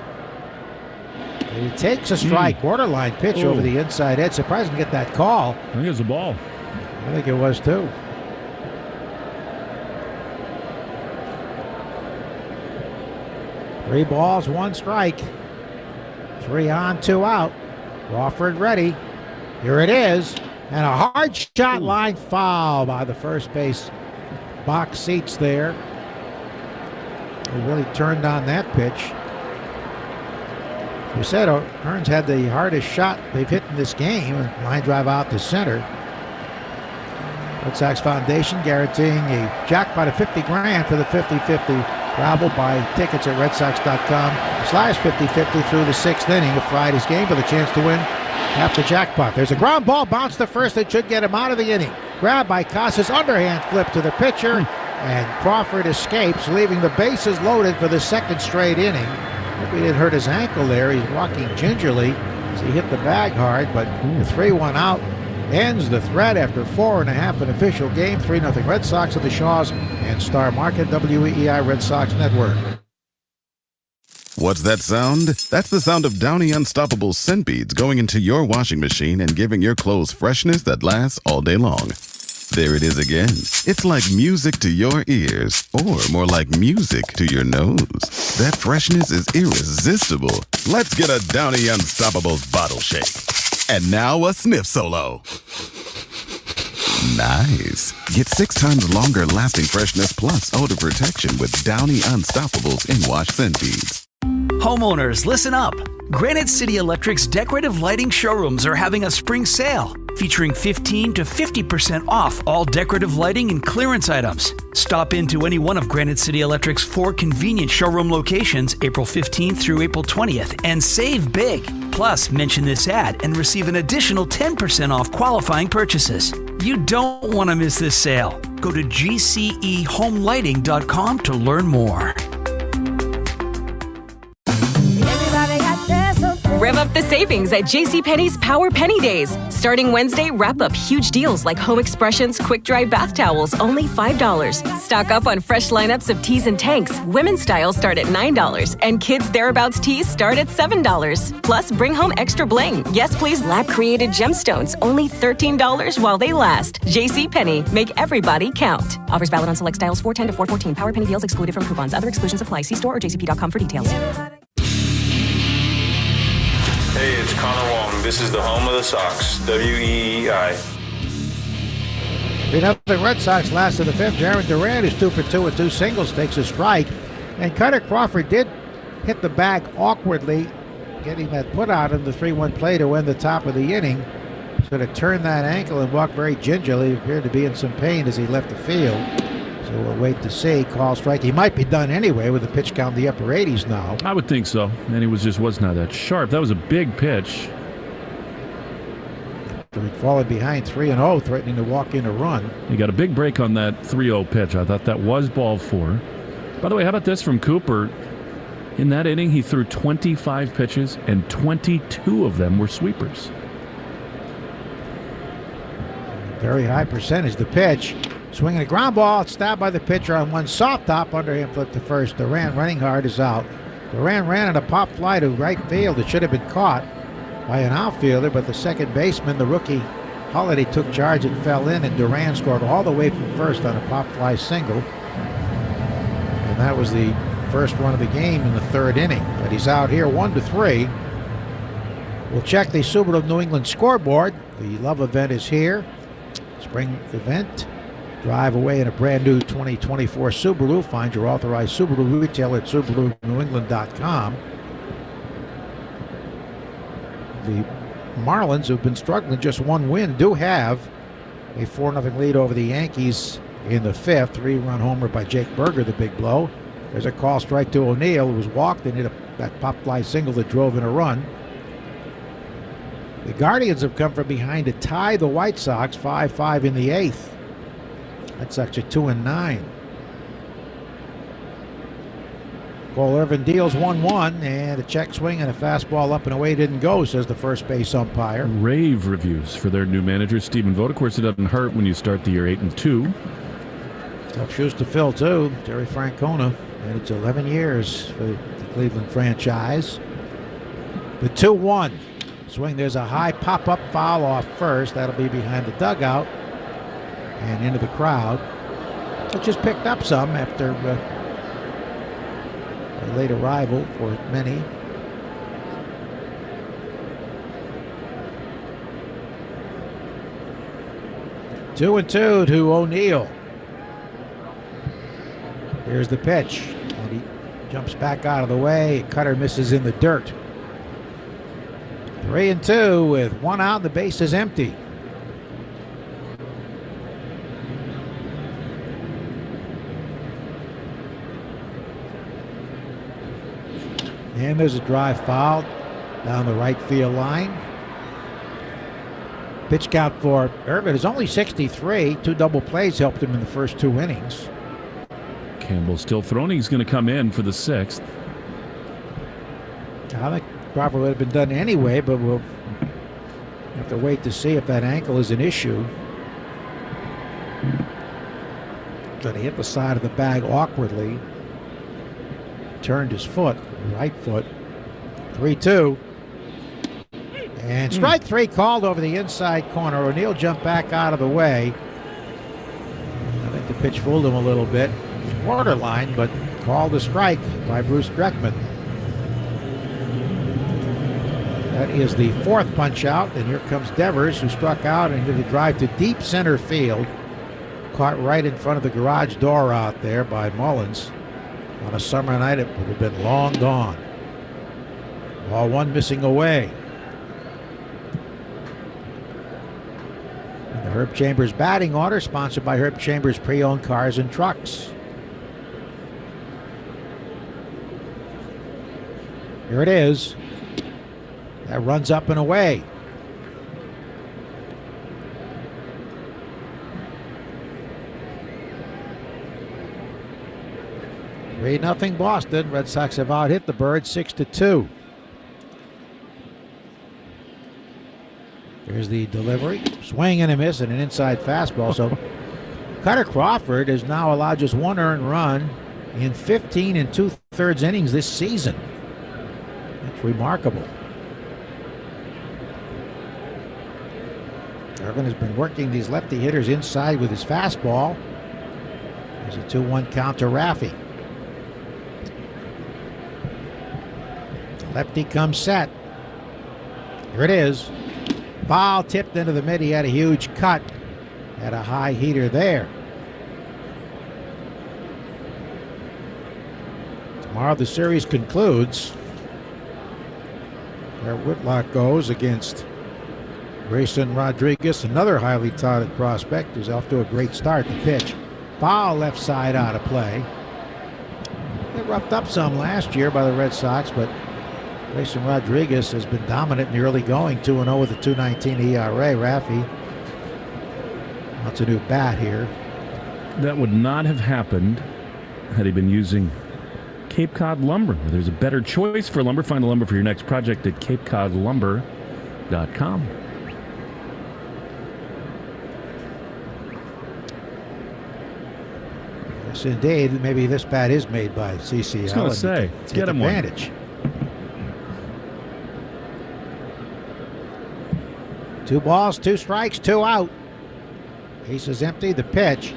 And he takes a strike, borderline pitch over the inside edge. Surprised to get that call. I think it was a ball. I think it was too. Three balls, 1 strike. 3 on, 2 out. Crawford ready. Here it is. And a hard shot line foul by the first base box seats there. He really turned on that pitch. We said O'Hearn's had the hardest shot they've hit in this game. Line drive out to center. Red Sox Foundation guaranteeing a jackpot of $50,000 for the 50-50 raffle. Buy tickets at redsox.com/50-50 through the 6th inning of Friday's game for the chance to win half the jackpot. There's a ground ball, bounce to first. That should get him out of the inning. Grabbed by Casas, underhand flip to the pitcher, and Crawford escapes, leaving the bases loaded for the 2nd straight inning. Hope he didn't hurt his ankle there. He's walking gingerly as he hit the bag hard, but the 3-1 out ends the threat after 4.5 an official game. 3-0 Red Sox at the Shaws and Star Market, WEEI Red Sox Network. What's that sound? That's the sound of Downy Unstoppable scent beads going into your washing machine and giving your clothes freshness that lasts all day long. There it is again. It's like music to your ears, or more like music to your nose. That freshness is irresistible. Let's get a Downy Unstoppables bottle shake. And now a sniff solo. Nice. Get 6 times longer lasting freshness plus odor protection with Downy Unstoppables in-wash scent beads. Homeowners, listen up. Granite City Electric's decorative lighting showrooms are having a spring sale featuring 15 to 50% off all decorative lighting and clearance items. Stop into any one of Granite City Electric's 4 convenient showroom locations April 15th through April 20th and save big. Plus, mention this ad and receive an additional 10% off qualifying purchases. You don't want to miss this sale. Go to gcehomelighting.com to learn more. Rev up the savings at JCPenney's Power Penny Days. Starting Wednesday, wrap up huge deals like Home Expressions quick-dry bath towels, only $5. Stock up on fresh lineups of tees and tanks. Women's styles start at $9, and kids' thereabouts tees start at $7. Plus, bring home extra bling. Yes, please, lab-created gemstones, only $13 while they last. JCPenney, make everybody count. Offers valid on select styles 410 to 414. Power Penny deals excluded from coupons. Other exclusions apply. See store or jcp.com for details. Hey, it's Connor Walton. This is the home of the Sox, WEEI. 3-0 Red Sox last of the fifth. Jarren Duran is 2 for 2 with 2 singles, takes a strike. And Cutter Crawford did hit the bag awkwardly, getting that put out in the 3-1 play to end the top of the inning. Sort of turned that ankle and walked very gingerly. He appeared to be in some pain as he left the field. So we'll wait to see. Call strike. He might be done anyway with the pitch count in the upper 80s now. I would think so. And he was not that sharp. That was a big pitch. So he'd fallen behind 3-0, threatening to walk in a run. He got a big break on that 3-0 pitch. I thought that was ball 4. By the way, how about this from Cooper? In that inning, he threw 25 pitches, and 22 of them were sweepers. Very high percentage. The pitch. Swinging a ground ball, it's stabbed by the pitcher on one soft top under him, flipped to first. Duran running hard is out. Duran ran at a pop fly to right field. It should have been caught by an outfielder, but the second baseman, the rookie Holliday, took charge and fell in, and Duran scored all the way from first on a pop fly single. And that was the first run of the game in the third inning. But he's out here 1-3. We'll check the Subaru of New England scoreboard. The Love event is here. Spring event. Drive away in a brand new 2024 Subaru. Find your authorized Subaru retailer at SubaruNewEngland.com. The Marlins, who've been struggling, just one win, do have a 4-0 lead over the Yankees in the fifth. 3-run homer by Jake Berger, the big blow. There's a call strike to O'Neill, who was walked and hit that pop fly single that drove in a run. The Guardians have come from behind to tie the White Sox 5-5 in the eighth. Red Sox are 2-9. Cole Irvin deals 1-1, and a check swing and a fastball up and away didn't go, says the first base umpire. Rave reviews for their new manager, Stephen Vogt. Of course, it doesn't hurt when you start the year 8-2. Tough shoes to fill, too. Terry Francona, and it's 11 years for the Cleveland franchise. The 2-1 swing. There's a high pop-up foul off first. That'll be behind the dugout and into the crowd. It just picked up some after a late arrival for many. Two and two to O'Neill. Here's the pitch, and he jumps back out of the way. Cutter misses in the dirt. 3-2 with one out. The base is empty. And there's a drive foul down the right field line. Pitch count for Irvin is only 63. 2 double plays helped him in the first 2 innings. Campbell still throwing. He's going to come in for the 6th. I think Crawford would have been done anyway, but we'll have to wait to see if that ankle is an issue. But he hit the side of the bag awkwardly. Turned his foot, right foot. 3-2. And strike 3 called over the inside corner. O'Neill jumped back out of the way. I think the pitch fooled him a little bit. Borderline, but called a strike by Bruce Dreckman. That is the 4th punch out, and here comes Devers, who struck out and did a drive to deep center field. Caught right in front of the garage door out there by Mullins. On a summer night, it would have been long gone. Ball 1 missing away. And the Herb Chambers batting order, sponsored by Herb Chambers Pre-Owned Cars and Trucks. Here it is. That runs up and away. Nothing Boston. Red Sox have out-hit the Birds 6-2. Here's the delivery. Swing and a miss and an inside fastball. So Cutter Crawford has now allowed just one earned run in 15 2/3 innings this season. That's remarkable. Irvin has been working these lefty hitters inside with his fastball. There's a 2-1 count to Raffy. The lefty comes set. Here it is. Foul tipped into the mid. He had a huge cut. Had a high heater there. Tomorrow the series concludes. Where Whitlock goes against Grayson Rodriguez, another highly touted prospect who's off to a great start. The pitch. Foul left side out of play. They roughed up some last year by the Red Sox, but Grayson Rodriguez has been dominant in the early going, 2-0 with a 2.19 ERA. Raffy wants a new bat here. That would not have happened had he been using Cape Cod lumber. There's a better choice for lumber. Find the lumber for your next project at capecodlumber.com. Yes, indeed. Maybe this bat is made by CCL. I was going to say, let's get him advantage. one. 2 balls, 2 strikes, 2 out. Base is empty. The pitch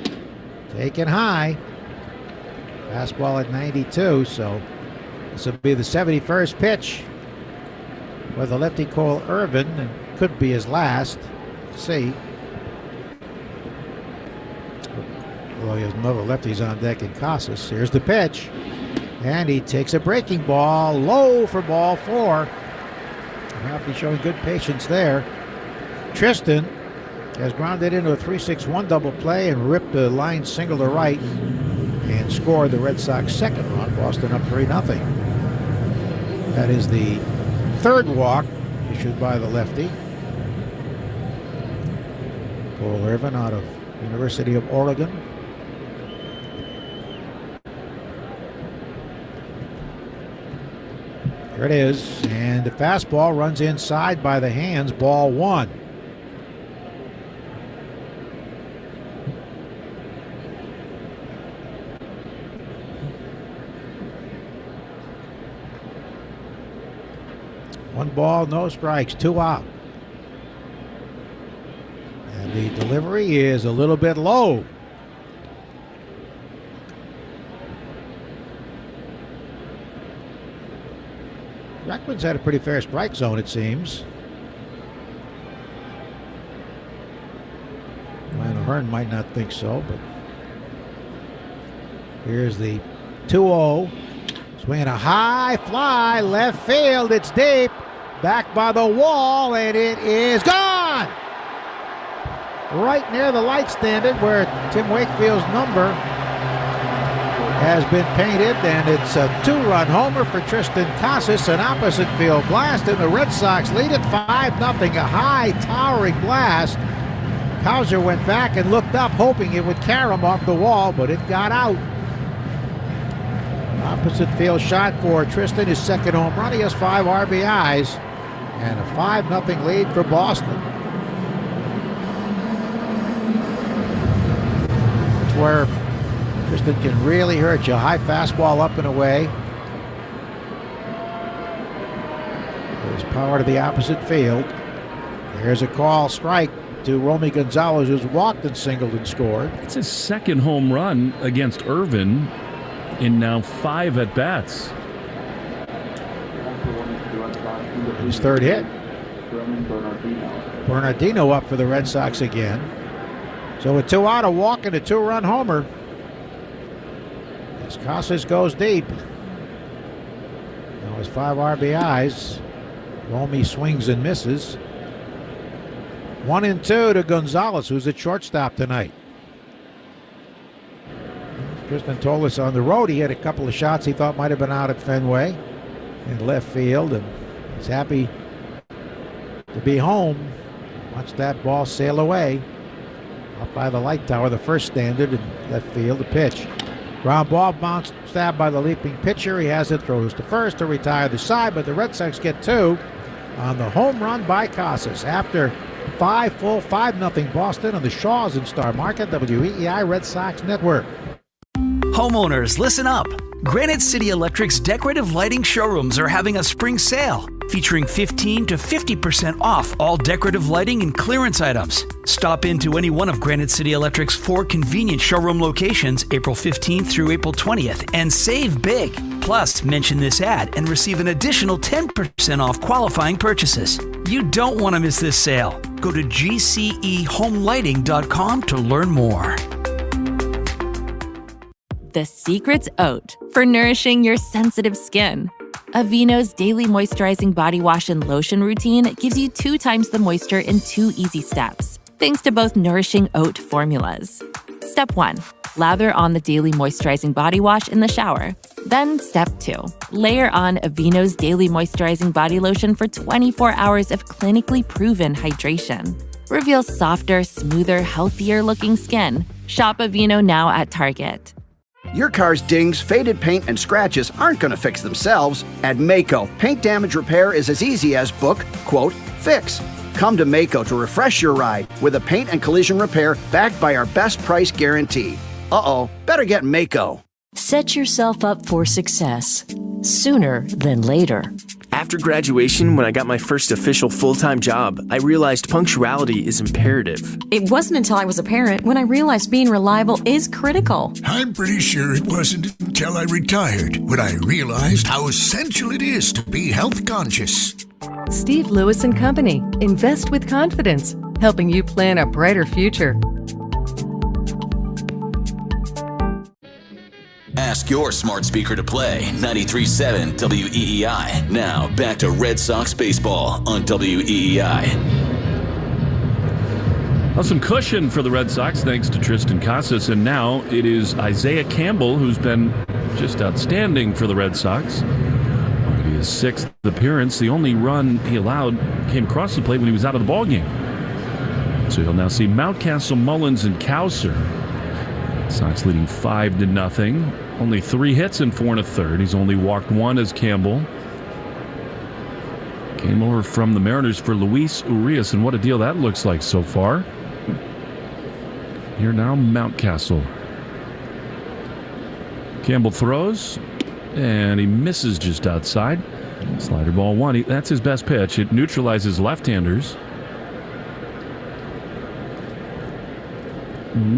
taken high. Fastball at 92, so this will be the 71st pitch for the lefty Cole Irvin, and could be his last. Let's see. Well, he has another lefties on deck in Casas. Here's the pitch, and he takes a breaking ball low for ball 4. Raffy showing good patience there. Tristan has grounded into a 3-6-1 double play and ripped a line single to right and scored the Red Sox second run. Boston up 3-0. That is the 3rd walk issued by the lefty. Cole Irvin out of University of Oregon. Here it is, and the fastball runs inside by the hands, ball 1. One ball, no strikes, 2 out. And the delivery is a little bit low. Reckman's had a pretty fair strike zone, it seems. Ryan O'Hearn might not think so, but here's the 2-0. Swinging a high fly, left field. It's deep. Back by the wall, and it is gone! Right near the light standard where Tim Wakefield's number has been painted, and it's a 2-run homer for Tristan Casas, an opposite field blast, and the Red Sox lead it 5-0. A high, towering blast. Causer went back and looked up, hoping it would carry him off the wall, but it got out. Opposite field shot for Tristan, his second home run. He has 5 RBIs and a 5-0 lead for Boston. That's where Tristan can really hurt you. High fastball up and away. There's power to the opposite field. There's a call strike to Romy Gonzalez, who's walked and singled and scored. It's his second home run against Irvin in now 5 at-bats. His 3rd hit. Bernardino up for the Red Sox again. So with 2 out, a walk and a 2-run homer. As Casas goes deep. Now his 5 RBIs. Romy swings and misses. 1-2 to Gonzalez, who's at shortstop tonight. Tristan told us on the road he had a couple of shots he thought might have been out at Fenway in left field, and he's happy to be home. Watch that ball sail away up by the light tower, the first standard in left field. The pitch. Ground ball bounced, stabbed by the leaping pitcher. He has it, throws to first to retire the side, but the Red Sox get 2 on the home run by Casas. After 5-0 Boston on the Shaws in Star Market, WEEI Red Sox Network. Homeowners, listen up. Granite City Electric's decorative lighting showrooms are having a spring sale featuring 15 to 50% off all decorative lighting and clearance items. Stop into any one of Granite City Electric's 4 convenient showroom locations April 15th through April 20th and save big. Plus, mention this ad and receive an additional 10% off qualifying purchases. You don't want to miss this sale. Go to gcehomelighting.com to learn more. The secret's oat for nourishing your sensitive skin. Aveeno's daily moisturizing body wash and lotion routine gives you 2 times the moisture in 2 easy steps, thanks to both nourishing oat formulas. Step 1. Lather on the daily moisturizing body wash in the shower. Then Step 2. Layer on Aveeno's daily moisturizing body lotion for 24 hours of clinically proven hydration. Reveal softer, smoother, healthier-looking skin. Shop Aveeno now at Target. Your car's dings, faded paint, and scratches aren't going to fix themselves. At Maaco, paint damage repair is as easy as book, quote, fix. Come to Maaco to refresh your ride with a paint and collision repair backed by our best price guarantee. Better get Maaco. Set yourself up for success sooner than later. After graduation, when I got my first official full-time job, I realized punctuality is imperative. It wasn't until I was a parent when I realized being reliable is critical. I'm pretty sure it wasn't until I retired when I realized how essential it is to be health conscious. Steve Lewis & Company. Invest with confidence, helping you plan a brighter future. Ask your smart speaker to play 93.7 WEEI. Now, back to Red Sox baseball on WEEI. Well, some cushion for the Red Sox thanks to Tristan Casas, and now it is Isaiah Campbell who's been just outstanding for the Red Sox. Already his 6th appearance. The only run he allowed came across the plate when he was out of the ballgame. So you'll now see Mountcastle, Mullins, and Cowser. Sox leading 5-0. Only 3 hits in 4 1/3. He's only walked 1 as Campbell. Came over from the Mariners for Luis Urias, and what a deal that looks like so far. Here now, Mountcastle. Campbell throws, and he misses just outside. Slider ball 1. That's his best pitch. It neutralizes left-handers.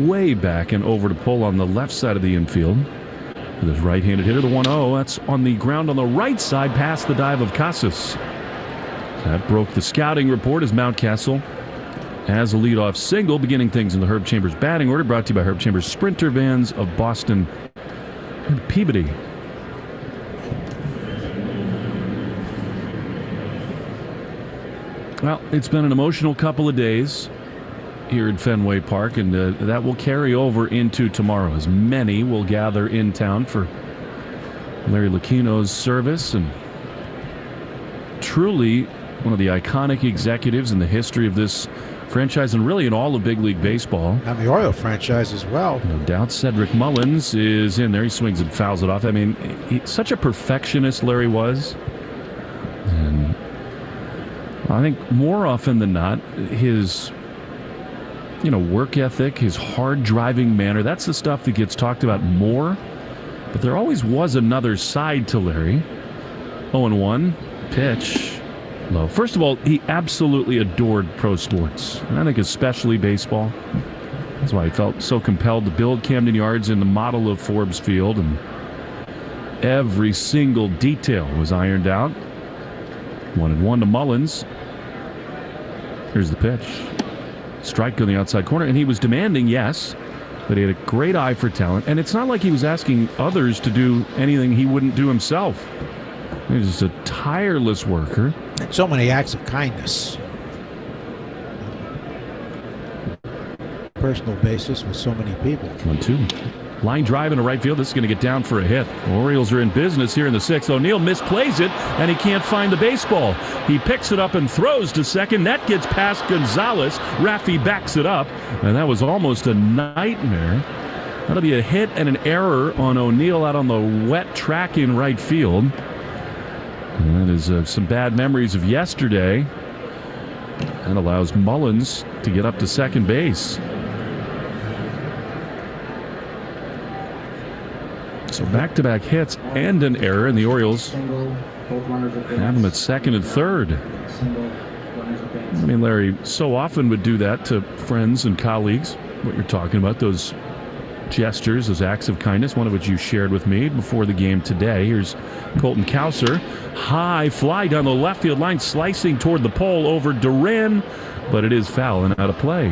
Way back and over to pull on the left side of the infield. With his right-handed hitter, the 1-0. That's on the ground on the right side past the dive of Casas. That broke the scouting report as Mountcastle has a leadoff single, beginning things in the Herb Chambers batting order, brought to you by Herb Chambers Sprinter Vans of Boston and Peabody. Well, it's been an emotional couple of days here at Fenway Park, and that will carry over into tomorrow as many will gather in town for Larry Lucchino's service. And truly one of the iconic executives in the history of this franchise and really in all of Big League Baseball. And the Oriole franchise as well. No doubt Cedric Mullins is in there. He swings and fouls it off. I mean, such a perfectionist Larry was. And I think more often than not, his work ethic, his hard driving manner, that's the stuff that gets talked about more. But there always was another side to Larry. 0-1, pitch, low. First of all, he absolutely adored pro sports, and I think especially baseball. That's why he felt so compelled to build Camden Yards in the model of Forbes Field, and every single detail was ironed out. 1-1 to Mullins. Here's the pitch. Strike on the outside corner, and he was demanding, yes, but he had a great eye for talent, and it's not like he was asking others to do anything he wouldn't do himself. He was just a tireless worker. And so many acts of kindness. Personal basis with so many people. 1-2. Line drive into right field. This is going to get down for a hit. The Orioles are in business here in the 6th. O'Neill misplays it, and he can't find the baseball. He picks it up and throws to second. That gets past Gonzalez. Raffy backs it up, and that was almost a nightmare. That'll be a hit and an error on O'Neill out on the wet track in right field. And that is some bad memories of yesterday and allows Mullins to get up to second base. So back-to-back hits and an error, and the Orioles have him at second and third. I mean, Larry so often would do that to friends and colleagues, what you're talking about, those gestures, those acts of kindness, one of which you shared with me before the game today. Here's Colton Cowser. High fly down the left field line, slicing toward the pole over Duran, but it is foul and out of play.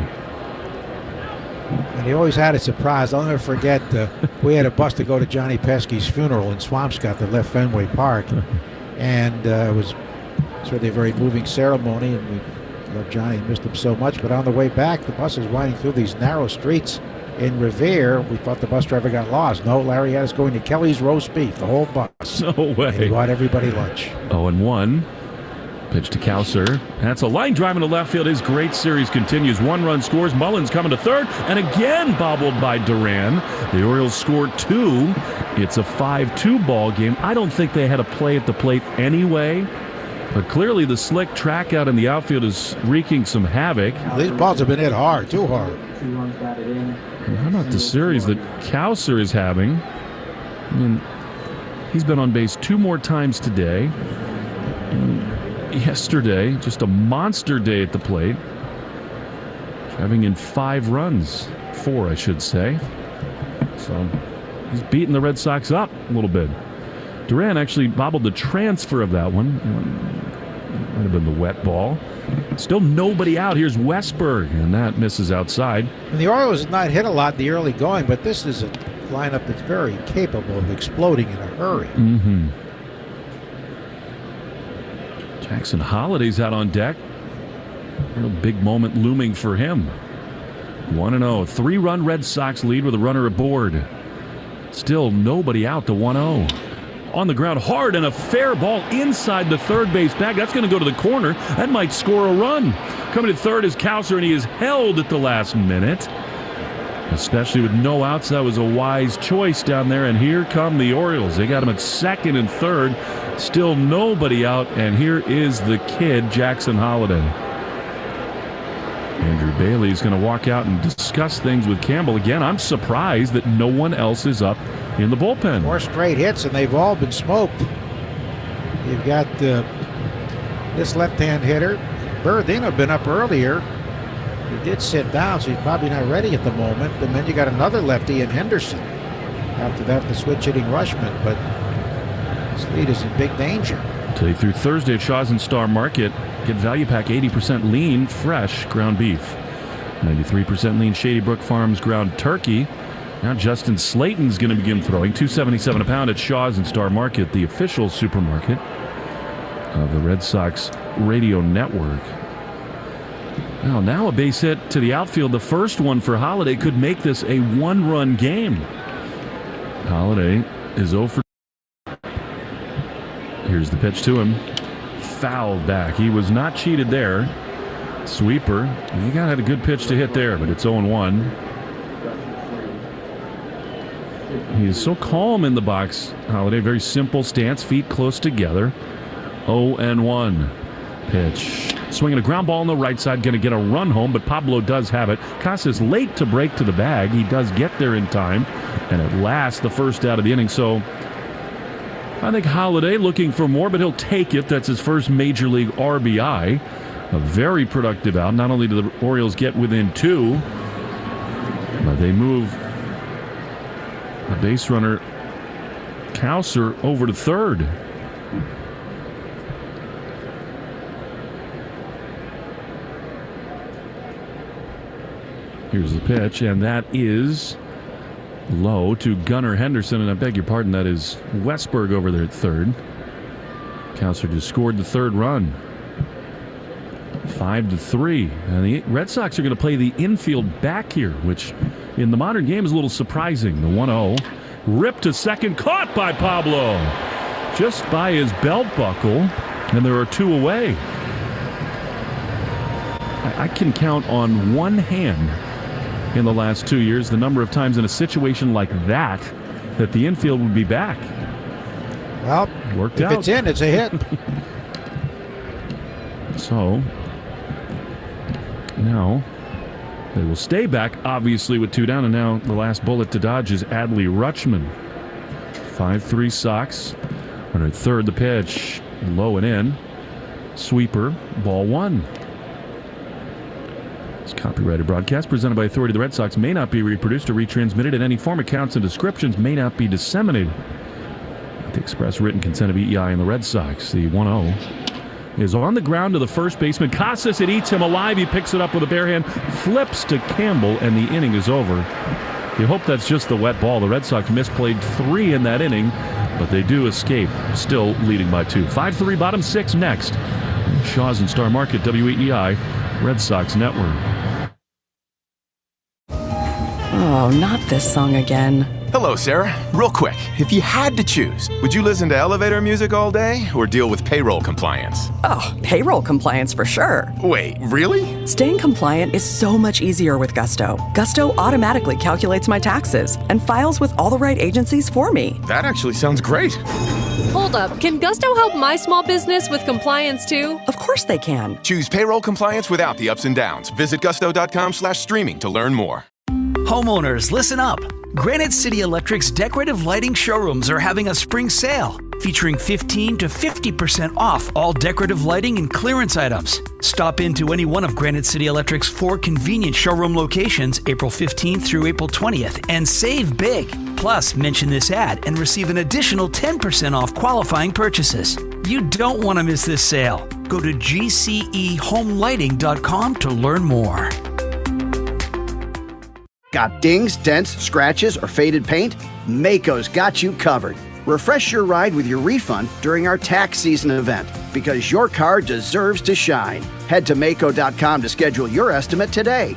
And he always had a surprise. I'll never forget, we had a bus to go to Johnny Pesky's funeral in Swampscott that left Fenway Park. And it was certainly a very moving ceremony, and we loved Johnny and missed him so much. But on the way back, the bus was winding through these narrow streets in Revere. We thought the bus driver got lost. No, Larry had us going to Kelly's Roast Beef, the whole bus. No way. And he bought everybody lunch. 0-1. Pitch to Cowser. That's a line drive into left field. His great series continues. 1 run scores. Mullins coming to third. And again bobbled by Duran. The Orioles score 2. It's a 5-2 ball game. I don't think they had a play at the plate anyway. But clearly the slick track out in the outfield is wreaking some havoc. These balls have been hit hard, too hard. How about the series that Cowser is having? I mean, he's been on base 2 more times today. And yesterday, just a monster day at the plate. Driving in 5 runs. 4, I should say. So he's beating the Red Sox up a little bit. Duran actually bobbled the transfer of that one. Might have been the wet ball. Still nobody out. Here's Westberg, and that misses outside. And the Orioles have not hit a lot in the early going, but this is a lineup that's very capable of exploding in a hurry. Mm-hmm. Jackson Holliday's out on deck. Real big moment looming for him. 1-0. 3-run Red Sox lead with a runner aboard. Still nobody out to 1-0. On the ground hard, and a fair ball inside the third base bag. That's going to go to the corner. That might score a run. Coming to third is Cowser, and he is held at the last minute. Especially with no outs, that was a wise choice down there. And here come the Orioles. They got him at second and third. Still nobody out, and here is the kid, Jackson Holliday. Andrew Bailey is going to walk out and discuss things with Campbell. Again, I'm surprised that no one else is up in the bullpen. 4 straight hits, and they've all been smoked. You've got this left-hand hitter. Berardino had been up earlier. He did sit down, so he's probably not ready at the moment. And then you got another lefty in Henderson. After that, the switch-hitting Rushman, but this lead is in big danger. Today through Thursday at Shaw's and Star Market, get value pack 80% lean, fresh ground beef. 93% lean Shady Brook Farms ground turkey. Now Justin Slayton's going to begin throwing. $2.77 a pound at Shaw's and Star Market, the official supermarket of the Red Sox radio network. Well, now a base hit to the outfield. The first one for Holliday could make this a 1-run game. Holliday is 0 for. Here's the pitch to him. Fouled back. He was not cheated there. Sweeper. He got a good pitch to hit there, but it's 0-1. He is so calm in the box, Holliday. Very simple stance, feet close together. 0-1. Pitch. Swinging a ground ball on the right side, going to get a run home, but Pablo does have it. Casas late to break to the bag. He does get there in time, and at last the first out of the inning. So I think Holliday looking for more, but he'll take it. That's his first Major League RBI. A very productive out. Not only do the Orioles get within 2, but they move the base runner Cowser over to third. Here's the pitch, and that is low to Gunnar Henderson, and I beg your pardon, that is Westberg over there at third. Cowser just scored the third run. 5-3. And the Red Sox are going to play the infield back here, which in the modern game is a little surprising. The 1-0. Ripped to second, caught by Pablo. Just by his belt buckle, and there are 2 away. I can count on one hand in the last 2 years the number of times in a situation like that that the infield would be back. Well, worked if out. It's in, it's a hit. So Now, they will stay back, obviously, with 2 down. And now the last bullet to dodge is Adley Rutschman. 5-3 Sox. Under third, the pitch. Low and in. Sweeper. Ball 1. This copyrighted broadcast presented by authority of the Red Sox may not be reproduced or retransmitted in any form. Accounts and descriptions may not be disseminated with the express written consent of EEI and the Red Sox. The 1-0 is on the ground to the first baseman. Casas, it eats him alive. He picks it up with a bare hand, flips to Campbell, and the inning is over. You hope that's just the wet ball. The Red Sox misplayed 3 in that inning, but they do escape, still leading by 2. 5-3, bottom 6 next. Shaw's and Star Market, WEEI, Red Sox Network. Oh, not this song again. Hello, Sarah. Real quick, if you had to choose, would you listen to elevator music all day or deal with payroll compliance? Oh, payroll compliance for sure. Wait, really? Staying compliant is so much easier with Gusto. Gusto automatically calculates my taxes and files with all the right agencies for me. That actually sounds great. Hold up. Can Gusto help my small business with compliance too? Of course they can. Choose payroll compliance without the ups and downs. Visit gusto.com/streaming to learn more. Homeowners, listen up. Granite City Electric's decorative lighting showrooms are having a spring sale featuring 15 to 50% off all decorative lighting and clearance items. Stop into any one of Granite City Electric's 4 convenient showroom locations April 15th through April 20th and save big. Plus, mention this ad and receive an additional 10% off qualifying purchases. You don't want to miss this sale. Go to gcehomelighting.com to learn more. Got dings, dents, scratches, or faded paint? Maaco's got you covered. Refresh your ride with your refund during our tax season event because your car deserves to shine. Head to Maaco.com to schedule your estimate today.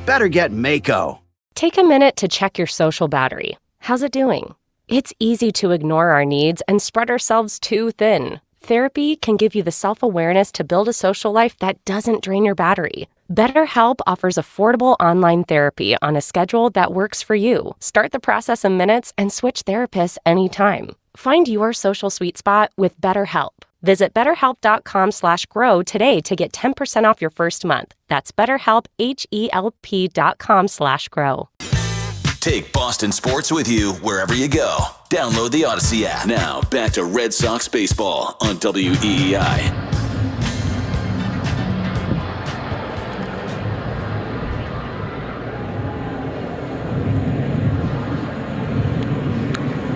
Better get Maaco. Take a minute to check your social battery. How's it doing? It's easy to ignore our needs and spread ourselves too thin. Therapy can give you the self-awareness to build a social life that doesn't drain your battery. BetterHelp offers affordable online therapy on a schedule that works for you. Start the process in minutes and switch therapists anytime. Find your social sweet spot with BetterHelp. Visit BetterHelp.com/grow today to get 10% off your first month. That's BetterHelp, HELP.com/grow. Take Boston sports with you wherever you go. Download the Odyssey app. Now, back to Red Sox baseball on WEEI.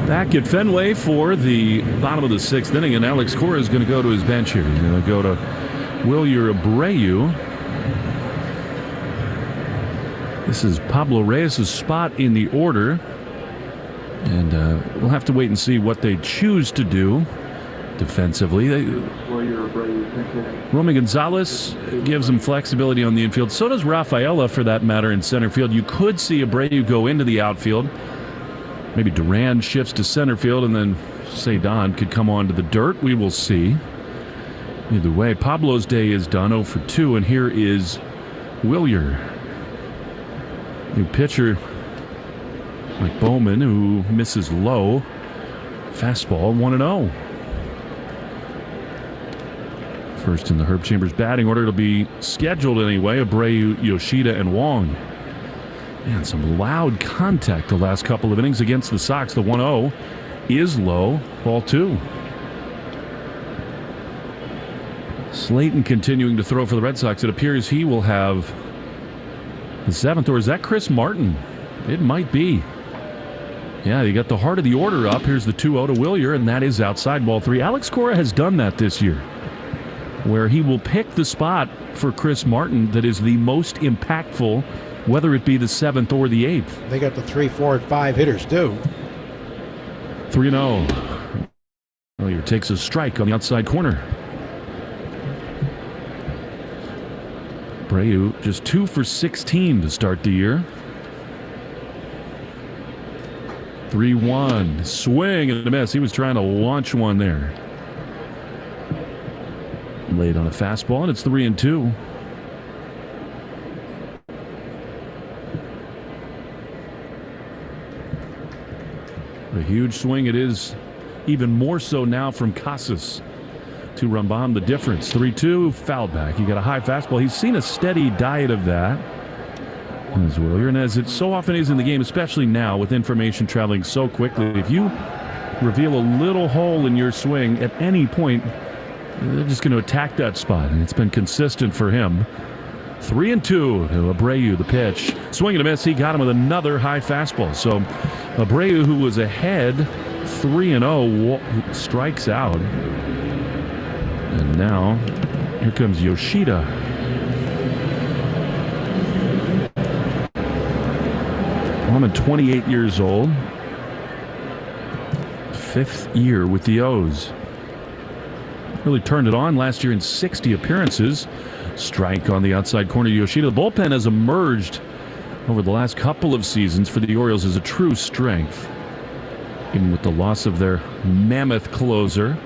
Back at Fenway for the bottom of the 6th inning, and Alex Cora is going to go to his bench here. He's going to go to Wilyer Abreu. This is Pablo Reyes' spot in the order. And we'll have to wait and see what they choose to do defensively. Romy Gonzalez gives them flexibility on the infield. So does Rafaela, for that matter, in center field. You could see Abreu go into the outfield. Maybe Duran shifts to center field, and then Cedon could come onto the dirt. We will see. Either way, Pablo's day is done, 0 for 2, and here is Wilyer. New pitcher Mike Bowman, who misses low. Fastball, 1-0. First in the Herb Chambers batting order. It'll be scheduled anyway. Abreu, Yoshida, and Wong. And some loud contact the last couple of innings against the Sox. The 1-0 is low. Ball 2. Slayton continuing to throw for the Red Sox. It appears he will have the 7th, or is that Chris Martin? It might be. Yeah, you got the heart of the order up. Here's the 2-0 to Wilyer, and that is outside, ball 3. Alex Cora has done that this year, where he will pick the spot for Chris Martin that is the most impactful, whether it be the 7th or the 8th. They got the 3, 4, and 5 hitters, too. 3-0. Wilyer takes a strike on the outside corner. Abreu just 2 for 16 to start the year. 3-1. Swing and a miss. He was trying to launch one there. Laid on a fastball, and it's 3-2. A huge swing it is, even more so now from Casas. 2-run bomb, the difference. 3-2, foul back. He got a high fastball. He's seen a steady diet of that as well. And as it so often is in the game, especially now with information traveling so quickly, if you reveal a little hole in your swing at any point, they're just going to attack that spot. And it's been consistent for him. 3-2 to Abreu, the pitch. Swing and a miss. He got him with another high fastball. So Abreu, who was ahead 3-0, strikes out. And now here comes Yoshida. I'm 28 years old. 5th year with the O's. Really turned it on last year in 60 appearances. Strike on the outside corner. Yoshida. The bullpen has emerged over the last couple of seasons for the Orioles as a true strength, even with the loss of their mammoth closer.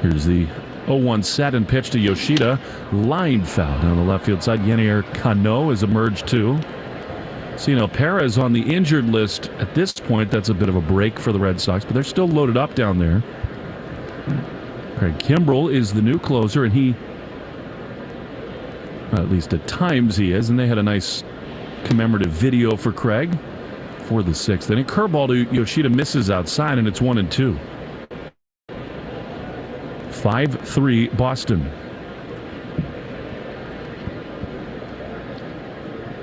Here's the 0-1 set and pitch to Yoshida. Line foul down the left field side. Yenier Cano has emerged too. Cino Perez on the injured list at this point. That's a bit of a break for the Red Sox, but they're still loaded up down there. Craig Kimbrell is the new closer, and he, at least at times he is, and they had a nice commemorative video for Craig for the 6th inning. Curveball to Yoshida misses outside, and it's 1-2. 5-3 Boston.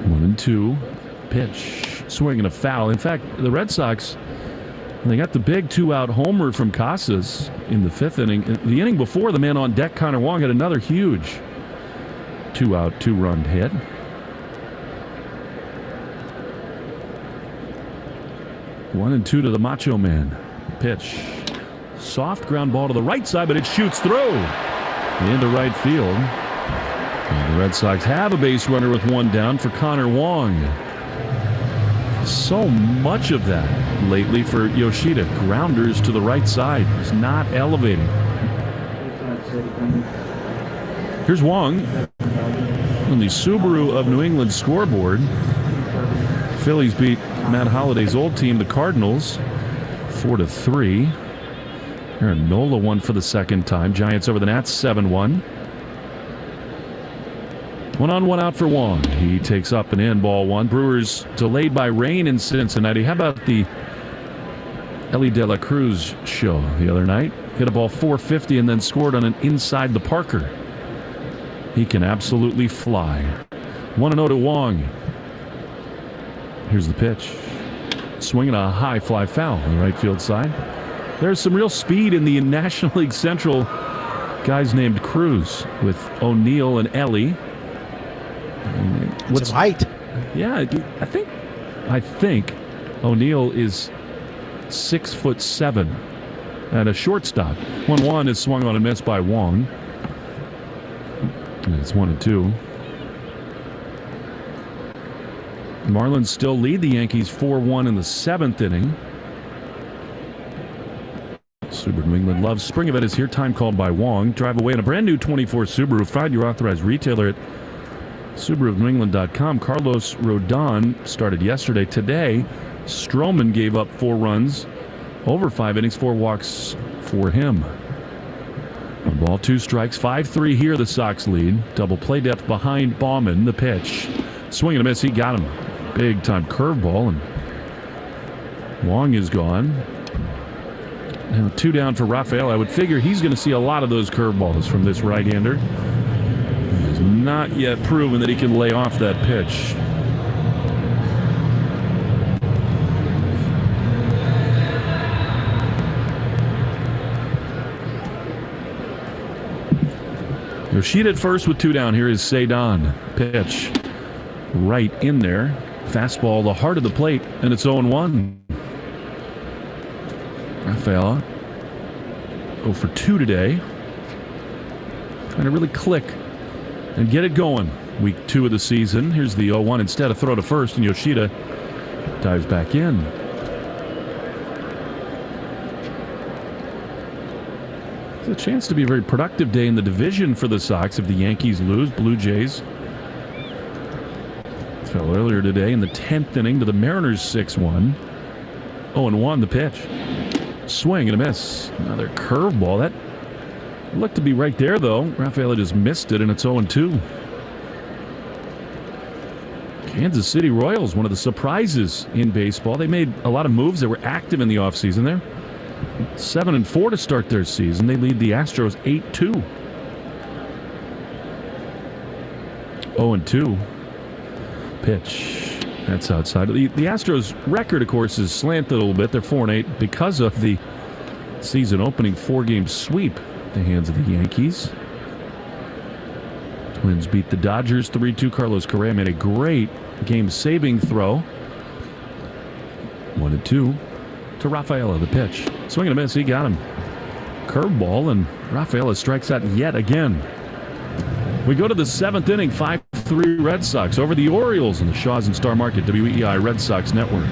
1-2 pitch. Swing and a foul. In fact, the Red Sox, they got the big 2-out homer from Casas in the 5th inning. The inning before, the man on deck, Connor Wong, had another huge 2-out, 2-run hit. One and two to the Macho Man. Pitch. Soft ground ball to the right side, but it shoots through into right field. And the Red Sox have a base runner with one down for Connor Wong. So much of that lately for Yoshida. Grounders to the right side. He's not elevating. Here's Wong on the Subaru of New England scoreboard. Phillies beat Matt Holliday's old team, the Cardinals, 4-3. Aaron Nola won for the second time. Giants over the Nats, 7-1. 1-on, 1-out for Wong. He takes up and in, ball one. Brewers delayed by rain in Cincinnati. How about the Ellie De La Cruz show the other night? Hit a ball 450 and then scored on an inside the Parker. He can absolutely fly. 1-0 to Wong. Here's the pitch. Swinging a high fly foul on the right field side. There's some real speed in the National League Central. Guys named Cruz with O'Neill and Ellie. What's height? Yeah, I think O'Neill is 6'7" and a shortstop. 1-1 is swung on and missed by Wong. And it's 1-2. Marlins still lead the Yankees 4-1 in the 7th inning. Subaru New England loves spring event is here. Time called by Wong. Drive away in a brand new 24 Subaru. Find your authorized retailer at SubaruofNewEngland.com. Carlos Rodon started yesterday. Today, Stroman gave up 4 runs over 5 innings, 4 walks for him. 1 ball, 2 strikes, 5-3 here. The Sox lead. Double play depth behind Bauman. The pitch. Swing and a miss. He got him. Big time curveball, and Wong is gone. Now 2 down for Rafael. I would figure he's going to see a lot of those curveballs from this right-hander. He has not yet proven that he can lay off that pitch. Yoshida at first with 2 down. Here is Cedon. Pitch. Right in there. Fastball, the heart of the plate, and it's 0-1. Rafael 0 for 2 today. Trying to really click and get it going. Week 2 of the season. Here's the 0-1. Instead, a throw to first, and Yoshida dives back in. It's a chance to be a very productive day in the division for the Sox if the Yankees lose. Blue Jays fell earlier today in the 10th inning to the Mariners 6-1. 0-1 the pitch. Swing and a miss. Another curveball. That Looked to be right there, though. Rafaela just missed it, and it's 0-2. Kansas City Royals, one of the surprises in baseball. They made a lot of moves. They were active in the offseason there. 7-4 to start their season. They lead the Astros 8-2. 0-2. Pitch. That's outside. The Astros' record, of course, is slanted a little bit. They're 4-8 because of the season opening 4-game sweep at the hands of the Yankees. Twins beat the Dodgers 3-2. Carlos Correa made a great game-saving throw. 1-2 to Rafaela, the pitch. Swing and a miss, he got him. Curveball, and Rafaela strikes out yet again. We go to the 7th inning, 5-3 Red Sox over the Orioles in the Shaws and Star Market WEEI Red Sox Network.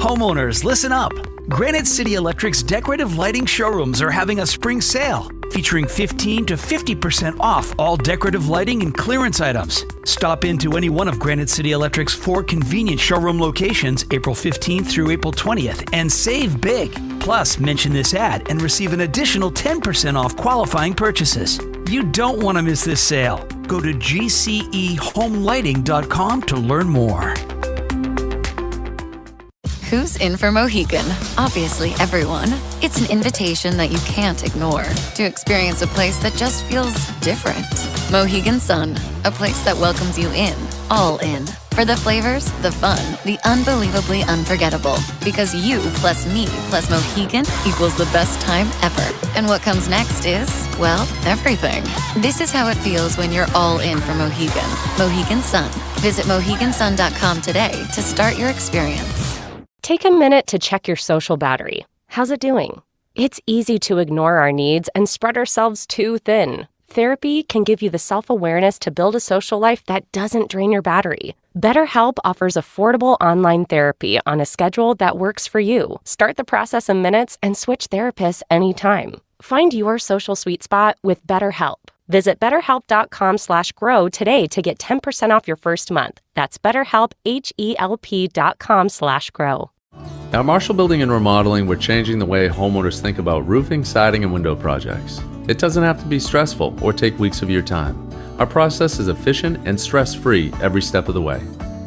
Homeowners, listen up. Granite City Electric's decorative lighting showrooms are having a spring sale featuring 15 to 50% off all decorative lighting and clearance items. Stop into any one of Granite City Electric's 4 convenient showroom locations April 15th through April 20th and save big. Plus, mention this ad and receive an additional 10% off qualifying purchases. You don't want to miss this sale. Go to gcehomelighting.com to learn more. Who's in for Mohegan? Obviously everyone. It's an invitation that you can't ignore to experience a place that just feels different. Mohegan Sun, a place that welcomes you in, all in. For the flavors, the fun, the unbelievably unforgettable. Because you plus me plus Mohegan equals the best time ever. And what comes next is, well, everything. This is how it feels when you're all in for Mohegan. Mohegan Sun. Visit MoheganSun.com today to start your experience. Take a minute to check your social battery. How's it doing? It's easy to ignore our needs and spread ourselves too thin. Therapy can give you the self-awareness to build a social life that doesn't drain your battery. BetterHelp offers affordable online therapy on a schedule that works for you. Start the process in minutes and switch therapists anytime. Find your social sweet spot with BetterHelp. Visit BetterHelp.com/grow today to get 10% off your first month. That's BetterHelp, HELP.com/grow. At Marshall Building and Remodeling, we're changing the way homeowners think about roofing, siding, and window projects. It doesn't have to be stressful or take weeks of your time. Our process is efficient and stress-free every step of the way.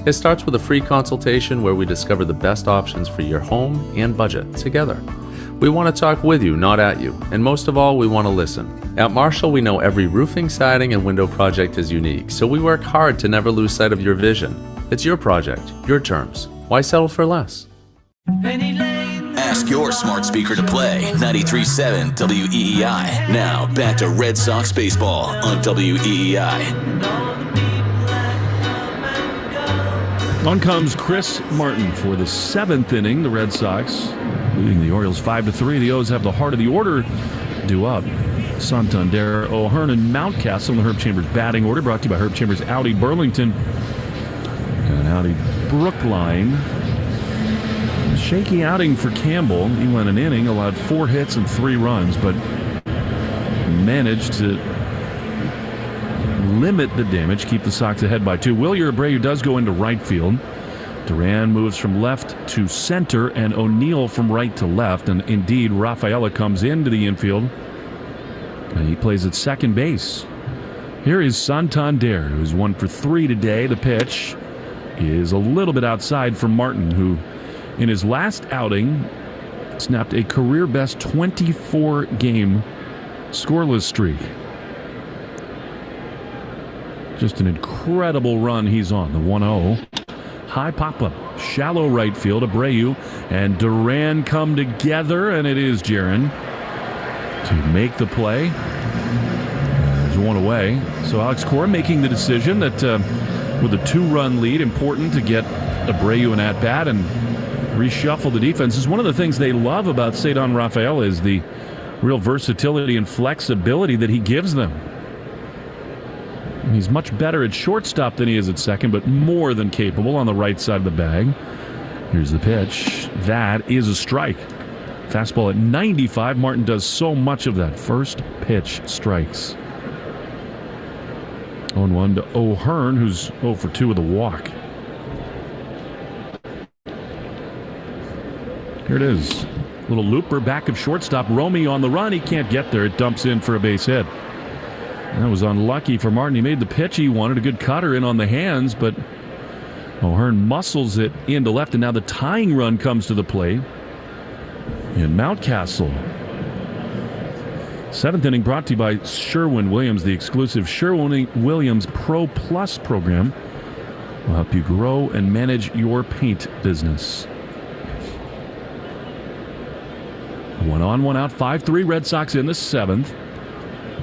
It starts with a free consultation where we discover the best options for your home and budget together. We want to talk with you, not at you, and most of all, we want to listen. At Marshall, we know every roofing, siding, and window project is unique, so we work hard to never lose sight of your vision. It's your project, your terms. Why settle for less? Ask your smart speaker to play 93.7 WEEI. Now, back to Red Sox baseball on WEEI. On comes Chris Martin for the 7th inning. The Red Sox leading the Orioles 5-3. The O's have the heart of the order due up. Santander, O'Hearn, and Mountcastle in the Herb Chambers batting order, brought to you by Herb Chambers, Audi Burlington and Audi Brookline. Shaky outing for Campbell. He went an inning, allowed 4 hits and 3 runs, but managed to limit the damage, keep the Sox ahead by 2. Wilyer Abreu does go into right field. Duran moves from left to center, and O'Neill from right to left. And indeed, Rafaela comes into the infield, and he plays at second base. Here is Santander, who's 1 for 3 today. The pitch is a little bit outside from Martin, who in his last outing snapped a career-best 24-game scoreless streak. Just an incredible run he's on. The 1-0. High pop-up, shallow right field. Abreu and Duran come together, and it is Jaron to make the play. There's 1 away. So Alex Cora making the decision that with a 2-run lead, important to get Abreu an at-bat and reshuffle the defense. Is one of the things they love about Cedon Rafaela is the real versatility and flexibility that he gives them. He's much better at shortstop than he is at second, but more than capable on the right side of the bag. Here's the pitch. That is a strike. Fastball at 95. Martin does so much of that. First pitch strikes. 0-1 to O'Hearn, who's 0 for 2 with a walk. Here it is. Little looper back of shortstop. Romy on the run. He can't get there. It dumps in for a base hit. That was unlucky for Martin. He made the pitch he wanted. A good cutter in on the hands, but O'Hearn muscles it into left, and now the tying run comes to the plate in Mountcastle. 7th inning brought to you by Sherwin-Williams, the exclusive Sherwin-Williams Pro Plus program. Will help you grow and manage your paint business. 1 on, 1 out, 5-3 Red Sox in the 7th.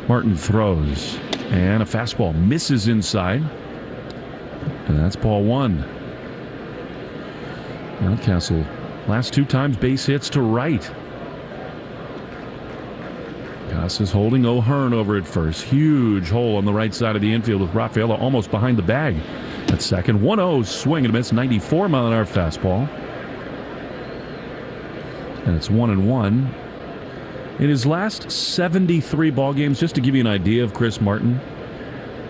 Martin throws, and a fastball misses inside. And that's ball 1. Mountcastle, last 2 times base hits to right. Casas holding O'Hearn over at first. Huge hole on the right side of the infield with Rafaela almost behind the bag. At second, 1-0 swing and a miss, 94-mile-an-hour fastball. And it's 1-1. In his last 73 ball games, just to give you an idea of Chris Martin,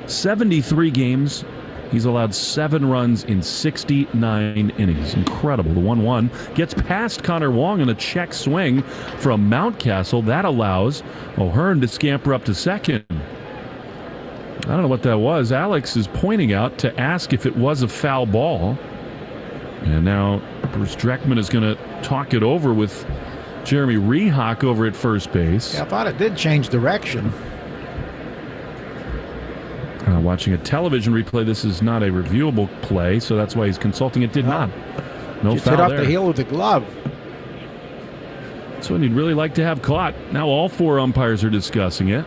73 games, he's allowed 7 runs in 69 innings. Incredible. The 1-1 gets past Connor Wong in a check swing from Mountcastle. That allows O'Hearn to scamper up to second. I don't know what that was. Alex is pointing out to ask if it was a foul ball. And now Bruce Dreckman is going to talk it over with Jeremy Rehawk over at first base. Yeah, I thought it did change direction. Watching a television replay, this is not a reviewable play, so that's why he's consulting. It did not. No Just foul hit off there. the heel with the glove. That's what he'd really like to have caught. Now all 4 umpires are discussing it.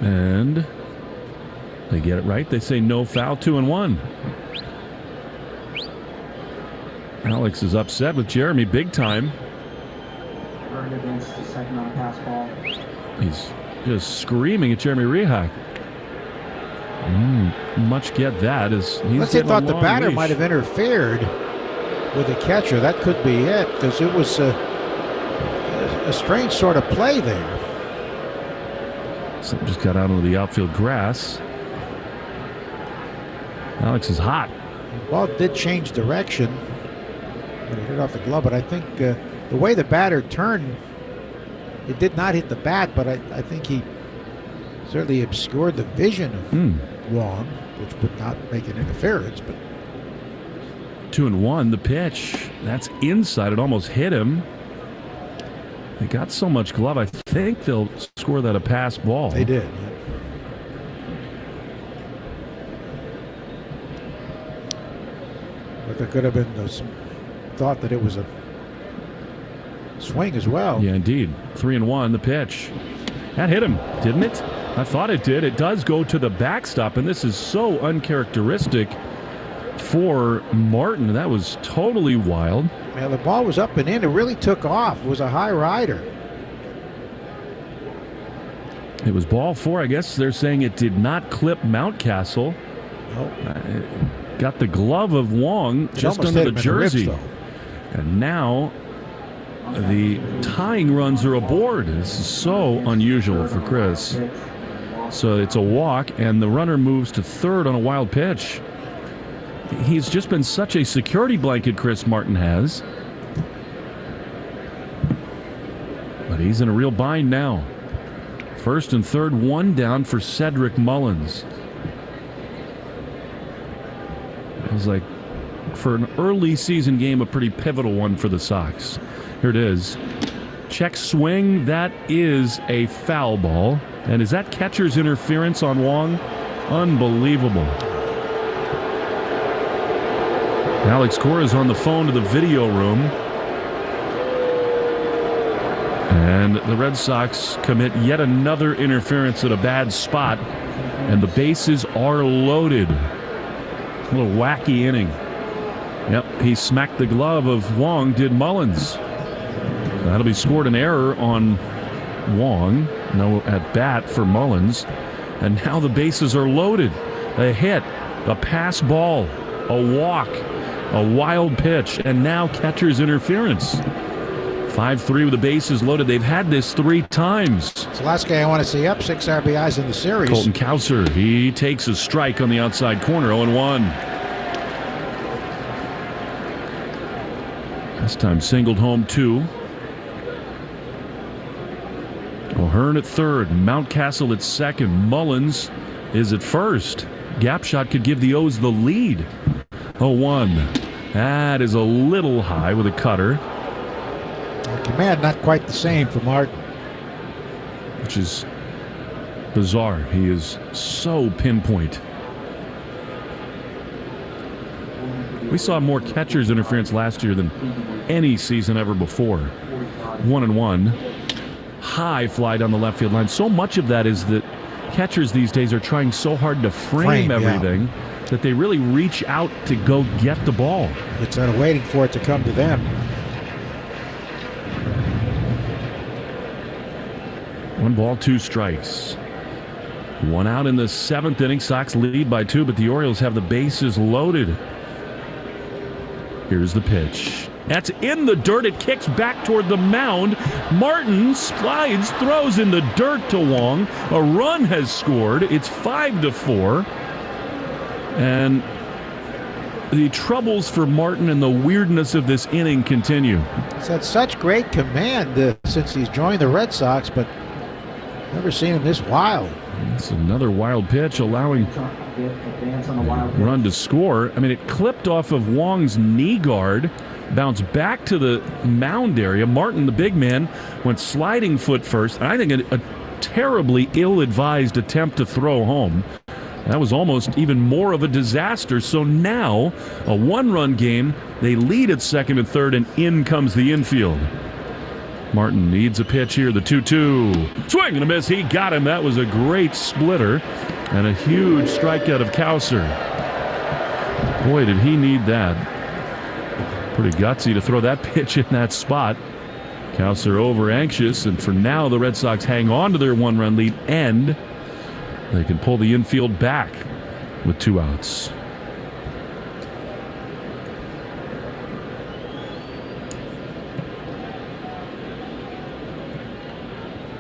And they get it right. They say no foul, 2-1. Alex is upset with Jeremy big time. Against the second on pass ball. He's just screaming at Jeremy Rehak. Much get that as he's Unless they thought the batter might have interfered with the catcher. That could be it, because it was a strange sort of play there. Something just got out onto the outfield grass. Alex is hot. The ball did change direction when it hit off the glove, but I think the way the batter turned, it did not hit the bat, but I think he certainly obscured the vision of Wong, which would not make an interference. But 2-1, the pitch. That's inside. It almost hit him. They got so much glove, I think they'll score that a pass ball. They did. Yeah. But there could have been some thought that it was a swing as well. Yeah, indeed. 3-1, the pitch. That hit him, didn't it? I thought it did. It does go to the backstop, and this is so uncharacteristic for Martin. That was totally wild. Yeah, the ball was up and in. It really took off. It was a high rider. It was ball 4. I guess they're saying it did not clip Mountcastle. Nope. Got the glove of Wong just under the jersey. And now the tying runs are aboard. This is so unusual for Chris. So it's a walk, and the runner moves to third on a wild pitch. He's just been such a security blanket, Chris Martin has. But he's in a real bind now. First and third, 1 down for Cedric Mullins. It was like, for an early season game, a pretty pivotal one for the Sox. Here it is. Check swing. That is a foul ball. And is that catcher's interference on Wong? Unbelievable. Alex Cora is on the phone to the video room. And the Red Sox commit yet another interference at a bad spot. And the bases are loaded. A little wacky inning. Yep, he smacked the glove of Wong, did Mullins. That'll be scored an error on Wong. No at bat for Mullins. And now the bases are loaded. A hit, a pass ball, a walk, a wild pitch, and now catcher's interference. 5-3 with the bases loaded. They've had this 3 times. It's the last guy I want to see up. 6 RBIs in the series. Colton Cowser, he takes a strike on the outside corner, 0-1. This time singled home 2. O'Hearn at third, Mountcastle at second, Mullins is at first. Gap shot could give the O's the lead. 0-1. That is a little high with a cutter. Command not quite the same for Martin. Which is bizarre. He is so pinpoint. We saw more catcher's interference last year than any season ever before. 1-1. High fly down the left field line. So much of that is that catchers these days are trying so hard to frame everything that they really reach out to go get the ball. Instead of waiting for it to come to them. 1 ball, 2 strikes. 1 out in the 7th inning. Sox lead by 2, but the Orioles have the bases loaded. Here's the pitch. That's in the dirt. It kicks back toward the mound. Martin slides, throws in the dirt to Wong. A run has scored. It's 5-4. And the troubles for Martin and the weirdness of this inning continue. He's had such great command since he's joined the Red Sox, but never seen him this wild. It's another wild pitch, allowing a run to score. I mean, it clipped off of Wong's knee guard, bounced back to the mound area. Martin, the big man, went sliding foot first. I think a terribly ill-advised attempt to throw home. That was almost even more of a disaster. So now, a 1-run game. They lead at second and third, and in comes the infield. Martin needs a pitch here, the 2-2. Swing and a miss. He got him. That was a great splitter and a huge strikeout of Cowser. Boy, did he need that. Pretty gutsy to throw that pitch in that spot. Cowser over anxious, and for now the Red Sox hang on to their 1-run lead, and they can pull the infield back with 2 outs.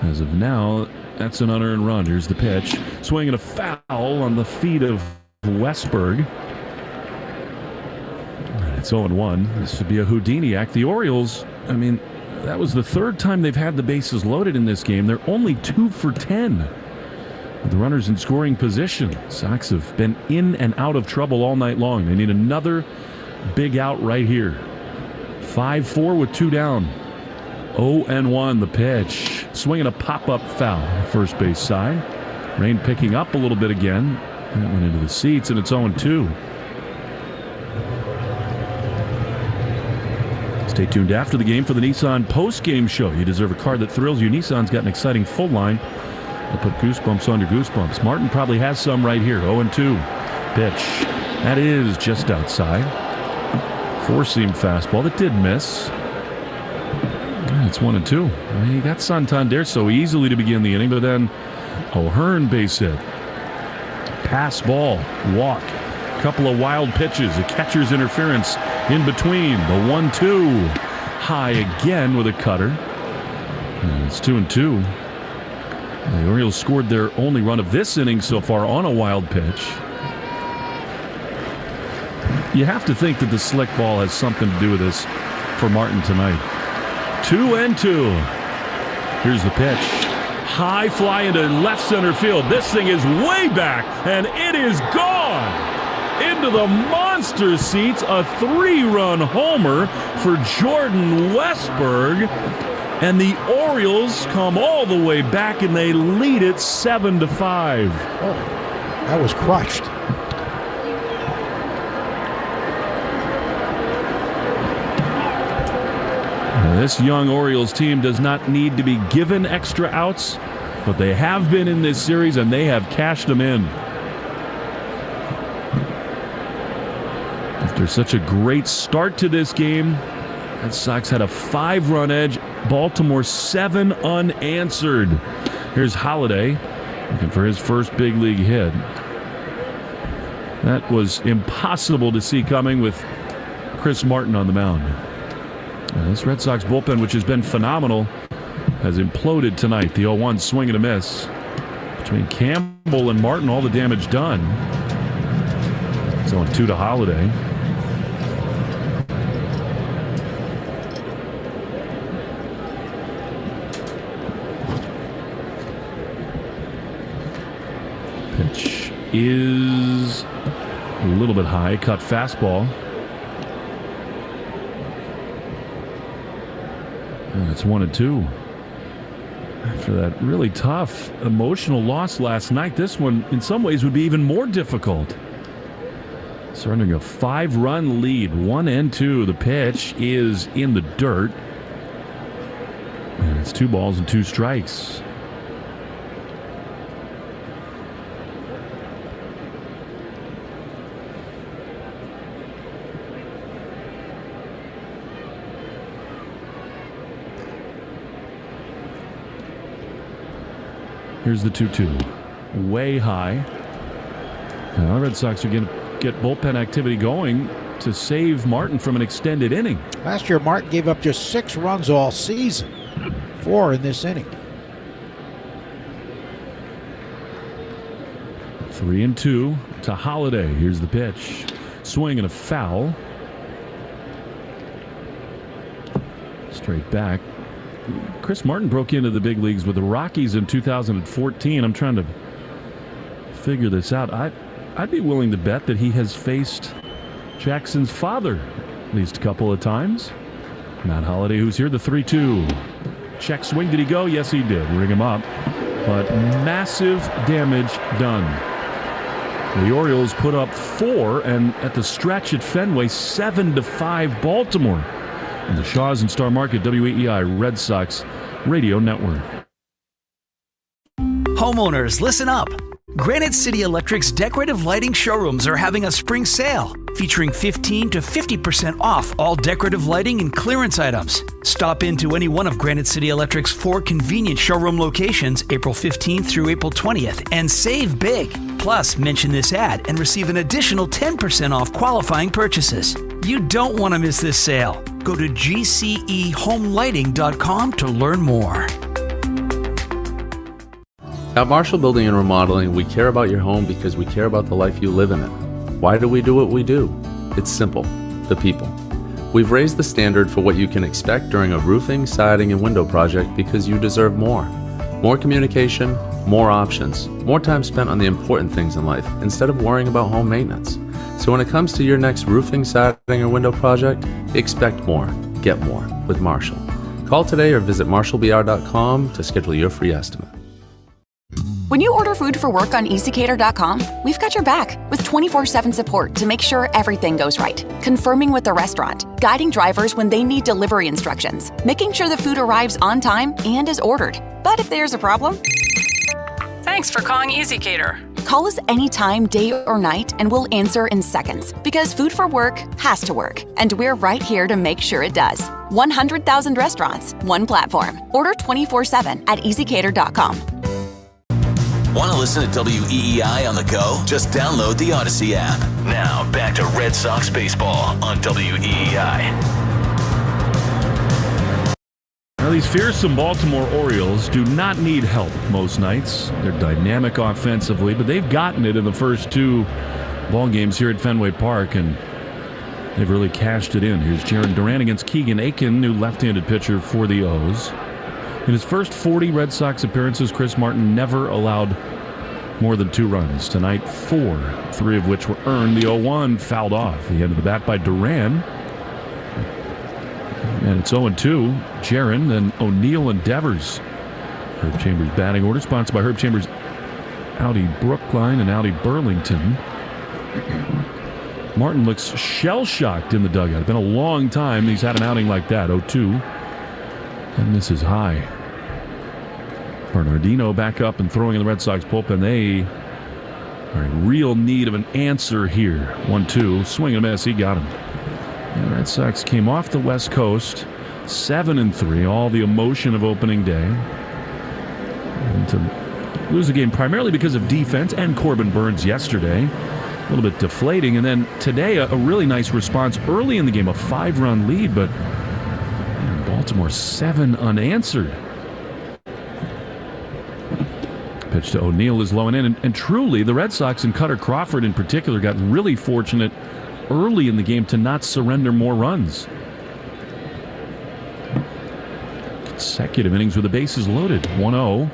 As of now, that's an unearned run. Here's the pitch. Swinging a foul on the feet of Westberg. And it's 0-1. This would be a Houdini act. The Orioles, I mean, that was the 3rd time they've had the bases loaded in this game. They're only 2 for 10. With the runners in scoring position. Sox have been in and out of trouble all night long. They need another big out right here. 5-4 with 2 down. 0-1 the pitch. Swinging a pop-up foul, first base side. Rain picking up a little bit again. That went into the seats, and it's 0-2. Stay tuned after the game for the Nissan Postgame Show. You deserve a car that thrills you. Nissan's got an exciting full line. I'll put goosebumps on your goosebumps. Martin probably has some right here. 0-2. Pitch. That is just outside. 4-seam fastball that did miss. It's 1-2. I mean, he got Santander so easily to begin the inning, but then O'Hearn base hit. Pass ball, walk, couple of wild pitches, a catcher's interference in between. The 1-2. High again with a cutter. And it's 2-2. The Orioles scored their only run of this inning so far on a wild pitch. You have to think that the slick ball has something to do with this for Martin tonight. 2-2. Here's the pitch. High fly into left center field. This thing is way back, and it is gone. Into the monster seats, a 3-run homer for Jordan Westberg. And the Orioles come all the way back, and they lead it 7-5. Oh, that was crushed. This young Orioles team does not need to be given extra outs, but they have been in this series, and they have cashed them in. After such a great start to this game, Red Sox had a 5-run edge. Baltimore 7 unanswered. Here's Holliday looking for his first big league hit. That was impossible to see coming with Chris Martin on the mound. This Red Sox bullpen, which has been phenomenal, has imploded tonight. The 0-1 swing and a miss. Between Campbell and Martin, all the damage done. It's 0-2 to Holliday. Pitch is a little bit high. Cut fastball. And it's 1-2. After that really tough emotional loss last night, this one in some ways would be even more difficult. Surrendering a 5-run lead, 1-2. The pitch is in the dirt. And it's 2 balls and 2 strikes. Here's the 2-2. Way high. Now the Red Sox are going to get bullpen activity going to save Martin from an extended inning. Last year, Martin gave up just 6 runs all season. 4 in this inning. 3-2 to Holliday. Here's the pitch. Swing and a foul. Straight back. Chris Martin broke into the big leagues with the Rockies in 2014. I'm trying to figure this out. I'd be willing to bet that he has faced Jackson's father at least a couple of times. Matt Holliday, who's here, the 3-2. Check swing. Did he go? Yes, he did. Ring him up. But massive damage done. The Orioles put up 4, and at the stretch at Fenway, 7-5 Baltimore. And the Shaws and Star Market WEEI Red Sox Radio Network. Homeowners, listen up. Granite City Electric's decorative lighting showrooms are having a spring sale featuring 15 to 50% off all decorative lighting and clearance items. Stop into any one of Granite City Electric's 4 convenient showroom locations April 15th through April 20th and save big. Plus, mention this ad and receive an additional 10% off qualifying purchases. You don't want to miss this sale. Go to gcehomelighting.com to learn more. At Marshall Building and Remodeling, we care about your home because we care about the life you live in it. Why do we do what we do? It's simple. The people. We've raised the standard for what you can expect during a roofing, siding, and window project because you deserve more. More communication, more options, more time spent on the important things in life instead of worrying about home maintenance. So when it comes to your next roofing, siding, or window project, expect more, get more with Marshall. Call today or visit marshallbr.com to schedule your free estimate. When you order food for work on EasyCater.com, we've got your back with 24/7 support to make sure everything goes right. Confirming with the restaurant, guiding drivers when they need delivery instructions, making sure the food arrives on time and is ordered. But if there's a problem... Thanks for calling EasyCater. Call us anytime, day or night, and we'll answer in seconds. Because food for work has to work, and we're right here to make sure it does. 100,000 restaurants, one platform. Order 24/7 at EasyCater.com. Want to listen to WEEI on the go? Just download the Odyssey app. Now, back to Red Sox baseball on WEEI. Now, these fearsome Baltimore Orioles do not need help most nights. They're dynamic offensively, but they've gotten it in the first 2 ball games here at Fenway Park, and they've really cashed it in. Here's Jaron Duran against Keegan Aiken, new left-handed pitcher for the O's. In his first 40 Red Sox appearances, Chris Martin never allowed more than 2 runs. Tonight, 4, 3 of which were earned. The 0-1 fouled off. The end of the bat by Duran. And it's 0-2. Jaron, then O'Neill and Devers. Herb Chambers batting order, sponsored by Herb Chambers, Audi Brookline and Audi Burlington. Martin looks shell-shocked in the dugout. It's been a long time he's had an outing like that. 0-2. And this is high. Bernardino back up and throwing in the Red Sox bullpen. They are in real need of an answer here. 1-2. Swing and a miss. He got him. The Red Sox came off the West Coast 7-3. All the emotion of opening day. And to lose the game primarily because of defense and Corbin Burns yesterday. A little bit deflating. And then today a really nice response early in the game. A 5-run lead, but Baltimore 7 unanswered. Pitch to O'Neill is low and in. And truly, the Red Sox and Cutter Crawford in particular got really fortunate early in the game to not surrender more runs. Consecutive innings with the bases loaded. 1-0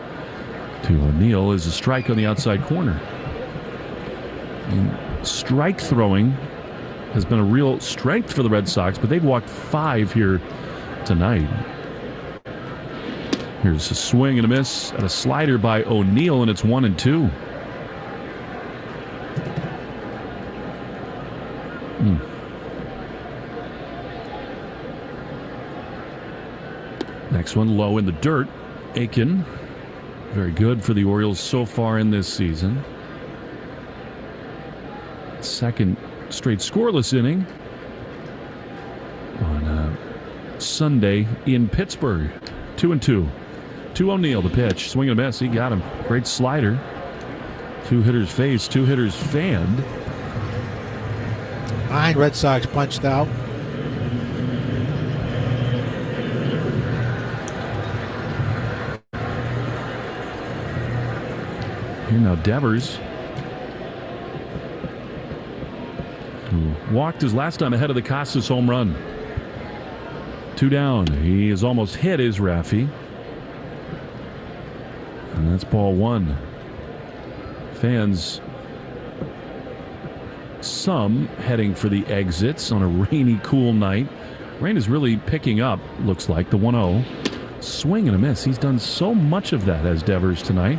to O'Neill is a strike on the outside corner. And strike throwing has been a real strength for the Red Sox, but they've walked 5 here tonight. Here's a swing and a miss at a slider by O'Neill, and it's 1-2. Next one low in the dirt. Aiken, very good for the Orioles so far in this season. Second straight scoreless inning on Sunday in Pittsburgh. 2-2. To O'Neill, the pitch. Swing and a miss. He got him. Great slider. 2 hitters faced, 2 hitters fanned. 9 Red Sox punched out. Here now Devers, who walked his last time ahead of the Casas home run. 2 down. He is almost hit his Raffy. And that's ball 1. Fans, some heading for the exits on a rainy, cool night. Rain is really picking up, looks like. The 1-0. Swing and a miss. He's done so much of that as Devers tonight.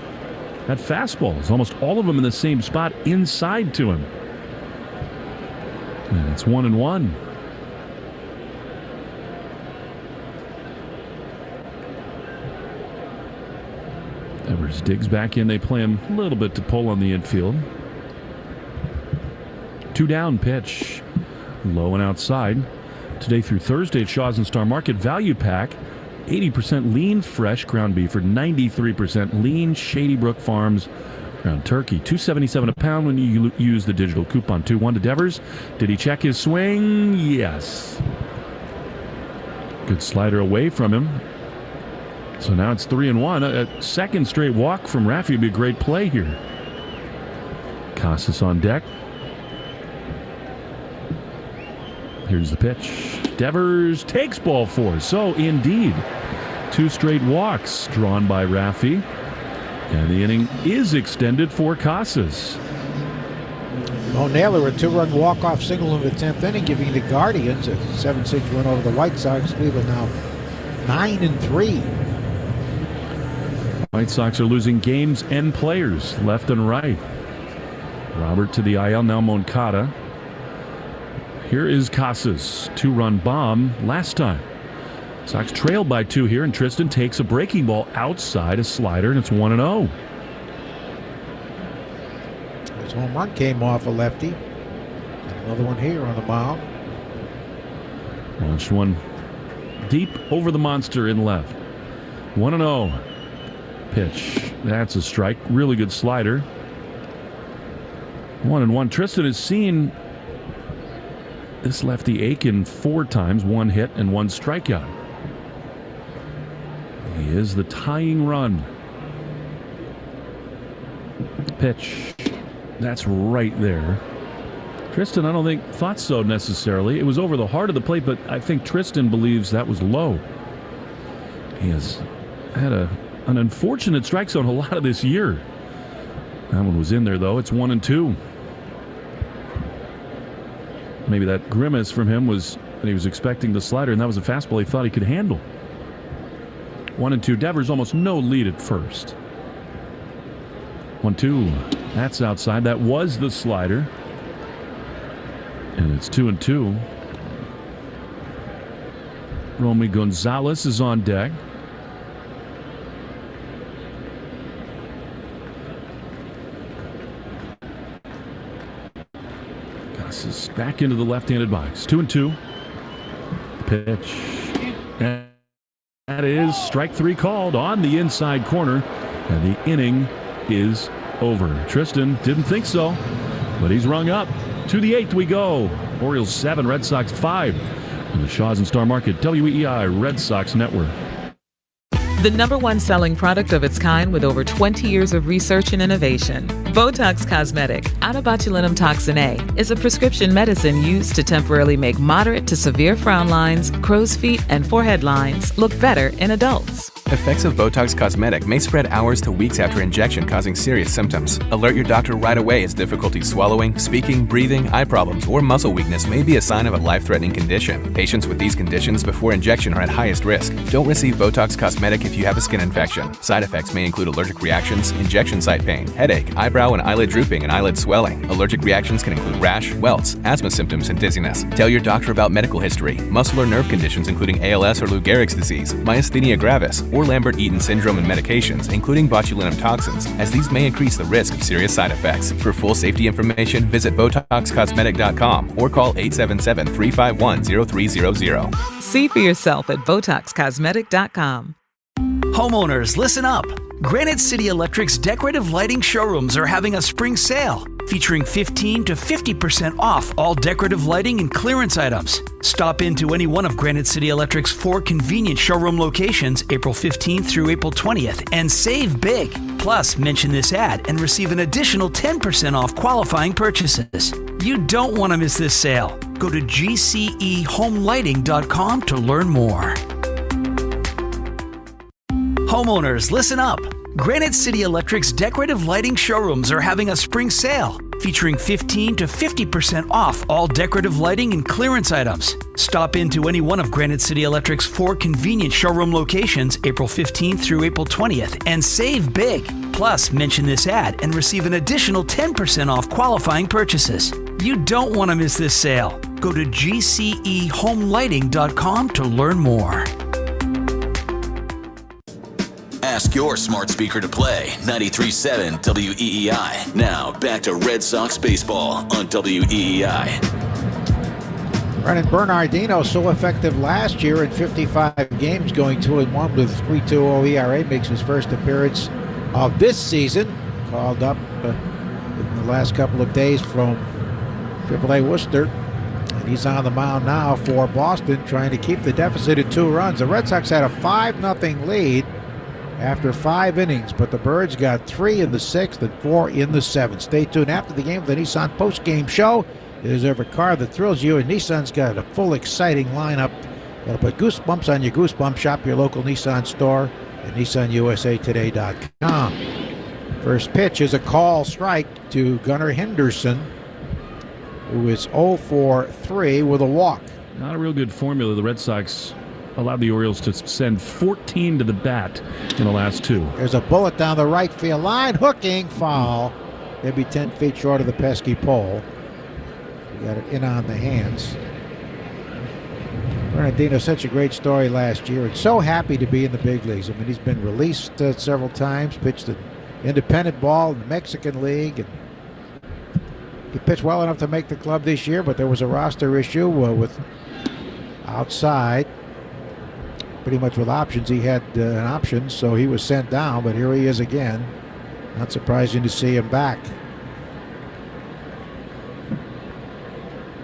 That fastball is almost all of them in the same spot inside to him. And it's 1-1. Devers digs back in. They play him a little bit to pull on the infield. 2 down pitch. Low and outside. Today through Thursday at Shaw's and Star Market Value Pack. 80% lean fresh ground beef for 93% lean Shady Brook Farms ground turkey. $2.77 a pound when you use the digital coupon. 2-1 to Devers. Did he check his swing? Yes. Good slider away from him. So now it's 3-1. A second straight walk from Raffy would be a great play here. Casas on deck. Here's the pitch. Devers takes ball 4. So indeed, 2 straight walks drawn by Raffy. And the inning is extended for Casas. O'Neill, a 2-run walk-off single in the 10th inning, giving the Guardians a 7-6 win over the White Sox. Cleveland now 9-3. White Sox are losing games and players left and right. Robert to the IL, now Moncada. Here is Casas. 2-run bomb last time. Sox trailed by 2 here, and Tristan takes a breaking ball outside a slider, and it's 1-0. His home run came off a lefty. And another one here on the mound. Launched one deep over the monster in left. 1-0. Pitch. That's a strike. Really good slider. 1-1. Tristan has seen this lefty Aiken 4 times, 1 hit and 1 strikeout. He is the tying run. Pitch. That's right there. Tristan, I don't think thought so necessarily. It was over the heart of the plate, but I think Tristan believes that was low. He has had an unfortunate strike zone a lot of this year. That one was in there, though. It's 1-2. Maybe that grimace from him was that he was expecting the slider, and that was a fastball he thought he could handle. 1-2. Devers almost no lead at first. 1-2. That's outside. That was the slider. And it's 2-2. Romy Gonzalez is on deck. Casas back into the left-handed box. 2-2. Pitch. And that is strike 3 called on the inside corner. And the inning is over. Tristan didn't think so, but he's rung up. To the 8th we go. Orioles 7, Red Sox 5. on the Shaw's and Star Market WEEI Red Sox Network. The #1 selling product of its kind with over 20 years of research and innovation. Botox Cosmetic, out of botulinum toxin A, is a prescription medicine used to temporarily make moderate to severe frown lines, crow's feet, and forehead lines look better in adults. Effects of Botox Cosmetic may spread hours to weeks after injection, causing serious symptoms. Alert your doctor right away as difficulty swallowing, speaking, breathing, eye problems, or muscle weakness may be a sign of a life-threatening condition. Patients with these conditions before injection are at highest risk. Don't receive Botox Cosmetic if you have a skin infection. Side effects may include allergic reactions, injection site pain, headache, eyebrow and eyelid drooping, and eyelid swelling. Allergic reactions can include rash, welts, asthma symptoms, and dizziness. Tell your doctor about medical history, muscle or nerve conditions including ALS or Lou Gehrig's disease, myasthenia gravis, or Lambert-Eaton syndrome and medications, including botulinum toxins, as these may increase the risk of serious side effects. For full safety information, visit BotoxCosmetic.com or call 877-351-0300. See for yourself at BotoxCosmetic.com. Homeowners, listen up. Granite City Electric's decorative lighting showrooms are having a spring sale featuring 15 to 50% off all decorative lighting and clearance items. Stop into any one of Granite City Electric's 4 convenient showroom locations April 15th through April 20th and save big. Plus, mention this ad and receive an additional 10% off qualifying purchases. You don't want to miss this sale. Go to gcehomelighting.com to learn more. Homeowners, listen up. Granite City Electric's decorative lighting showrooms are having a spring sale featuring 15 to 50% off all decorative lighting and clearance items. Stop into any one of Granite City Electric's 4 convenient showroom locations April 15th through April 20th and save big. Plus, mention this ad and receive an additional 10% off qualifying purchases. You don't want to miss this sale. Go to gcehomelighting.com to learn more. Ask your smart speaker to play 93.7 WEEI. Now back to Red Sox baseball on WEEI. Brennan Bernardino, so effective last year in 55 games, going 2-1 with 3.20 ERA, makes his first appearance of this season. Called up in the last couple of days from AAA Worcester. And he's on the mound now for Boston, trying to keep the deficit at 2 runs. The Red Sox had a 5-0 lead after 5 innings, but the Birds got 3 in the 6th and 4 in the 7th. Stay tuned after the game for the Nissan Postgame Show. There's every car that thrills you, and Nissan's got a full, exciting lineup that'll put goosebumps on your goosebumps. Shop your local Nissan store at NissanUSAToday.com. First pitch is a call strike to Gunnar Henderson, who is 0 for 3 with a walk. Not a real good formula. The Red Sox allowed the Orioles to send 14 to the bat in the last 2. There's a bullet down the right field line, hooking, foul. Maybe 10 feet short of the pesky pole. He got it in on the hands. Bernardino, such a great story last year, and so happy to be in the big leagues. I mean, he's been released several times, pitched an independent ball in the Mexican League, and he pitched well enough to make the club this year, but there was a roster issue with outside. Pretty much with options. He had an option, so he was sent down, but here he is again. Not surprising to see him back.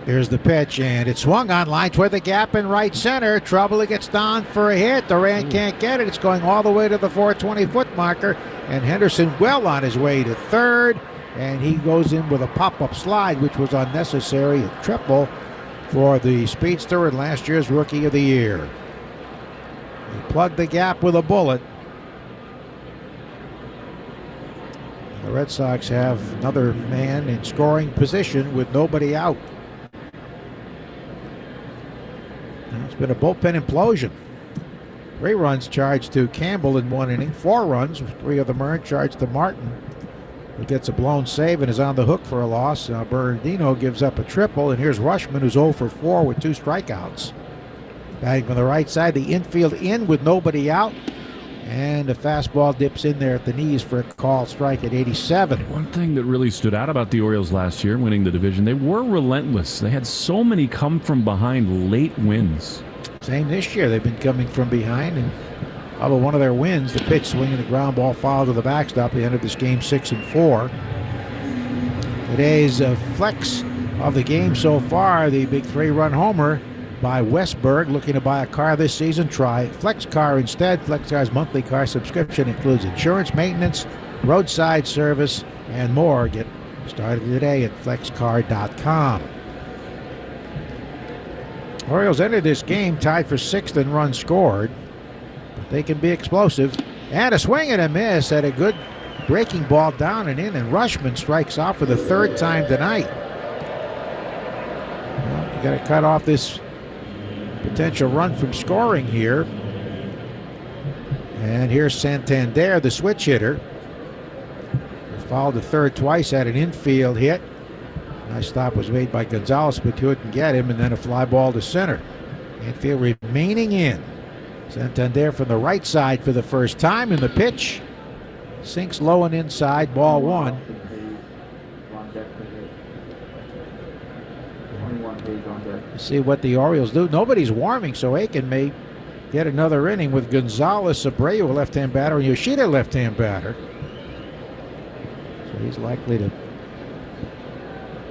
Here's the pitch, and it's swung on line toward the gap in right center. Trouble, it gets down for a hit. Duran can't get it. It's going all the way to the 420-foot marker, and Henderson well on his way to third, and he goes in with a pop-up slide, which was unnecessary. A triple for the speedster and last year's Rookie of the Year. He plugged the gap with a bullet. The Red Sox have another man in scoring position with nobody out. It's been a bullpen implosion. 3 runs charged to Campbell in 1 inning. 4 runs, 3 of them earned, charged to Martin, who gets a blown save and is on the hook for a loss. Bernardino gives up a triple, and here's Rushman, who's 0 for 4 with 2 strikeouts. Batting from the right side, the infield in with nobody out. And the fastball dips in there at the knees for a called strike at 87. One thing that really stood out about the Orioles last year, winning the division, they were relentless. They had so many come from behind late wins. Same this year. They've been coming from behind. And although one of their wins, the pitch swinging the ground ball foul to the backstop, they ended this game 6-4. Today's flex of the game so far, the big 3-run homer by Westberg. Looking to buy a car this season? Try Flex Car instead. Flex Car's monthly car subscription includes insurance, maintenance, roadside service, and more. Get started today at flexcar.com. Orioles entered this game tied for 6th in runs scored, but they can be explosive. And a swing and a miss at a good breaking ball down and in, and Rushman strikes out for the 3rd time tonight. Well, you got to cut off this potential run from scoring here. And here's Santander, the switch hitter. Fouled the 3rd twice, had an infield hit. Nice stop was made by Gonzalez, but couldn't get him, and then a fly ball to center. Infield remaining in. Santander from the right side for the first time, and the pitch sinks low and inside, ball 1. Let's see what the Orioles do. Nobody's warming, so Aiken may get another inning with Gonzalez, Abreu, a left-hand batter, and Yoshida, left-hand batter. So he's likely to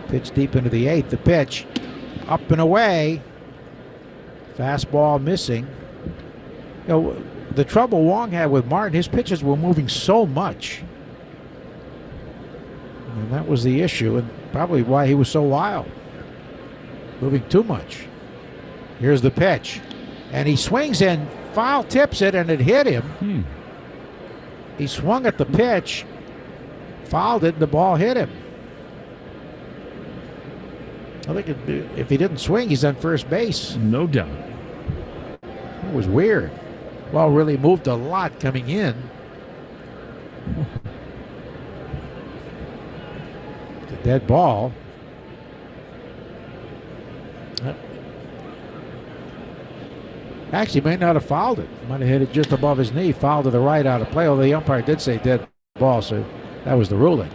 pitch deep into the 8th. The pitch up and away. Fastball missing. You know, the trouble Wong had with Martin, his pitches were moving so much. And that was the issue, and probably why he was so wild. Moving too much. Here's the pitch. And he swings and foul tips it, and it hit him. He swung at the pitch, fouled it, and the ball hit him. I think if he didn't swing, he's on first base. No doubt. It was weird. Ball really moved a lot coming in. It's a dead ball. Actually, may not have fouled it. Might have hit it just above his knee. Fouled to the right out of play. Although the umpire did say dead ball, so that was the ruling.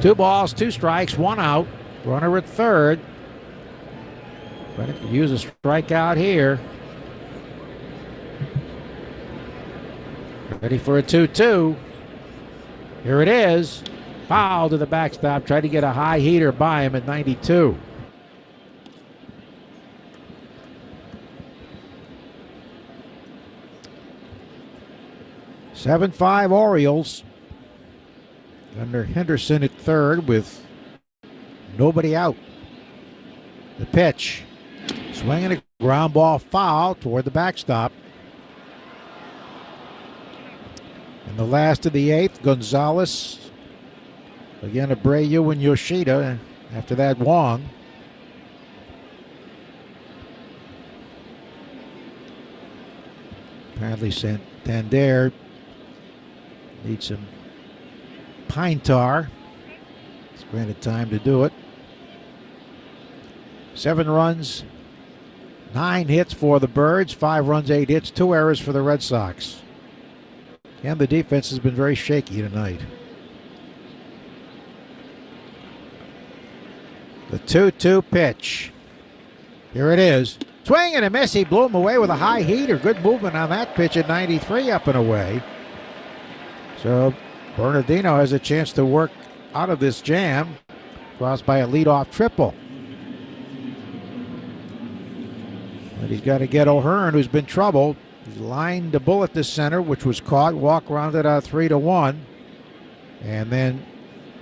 2 balls, 2 strikes, 1 out. Runner at 3rd. Bennett could use a strikeout here. Ready for a 2-2. Here it is. Foul to the backstop. Tried to get a high heater by him at 92. (7-5) Orioles. Under Henderson at 3rd with nobody out. The pitch. Swinging a ground ball foul toward the backstop. In the last of the 8th, Gonzalez. Again, Abreu and Yoshida. After that, Wong. Apparently Santander needs some pine tar. It's granted time to do it. 7 runs, 9 hits for the Birds, 5 runs, 8 hits, 2 errors for the Red Sox. And the defense has been very shaky tonight. The 2-2 pitch. Here it is. Swing and a miss. He blew him away with a high heater. Good movement on that pitch at 93, up and away. So Bernardino has a chance to work out of this jam. Crossed by a leadoff triple. But he's got to get O'Hearn, who's been troubled. He's lined the ball at the center, which was caught. Walk rounded out 3-1. And then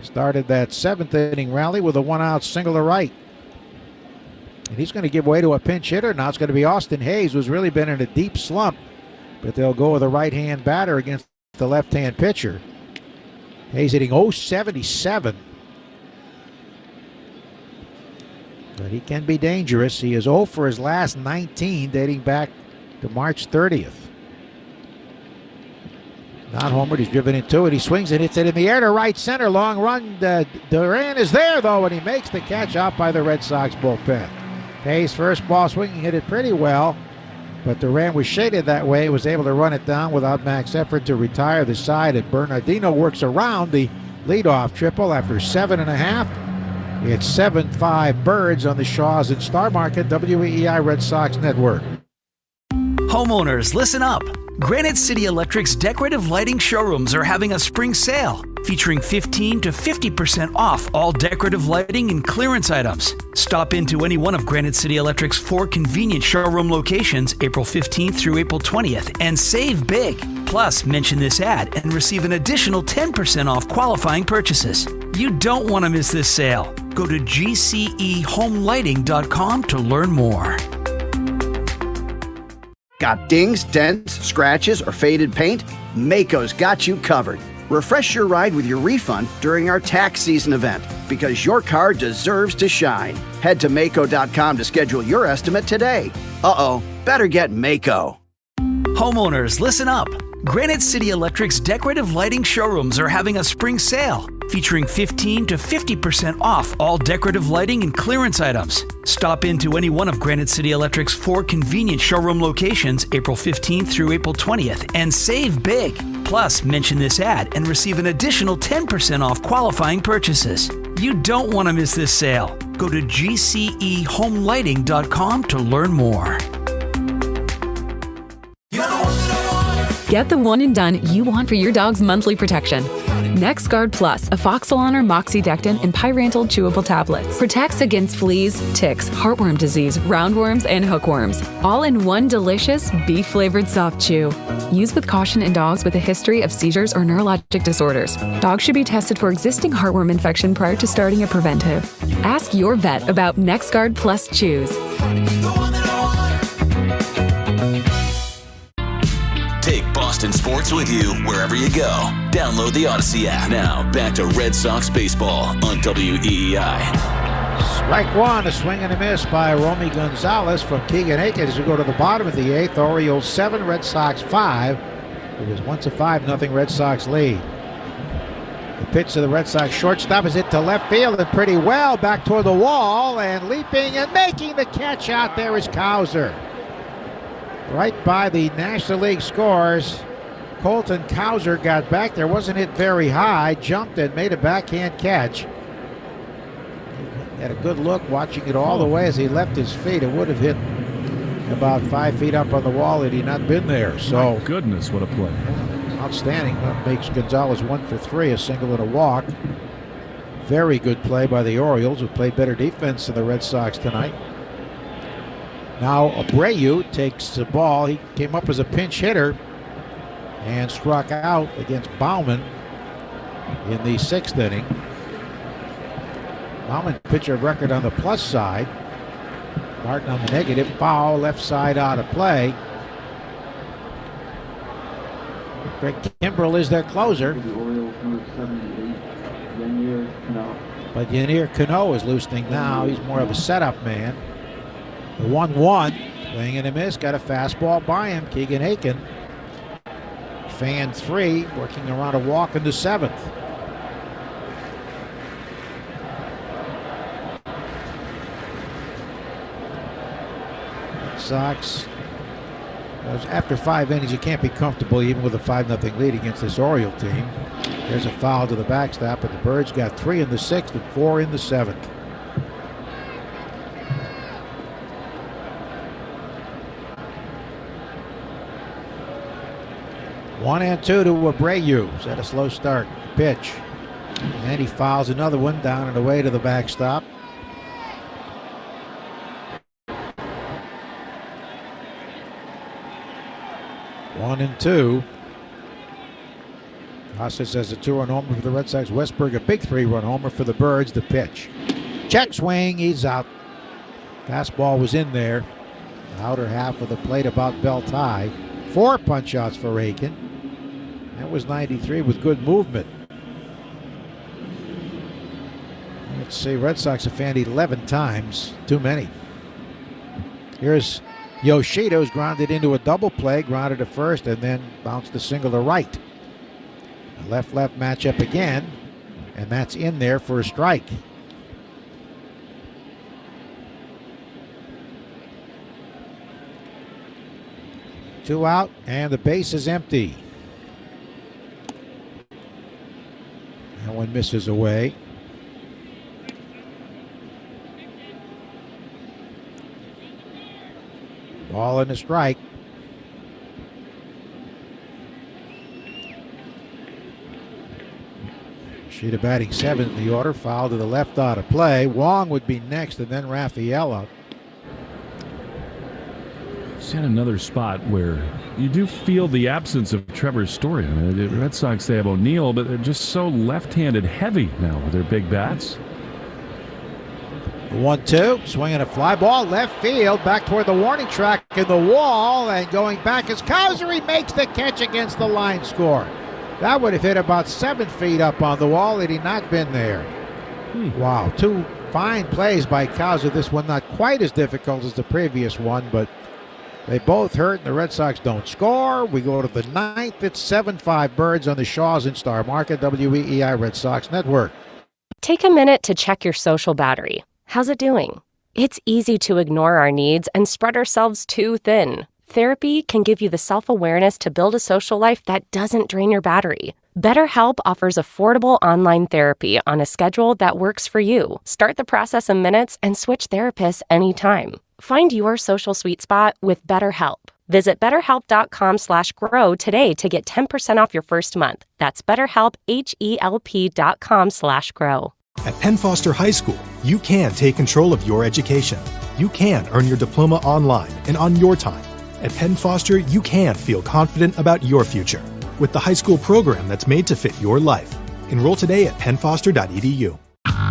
started that 7th inning rally with a 1-out single to right. And he's going to give way to a pinch hitter. Now it's going to be Austin Hayes, who's really been in a deep slump. But they'll go with a right-hand batter against the left-hand pitcher. Hayes hitting .077. But he can be dangerous. He is 0 for his last 19, dating back to March 30th. Non-homered, he's driven into it. He swings and hits it in the air to right center. Long run. Duran is there, though, and he makes the catch out by the Red Sox bullpen. Hayes' first ball swinging, hit it pretty well, but Duran was shaded that way. Was able to run it down without max effort to retire the side, and Bernardino works around the leadoff triple after 7.5. It's 7-5 Birds on the Shaws and Star Market, WEEI Red Sox Network. Homeowners, listen up. Granite City Electric's decorative lighting showrooms are having a spring sale featuring 15 to 50% off all decorative lighting and clearance items. Stop into any one of Granite City Electric's 4 convenient showroom locations April 15th through April 20th and save big. Plus, mention this ad and receive an additional 10% off qualifying purchases. You don't want to miss this sale. Go to gcehomelighting.com to learn more. Got dings, dents, scratches, or faded paint? Maaco's got you covered. Refresh your ride with your refund during our tax season event because your car deserves to shine. Head to Maaco.com to schedule your estimate today. Better get Maaco. Homeowners, listen up. Granite City Electric's decorative lighting showrooms are having a spring sale featuring 15 to 50% off all decorative lighting and clearance items. Stop into any one of Granite City Electric's 4 convenient showroom locations April 15th through April 20th and save big. Plus, mention this ad and receive an additional 10% off qualifying purchases. You don't want to miss this sale. Go to gcehomelighting.com to learn more. Get the one and done you want for your dog's monthly protection. NexGard Plus, a Foxalon moxidectin and pyrantel chewable tablets, protects against fleas, ticks, heartworm disease, roundworms, and hookworms. All in one delicious beef-flavored soft chew. Use with caution in dogs with a history of seizures or neurologic disorders. Dogs should be tested for existing heartworm infection prior to starting a preventive. Ask your vet about NexGard Plus Chews. Take Boston sports with you wherever you go. Download the Odyssey app. Now, back to Red Sox baseball on WEEI. Strike one, a swing and a miss by Romy Gonzalez from Keegan Aiken as we go to the bottom of the 8th. Orioles 7, Red Sox 5. It was once a 5-0 Red Sox lead. The pitch to the Red Sox shortstop is hit to left field and pretty well back toward the wall, and leaping and making the catch out there is Cowser. Right by the National League scores, Colton Cowser got back there, wasn't hit very high, jumped and made a backhand catch. He had a good look watching it all the way as he left his feet. It would have hit about 5 feet up on the wall had he not been there. So, my goodness, what a play. Outstanding. That makes Gonzalez 1 for 3, a single and a walk. Very good play by the Orioles, who played better defense than the Red Sox tonight. Now Abreu takes the ball. He came up as a pinch hitter and struck out against Baumann in the 6th inning. Baumann, pitcher of record on the plus side. Martin on the negative. Foul, left side out of play. Greg Kimbrell is their closer. But Yennier Cano is loosening now. He's more of a setup man. The 1-1, swing and a miss, got a fastball by him, Keegan Aiken. Fan 3, working around a walk in the 7th. Sox, after 5 innings, you can't be comfortable even with a 5-0 lead against this Oriole team. There's a foul to the backstop, but the Birds got 3 in the 6th and 4 in the 7th. 1-2 to Abreu. He's had a slow start. Pitch. And he fouls another one down and away to the backstop. One and two. Casas has a 2-run homer for the Red Sox. Westberg a big 3-run homer for the Birds. The pitch. Check swing. He's out. Fastball was in there. The outer half of the plate about belt high. 4 punch outs for Aiken. That was 93 with good movement. Let's see, Red Sox have fanned 11 times. Too many. Here's Yoshida's grounded into a double play, grounded to first, and then bounced a single to right. A left-left matchup again, and that's in there for a strike. Two out, and the base is empty. That one misses away. Ball and a strike. She'd have batting 7th in the order. Foul to the left out of play. Wong would be next, and then Raffaella. It's yet another spot where you do feel the absence of Trevor Story. I mean, the Red Sox, they have O'Neill, but they're just so left-handed heavy now with their big bats. 1-2, swinging a fly ball, left field, back toward the warning track in the wall, and going back as Kowsary makes the catch against the line score. That would have hit about 7 feet up on the wall had he not been there. Wow, 2 fine plays by Kowsary. This one not quite as difficult as the previous one, but they both hurt, and the Red Sox don't score. We go to the 9th. It's 7-5 Birds on the Shaws and Star Market, WEEI Red Sox Network. Take a minute to check your social battery. How's it doing? It's easy to ignore our needs and spread ourselves too thin. Therapy can give you the self-awareness to build a social life that doesn't drain your battery. BetterHelp offers affordable online therapy on a schedule that works for you. Start the process in minutes and switch therapists anytime. Find your social sweet spot with BetterHelp. Visit BetterHelp.com/grow today to get 10% off your first month. That's BetterHelp, HELP.com/grow. At Penn Foster High School, you can take control of your education. You can earn your diploma online and on your time. At Penn Foster, you can feel confident about your future with the high school program that's made to fit your life. Enroll today at pennfoster.edu.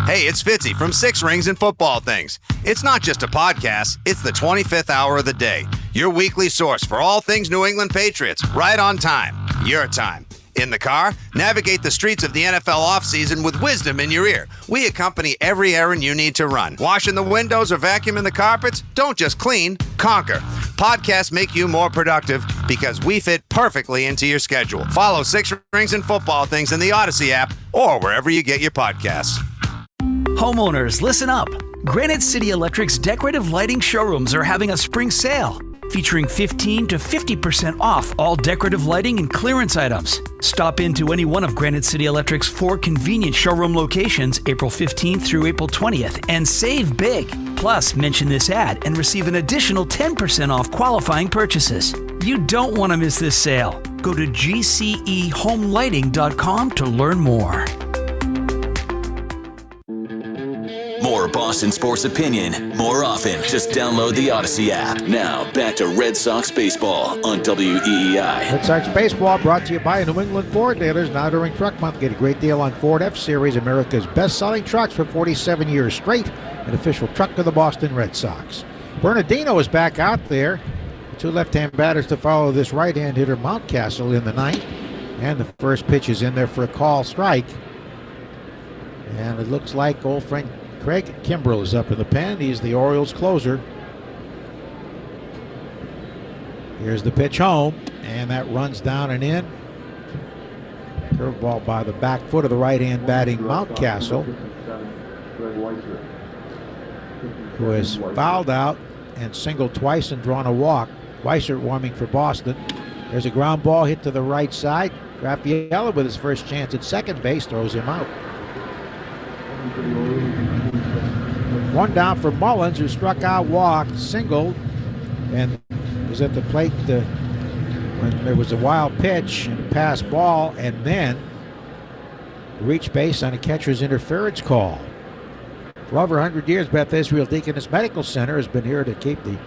Hey, it's Fitzy from Six Rings and Football Things. It's not just a podcast, it's the 25th hour of the day. Your weekly source for all things New England Patriots, right on time, your time. In the car, navigate the streets of the NFL offseason with wisdom in your ear. We accompany every errand you need to run. Washing the windows or vacuuming the carpets? Don't just clean, conquer. Podcasts make you more productive because we fit perfectly into your schedule. Follow Six Rings and Football Things in the Odyssey app or wherever you get your podcasts. Homeowners, listen up. Granite City Electric's decorative lighting showrooms are having a spring sale, featuring 15 to 50% off all decorative lighting and clearance items. Stop into any one of Granite City Electric's 4 convenient showroom locations April 15th through April 20th and save big. Plus, mention this ad and receive an additional 10% off qualifying purchases. You don't want to miss this sale. Go to gcehomelighting.com to learn more. More Boston sports opinion, more often. Just download the Odyssey app. Now, back to Red Sox baseball on WEEI. Red Sox baseball brought to you by New England Ford dealers. Now during Truck Month, get a great deal on Ford F-Series, America's best-selling trucks for 47 years straight. An official truck of the Boston Red Sox. Bernardino is back out there. 2 left-hand batters to follow this right-hand hitter, Mountcastle, in the 9th. And the first pitch is in there for a call strike. And it looks like old friend Craig Kimbrell is up in the pen. He's the Orioles closer. Here's the pitch home, and that runs down and in. Curveball by the back foot of the right-hand batting Mountcastle, who has fouled out and singled twice and drawn a walk. Weissert warming for Boston. There's a ground ball hit to the right side. Raffaella with his first chance at second base throws him out. One down for Mullins, who struck out, walked, singled, and was at the plate when there was a wild pitch and a pass ball, and then reached base on a catcher's interference call. For over 100 years, Beth Israel Deaconess Medical Center has been here to keep the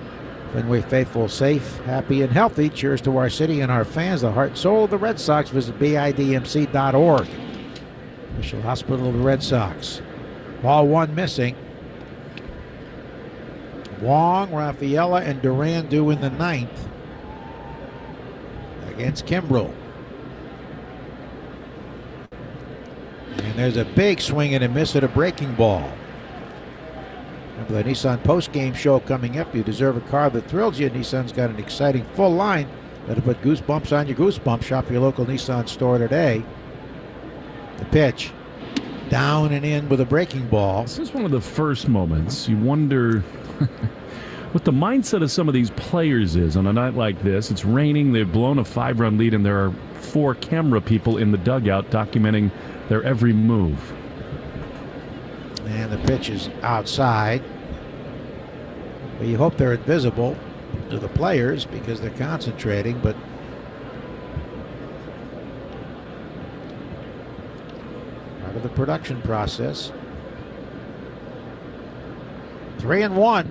Fenway faithful safe, happy, and healthy. Cheers to our city and our fans, the heart and soul of the Red Sox. Visit bidmc.org. Official hospital of the Red Sox. Ball 1 missing. Wong, Raffaella, and Duran due in the 9th against Kimbrell. And there's a big swing and a miss at a breaking ball. For the Nissan Postgame show coming up, you deserve a car that thrills you. Nissan's got an exciting full line that'll put goosebumps on your goosebumps. Shop your local Nissan store today. The pitch. Down and in with a breaking ball. This is one of the first moments you wonder what the mindset of some of these players is on a night like this. It's raining, they've blown a 5-run lead, and there are 4 camera people in the dugout documenting their every move. And the pitch is outside. But you hope they're invisible to the players because they're concentrating, but Part of the production process. 3-1.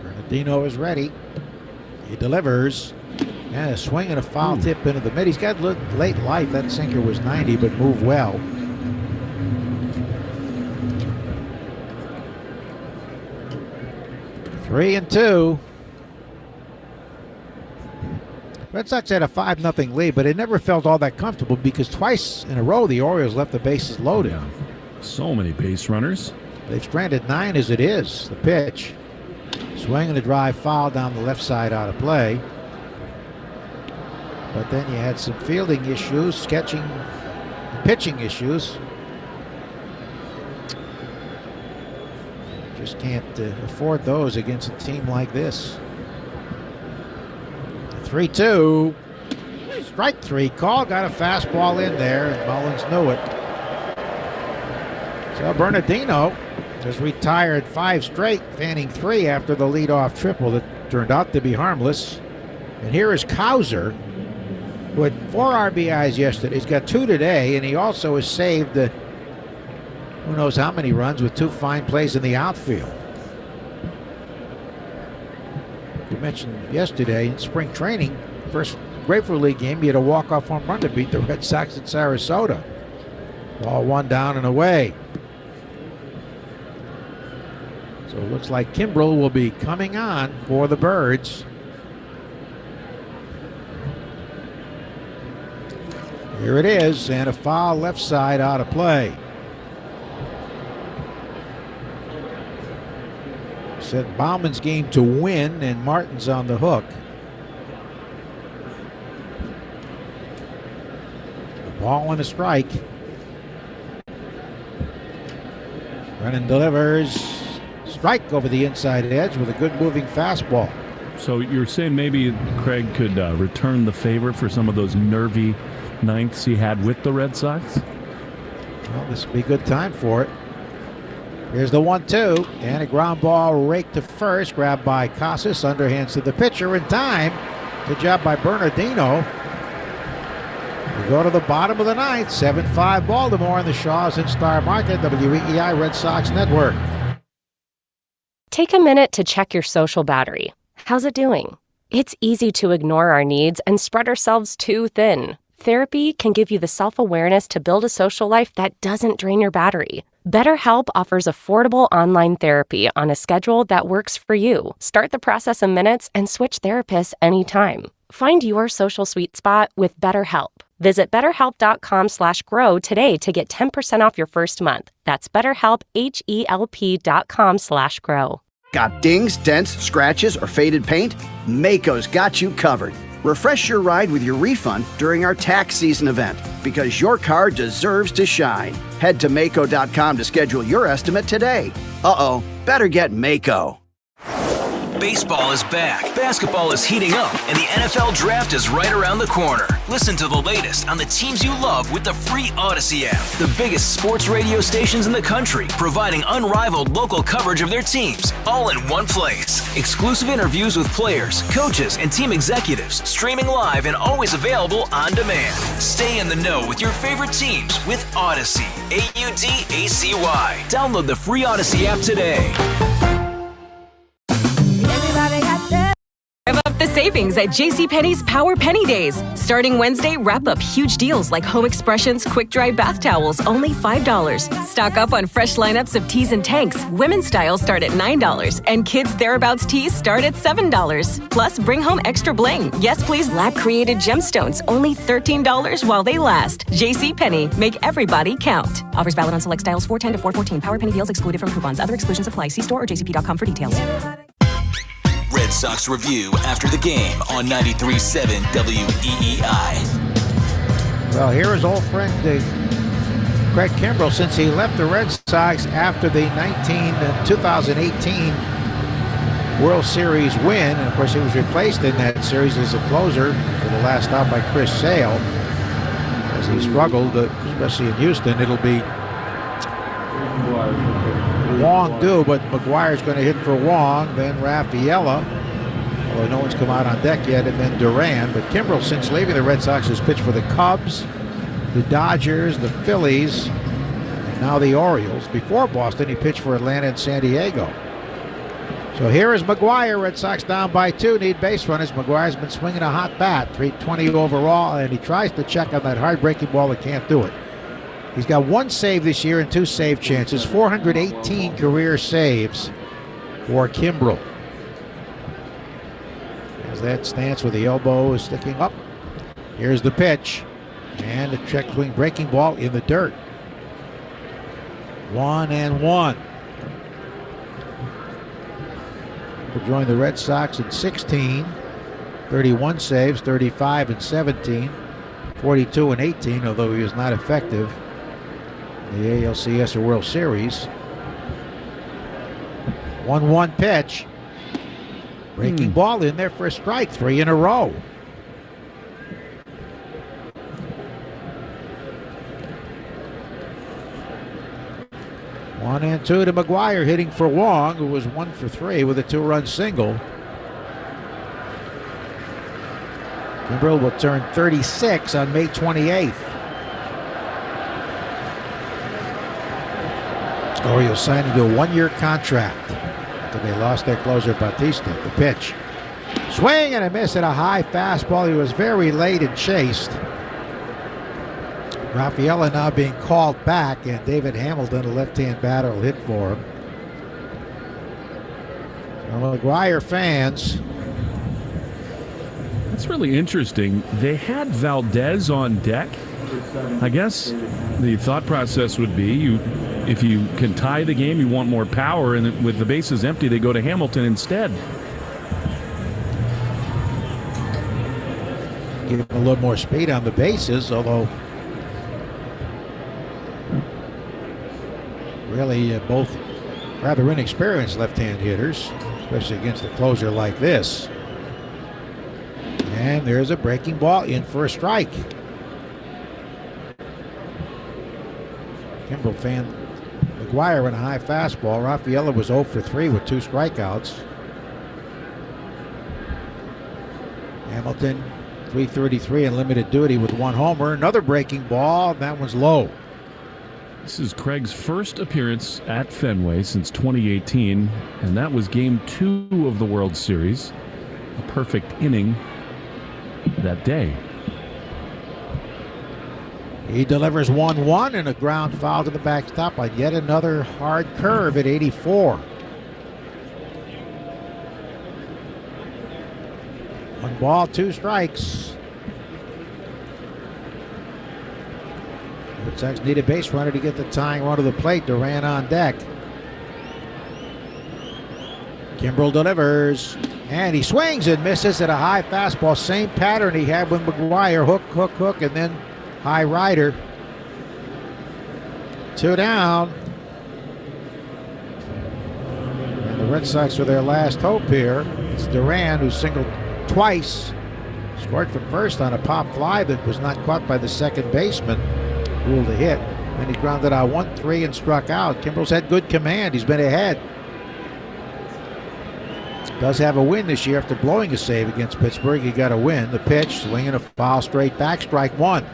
Bernardino is ready. He delivers. And a swing and a foul tip into the mid. He's got late life. That sinker was 90, but moved well. Three and two. Red Sox had a 5-0 lead, but it never felt all that comfortable because twice in a row the Orioles left the bases loaded. Yeah. So many base runners. They've stranded 9 as it is. The pitch. Swing and a drive foul down the left side out of play. But then you had some fielding issues, sketching, and pitching issues. Just can't afford those against a team like this. 3-2. Strike 3 call. Got a fastball in there, and Mullins knew it. So Bernardino has retired 5 straight, fanning 3 after the leadoff triple that turned out to be harmless. And here is Cowser, who had 4 RBIs yesterday. He's got 2 today, and he also has saved who knows how many runs with 2 fine plays in the outfield. You mentioned yesterday in spring training, first Grapefruit League game, he had a walk-off home run to beat the Red Sox at Sarasota. Ball 1 down and away. So it looks like Kimbrel will be coming on for the Birds. Here it is, and a foul left side out of play. Said Bauman's game to win, and Martin's on the hook. A ball and a strike. Brennan delivers. Strike over the inside edge with a good moving fastball. So you're saying maybe Craig could return the favor for some of those nervy ninths he had with the Red Sox? Well, this would be a good time for it. Here's the 1-2, and a ground ball raked to first, grabbed by Casas, underhands to the pitcher in time. Good job by Bernardino. We go to the bottom of the ninth, 7-5 Baltimore in the Shaws and Star Market, WEEI Red Sox Network. Take a minute to check your social battery. How's it doing? It's easy to ignore our needs and spread ourselves too thin. Therapy can give you the self-awareness to build a social life that doesn't drain your battery. BetterHelp offers affordable online therapy on a schedule that works for you. Start the process in minutes and switch therapists anytime. Find your social sweet spot with BetterHelp. Visit betterhelp.com/grow today to get 10% off your first month. That's BetterHelp, HELP.com/grow. Got dings, dents, scratches, or faded paint? Maaco's got you covered. Refresh your ride with your refund during our tax season event because your car deserves to shine. Head to Maaco.com to schedule your estimate today. Uh-oh, better get Maaco. Baseball is back, basketball is heating up, and the NFL Draft is right around the corner. Listen to the latest on the teams you love with the free Odyssey app. The biggest sports radio stations in the country, providing unrivaled local coverage of their teams, all in one place. Exclusive interviews with players, coaches, and team executives, streaming live and always available on demand. Stay in the know with your favorite teams with Odyssey, AUDACY. Download the free Odyssey app today. Rev up the savings at JCPenney's Power Penny Days. Starting Wednesday, wrap up huge deals like Home Expressions Quick Dry Bath Towels, only $5. Stock up on fresh lineups of tees and tanks. Women's styles start at $9, and kids' Thereabouts tees start at $7. Plus, bring home extra bling. Yes, please, lab-created gemstones, only $13 while they last. JCPenney, make everybody count. Offers valid on select styles 4/10 to 4/14. Power Penny deals excluded from coupons. Other exclusions apply. See store or jcp.com for details. Red Sox Review after the game on 93.7 WEEI. Well, here is old friend Craig Kimbrel since he left the Red Sox after the 2018 World Series win. And, of course, he was replaced in that series as a closer for the last out by Chris Sale. As he struggled, especially in Houston, it'll be Wong due, but McGuire's going to hit for Wong, then Raffaella, although no one's come out on deck yet, and then Duran. But Kimbrel, since leaving the Red Sox, has pitched for the Cubs, the Dodgers, the Phillies, and now the Orioles. Before Boston, he pitched for Atlanta and San Diego. So here is McGuire. Red Sox down by 2, need base runners. McGuire's been swinging a hot bat, 320 overall, and he tries to check on that hard-breaking ball that can't do it. He's got 1 save this year and 2 save chances, 418 career saves for Kimbrel. As that stance with the elbow is sticking up. Here's the pitch, and the check swing breaking ball in the dirt. 1-1. Will join the Red Sox in 16, 31 saves, 35 and 17, 42 and 18, although he was not effective in the ALCS or World Series. 1-1 pitch. Breaking ball in there for a strike, 3 in a row. One and 2 to McGuire, hitting for Wong, who was 1 for 3 with a 2-run single. Kimbrel will turn 36 on May 28th. Orioles signed him to a 1-year contract after they lost their closer Bautista. The pitch. Swing and a miss at a high fastball. He was very late and chased. Rafaela now being called back, and David Hamilton, a left-hand batter, will hit for him. So McGuire fans. That's really interesting. They had Valdez on deck. I guess the thought process would be if you can tie the game, you want more power, and with the bases empty, they go to Hamilton instead. Give him a little more speed on the bases, although really both rather inexperienced left-hand hitters, especially against a closer like this. And there's a breaking ball in for a strike. Kimbrel fan McGuire in a high fastball. Rafaela was 0 for 3 with 2 strikeouts. Hamilton 333 in limited duty with 1 homer. Another breaking ball. That one's low. This is Craig's first appearance at Fenway since 2018, and that was Game 2 of the World Series. A perfect inning that day. He delivers 1-1 and a ground foul to the backstop on yet another hard curve at 84. 1 ball, 2 strikes. Red Sox need a base runner to get the tying run to the plate. Duran on deck. Kimbrel delivers, and he swings and misses at a high fastball. Same pattern he had with McGuire. Hook, hook, hook, and then high rider. 2 down. And the Red Sox with their last hope here. It's Duran, who singled twice. Scored from first on a pop fly that was not caught by the second baseman. Ruled a hit. And he grounded out 1-3 and struck out. Kimbrel's had good command. He's been ahead. Does have a win this year after blowing a save against Pittsburgh. He got a win. The pitch, swinging a foul straight back, strike 1.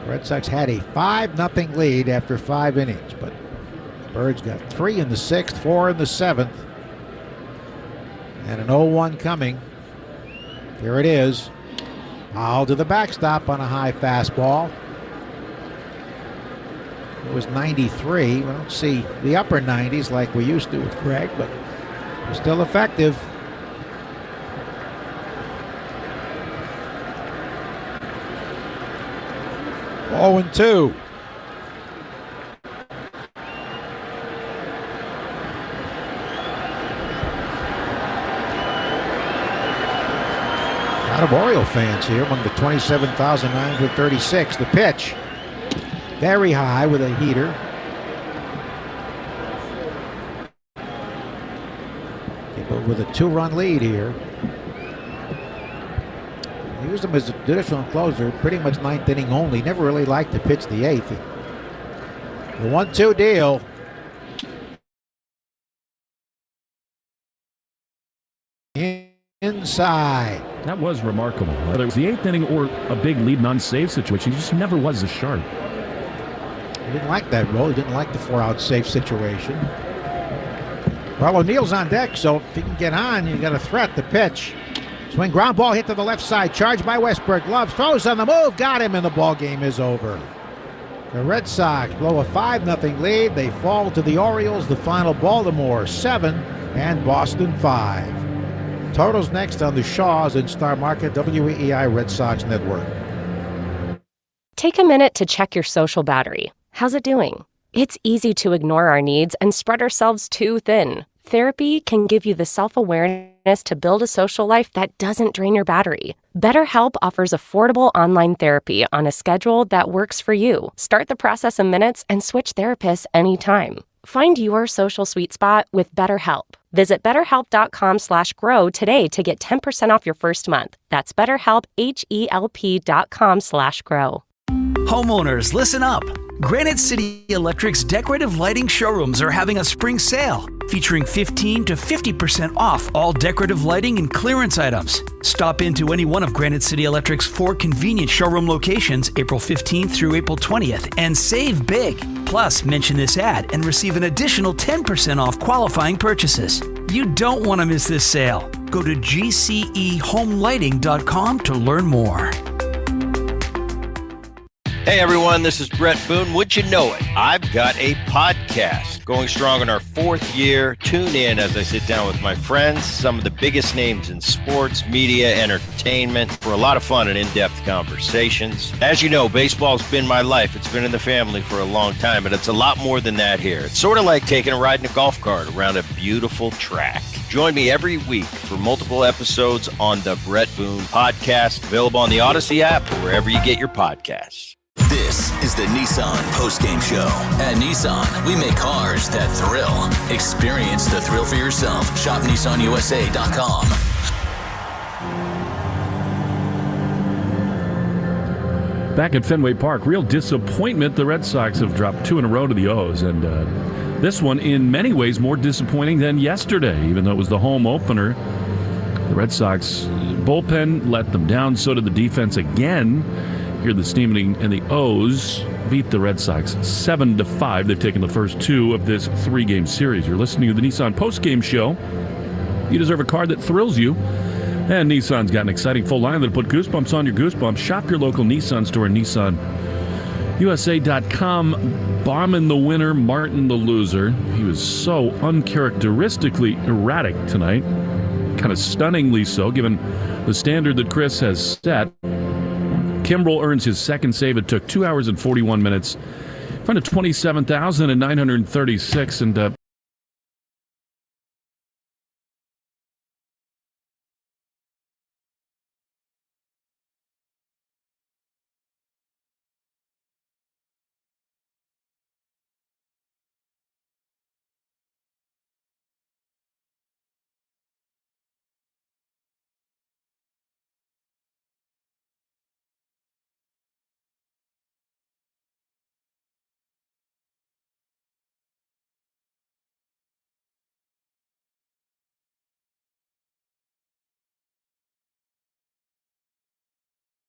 Red Sox had a 5-0 lead after 5 innings, but the Birds got 3 in the 6th, 4 in the 7th, and an 0-1 coming. Here it is. Foul to the backstop on a high fastball. It was 93. We don't see the upper 90s like we used to with Craig, but it's still effective. Oh, 0-2. A lot of Oriole fans here among the 27,936. The pitch. Very high with a heater. But with a 2-run lead here. He used him as a traditional closer, pretty much 9th inning only. Never really liked to pitch the 8th. The 1-2 deal. Inside. That was remarkable. Whether it was the 8th inning or a big lead non-save situation, he just never was as sharp. He didn't like that role. He didn't like the 4-out safe situation. Well, O'Neill's on deck, so if he can get on, you got a threat. The pitch. Swing, ground ball hit to the left side. Charged by Westberg. Gloves, throws on the move. Got him, and the ball game is over. The Red Sox blow a 5-0 lead. They fall to the Orioles. The final, Baltimore 7 and Boston 5. Totals next on the Shaws and Star Market WEEI Red Sox Network. Take a minute to check your social battery. How's it doing? It's easy to ignore our needs and spread ourselves too thin. Therapy can give you the self-awareness to build a social life that doesn't drain your battery. BetterHelp offers affordable online therapy on a schedule that works for you. Start the process in minutes and switch therapists anytime. Find your social sweet spot with BetterHelp. Visit BetterHelp.com/grow today to get 10% off your first month. That's BetterHelp, HELP.com/grow. Homeowners, listen up. Granite City Electric's decorative lighting showrooms are having a spring sale featuring 15 to 50% off all decorative lighting and clearance items. Stop into any one of Granite City Electric's 4 convenient showroom locations April 15th through April 20th and save big. Plus, mention this ad and receive an additional 10% off qualifying purchases. You don't want to miss this sale. Go to gcehomelighting.com to learn more. Hey everyone, this is Brett Boone. Would you know it? I've got a podcast going strong in our 4th year. Tune in as I sit down with my friends, some of the biggest names in sports, media, entertainment, for a lot of fun and in-depth conversations. As you know, baseball's been my life. It's been in the family for a long time, but it's a lot more than that here. It's sort of like taking a ride in a golf cart around a beautiful track. Join me every week for multiple episodes on the Brett Boone Podcast, available on the Odyssey app or wherever you get your podcasts. This is the Nissan Postgame Show. At Nissan, we make cars that thrill. Experience the thrill for yourself. Shop NissanUSA.com. Back at Fenway Park, real disappointment. The Red Sox have dropped 2 in a row to the O's, and this one in many ways more disappointing than yesterday, even though it was the home opener. The Red Sox bullpen let them down, so did the defense again. Here the Steaming and the O's beat the Red Sox 7-5. They've taken the first 2 of this 3-game series. You're listening to the Nissan Postgame Show. You deserve a car that thrills you. And Nissan's got an exciting full line that'll put goosebumps on your goosebumps. Shop your local Nissan store and NissanUSA.com. Bombing the winner, Martin the loser. He was so uncharacteristically erratic tonight. Kind of stunningly so, given the standard that Chris has set. Kimbrel earns his second save. It took 2 hours and 41 minutes in front of 27,936. And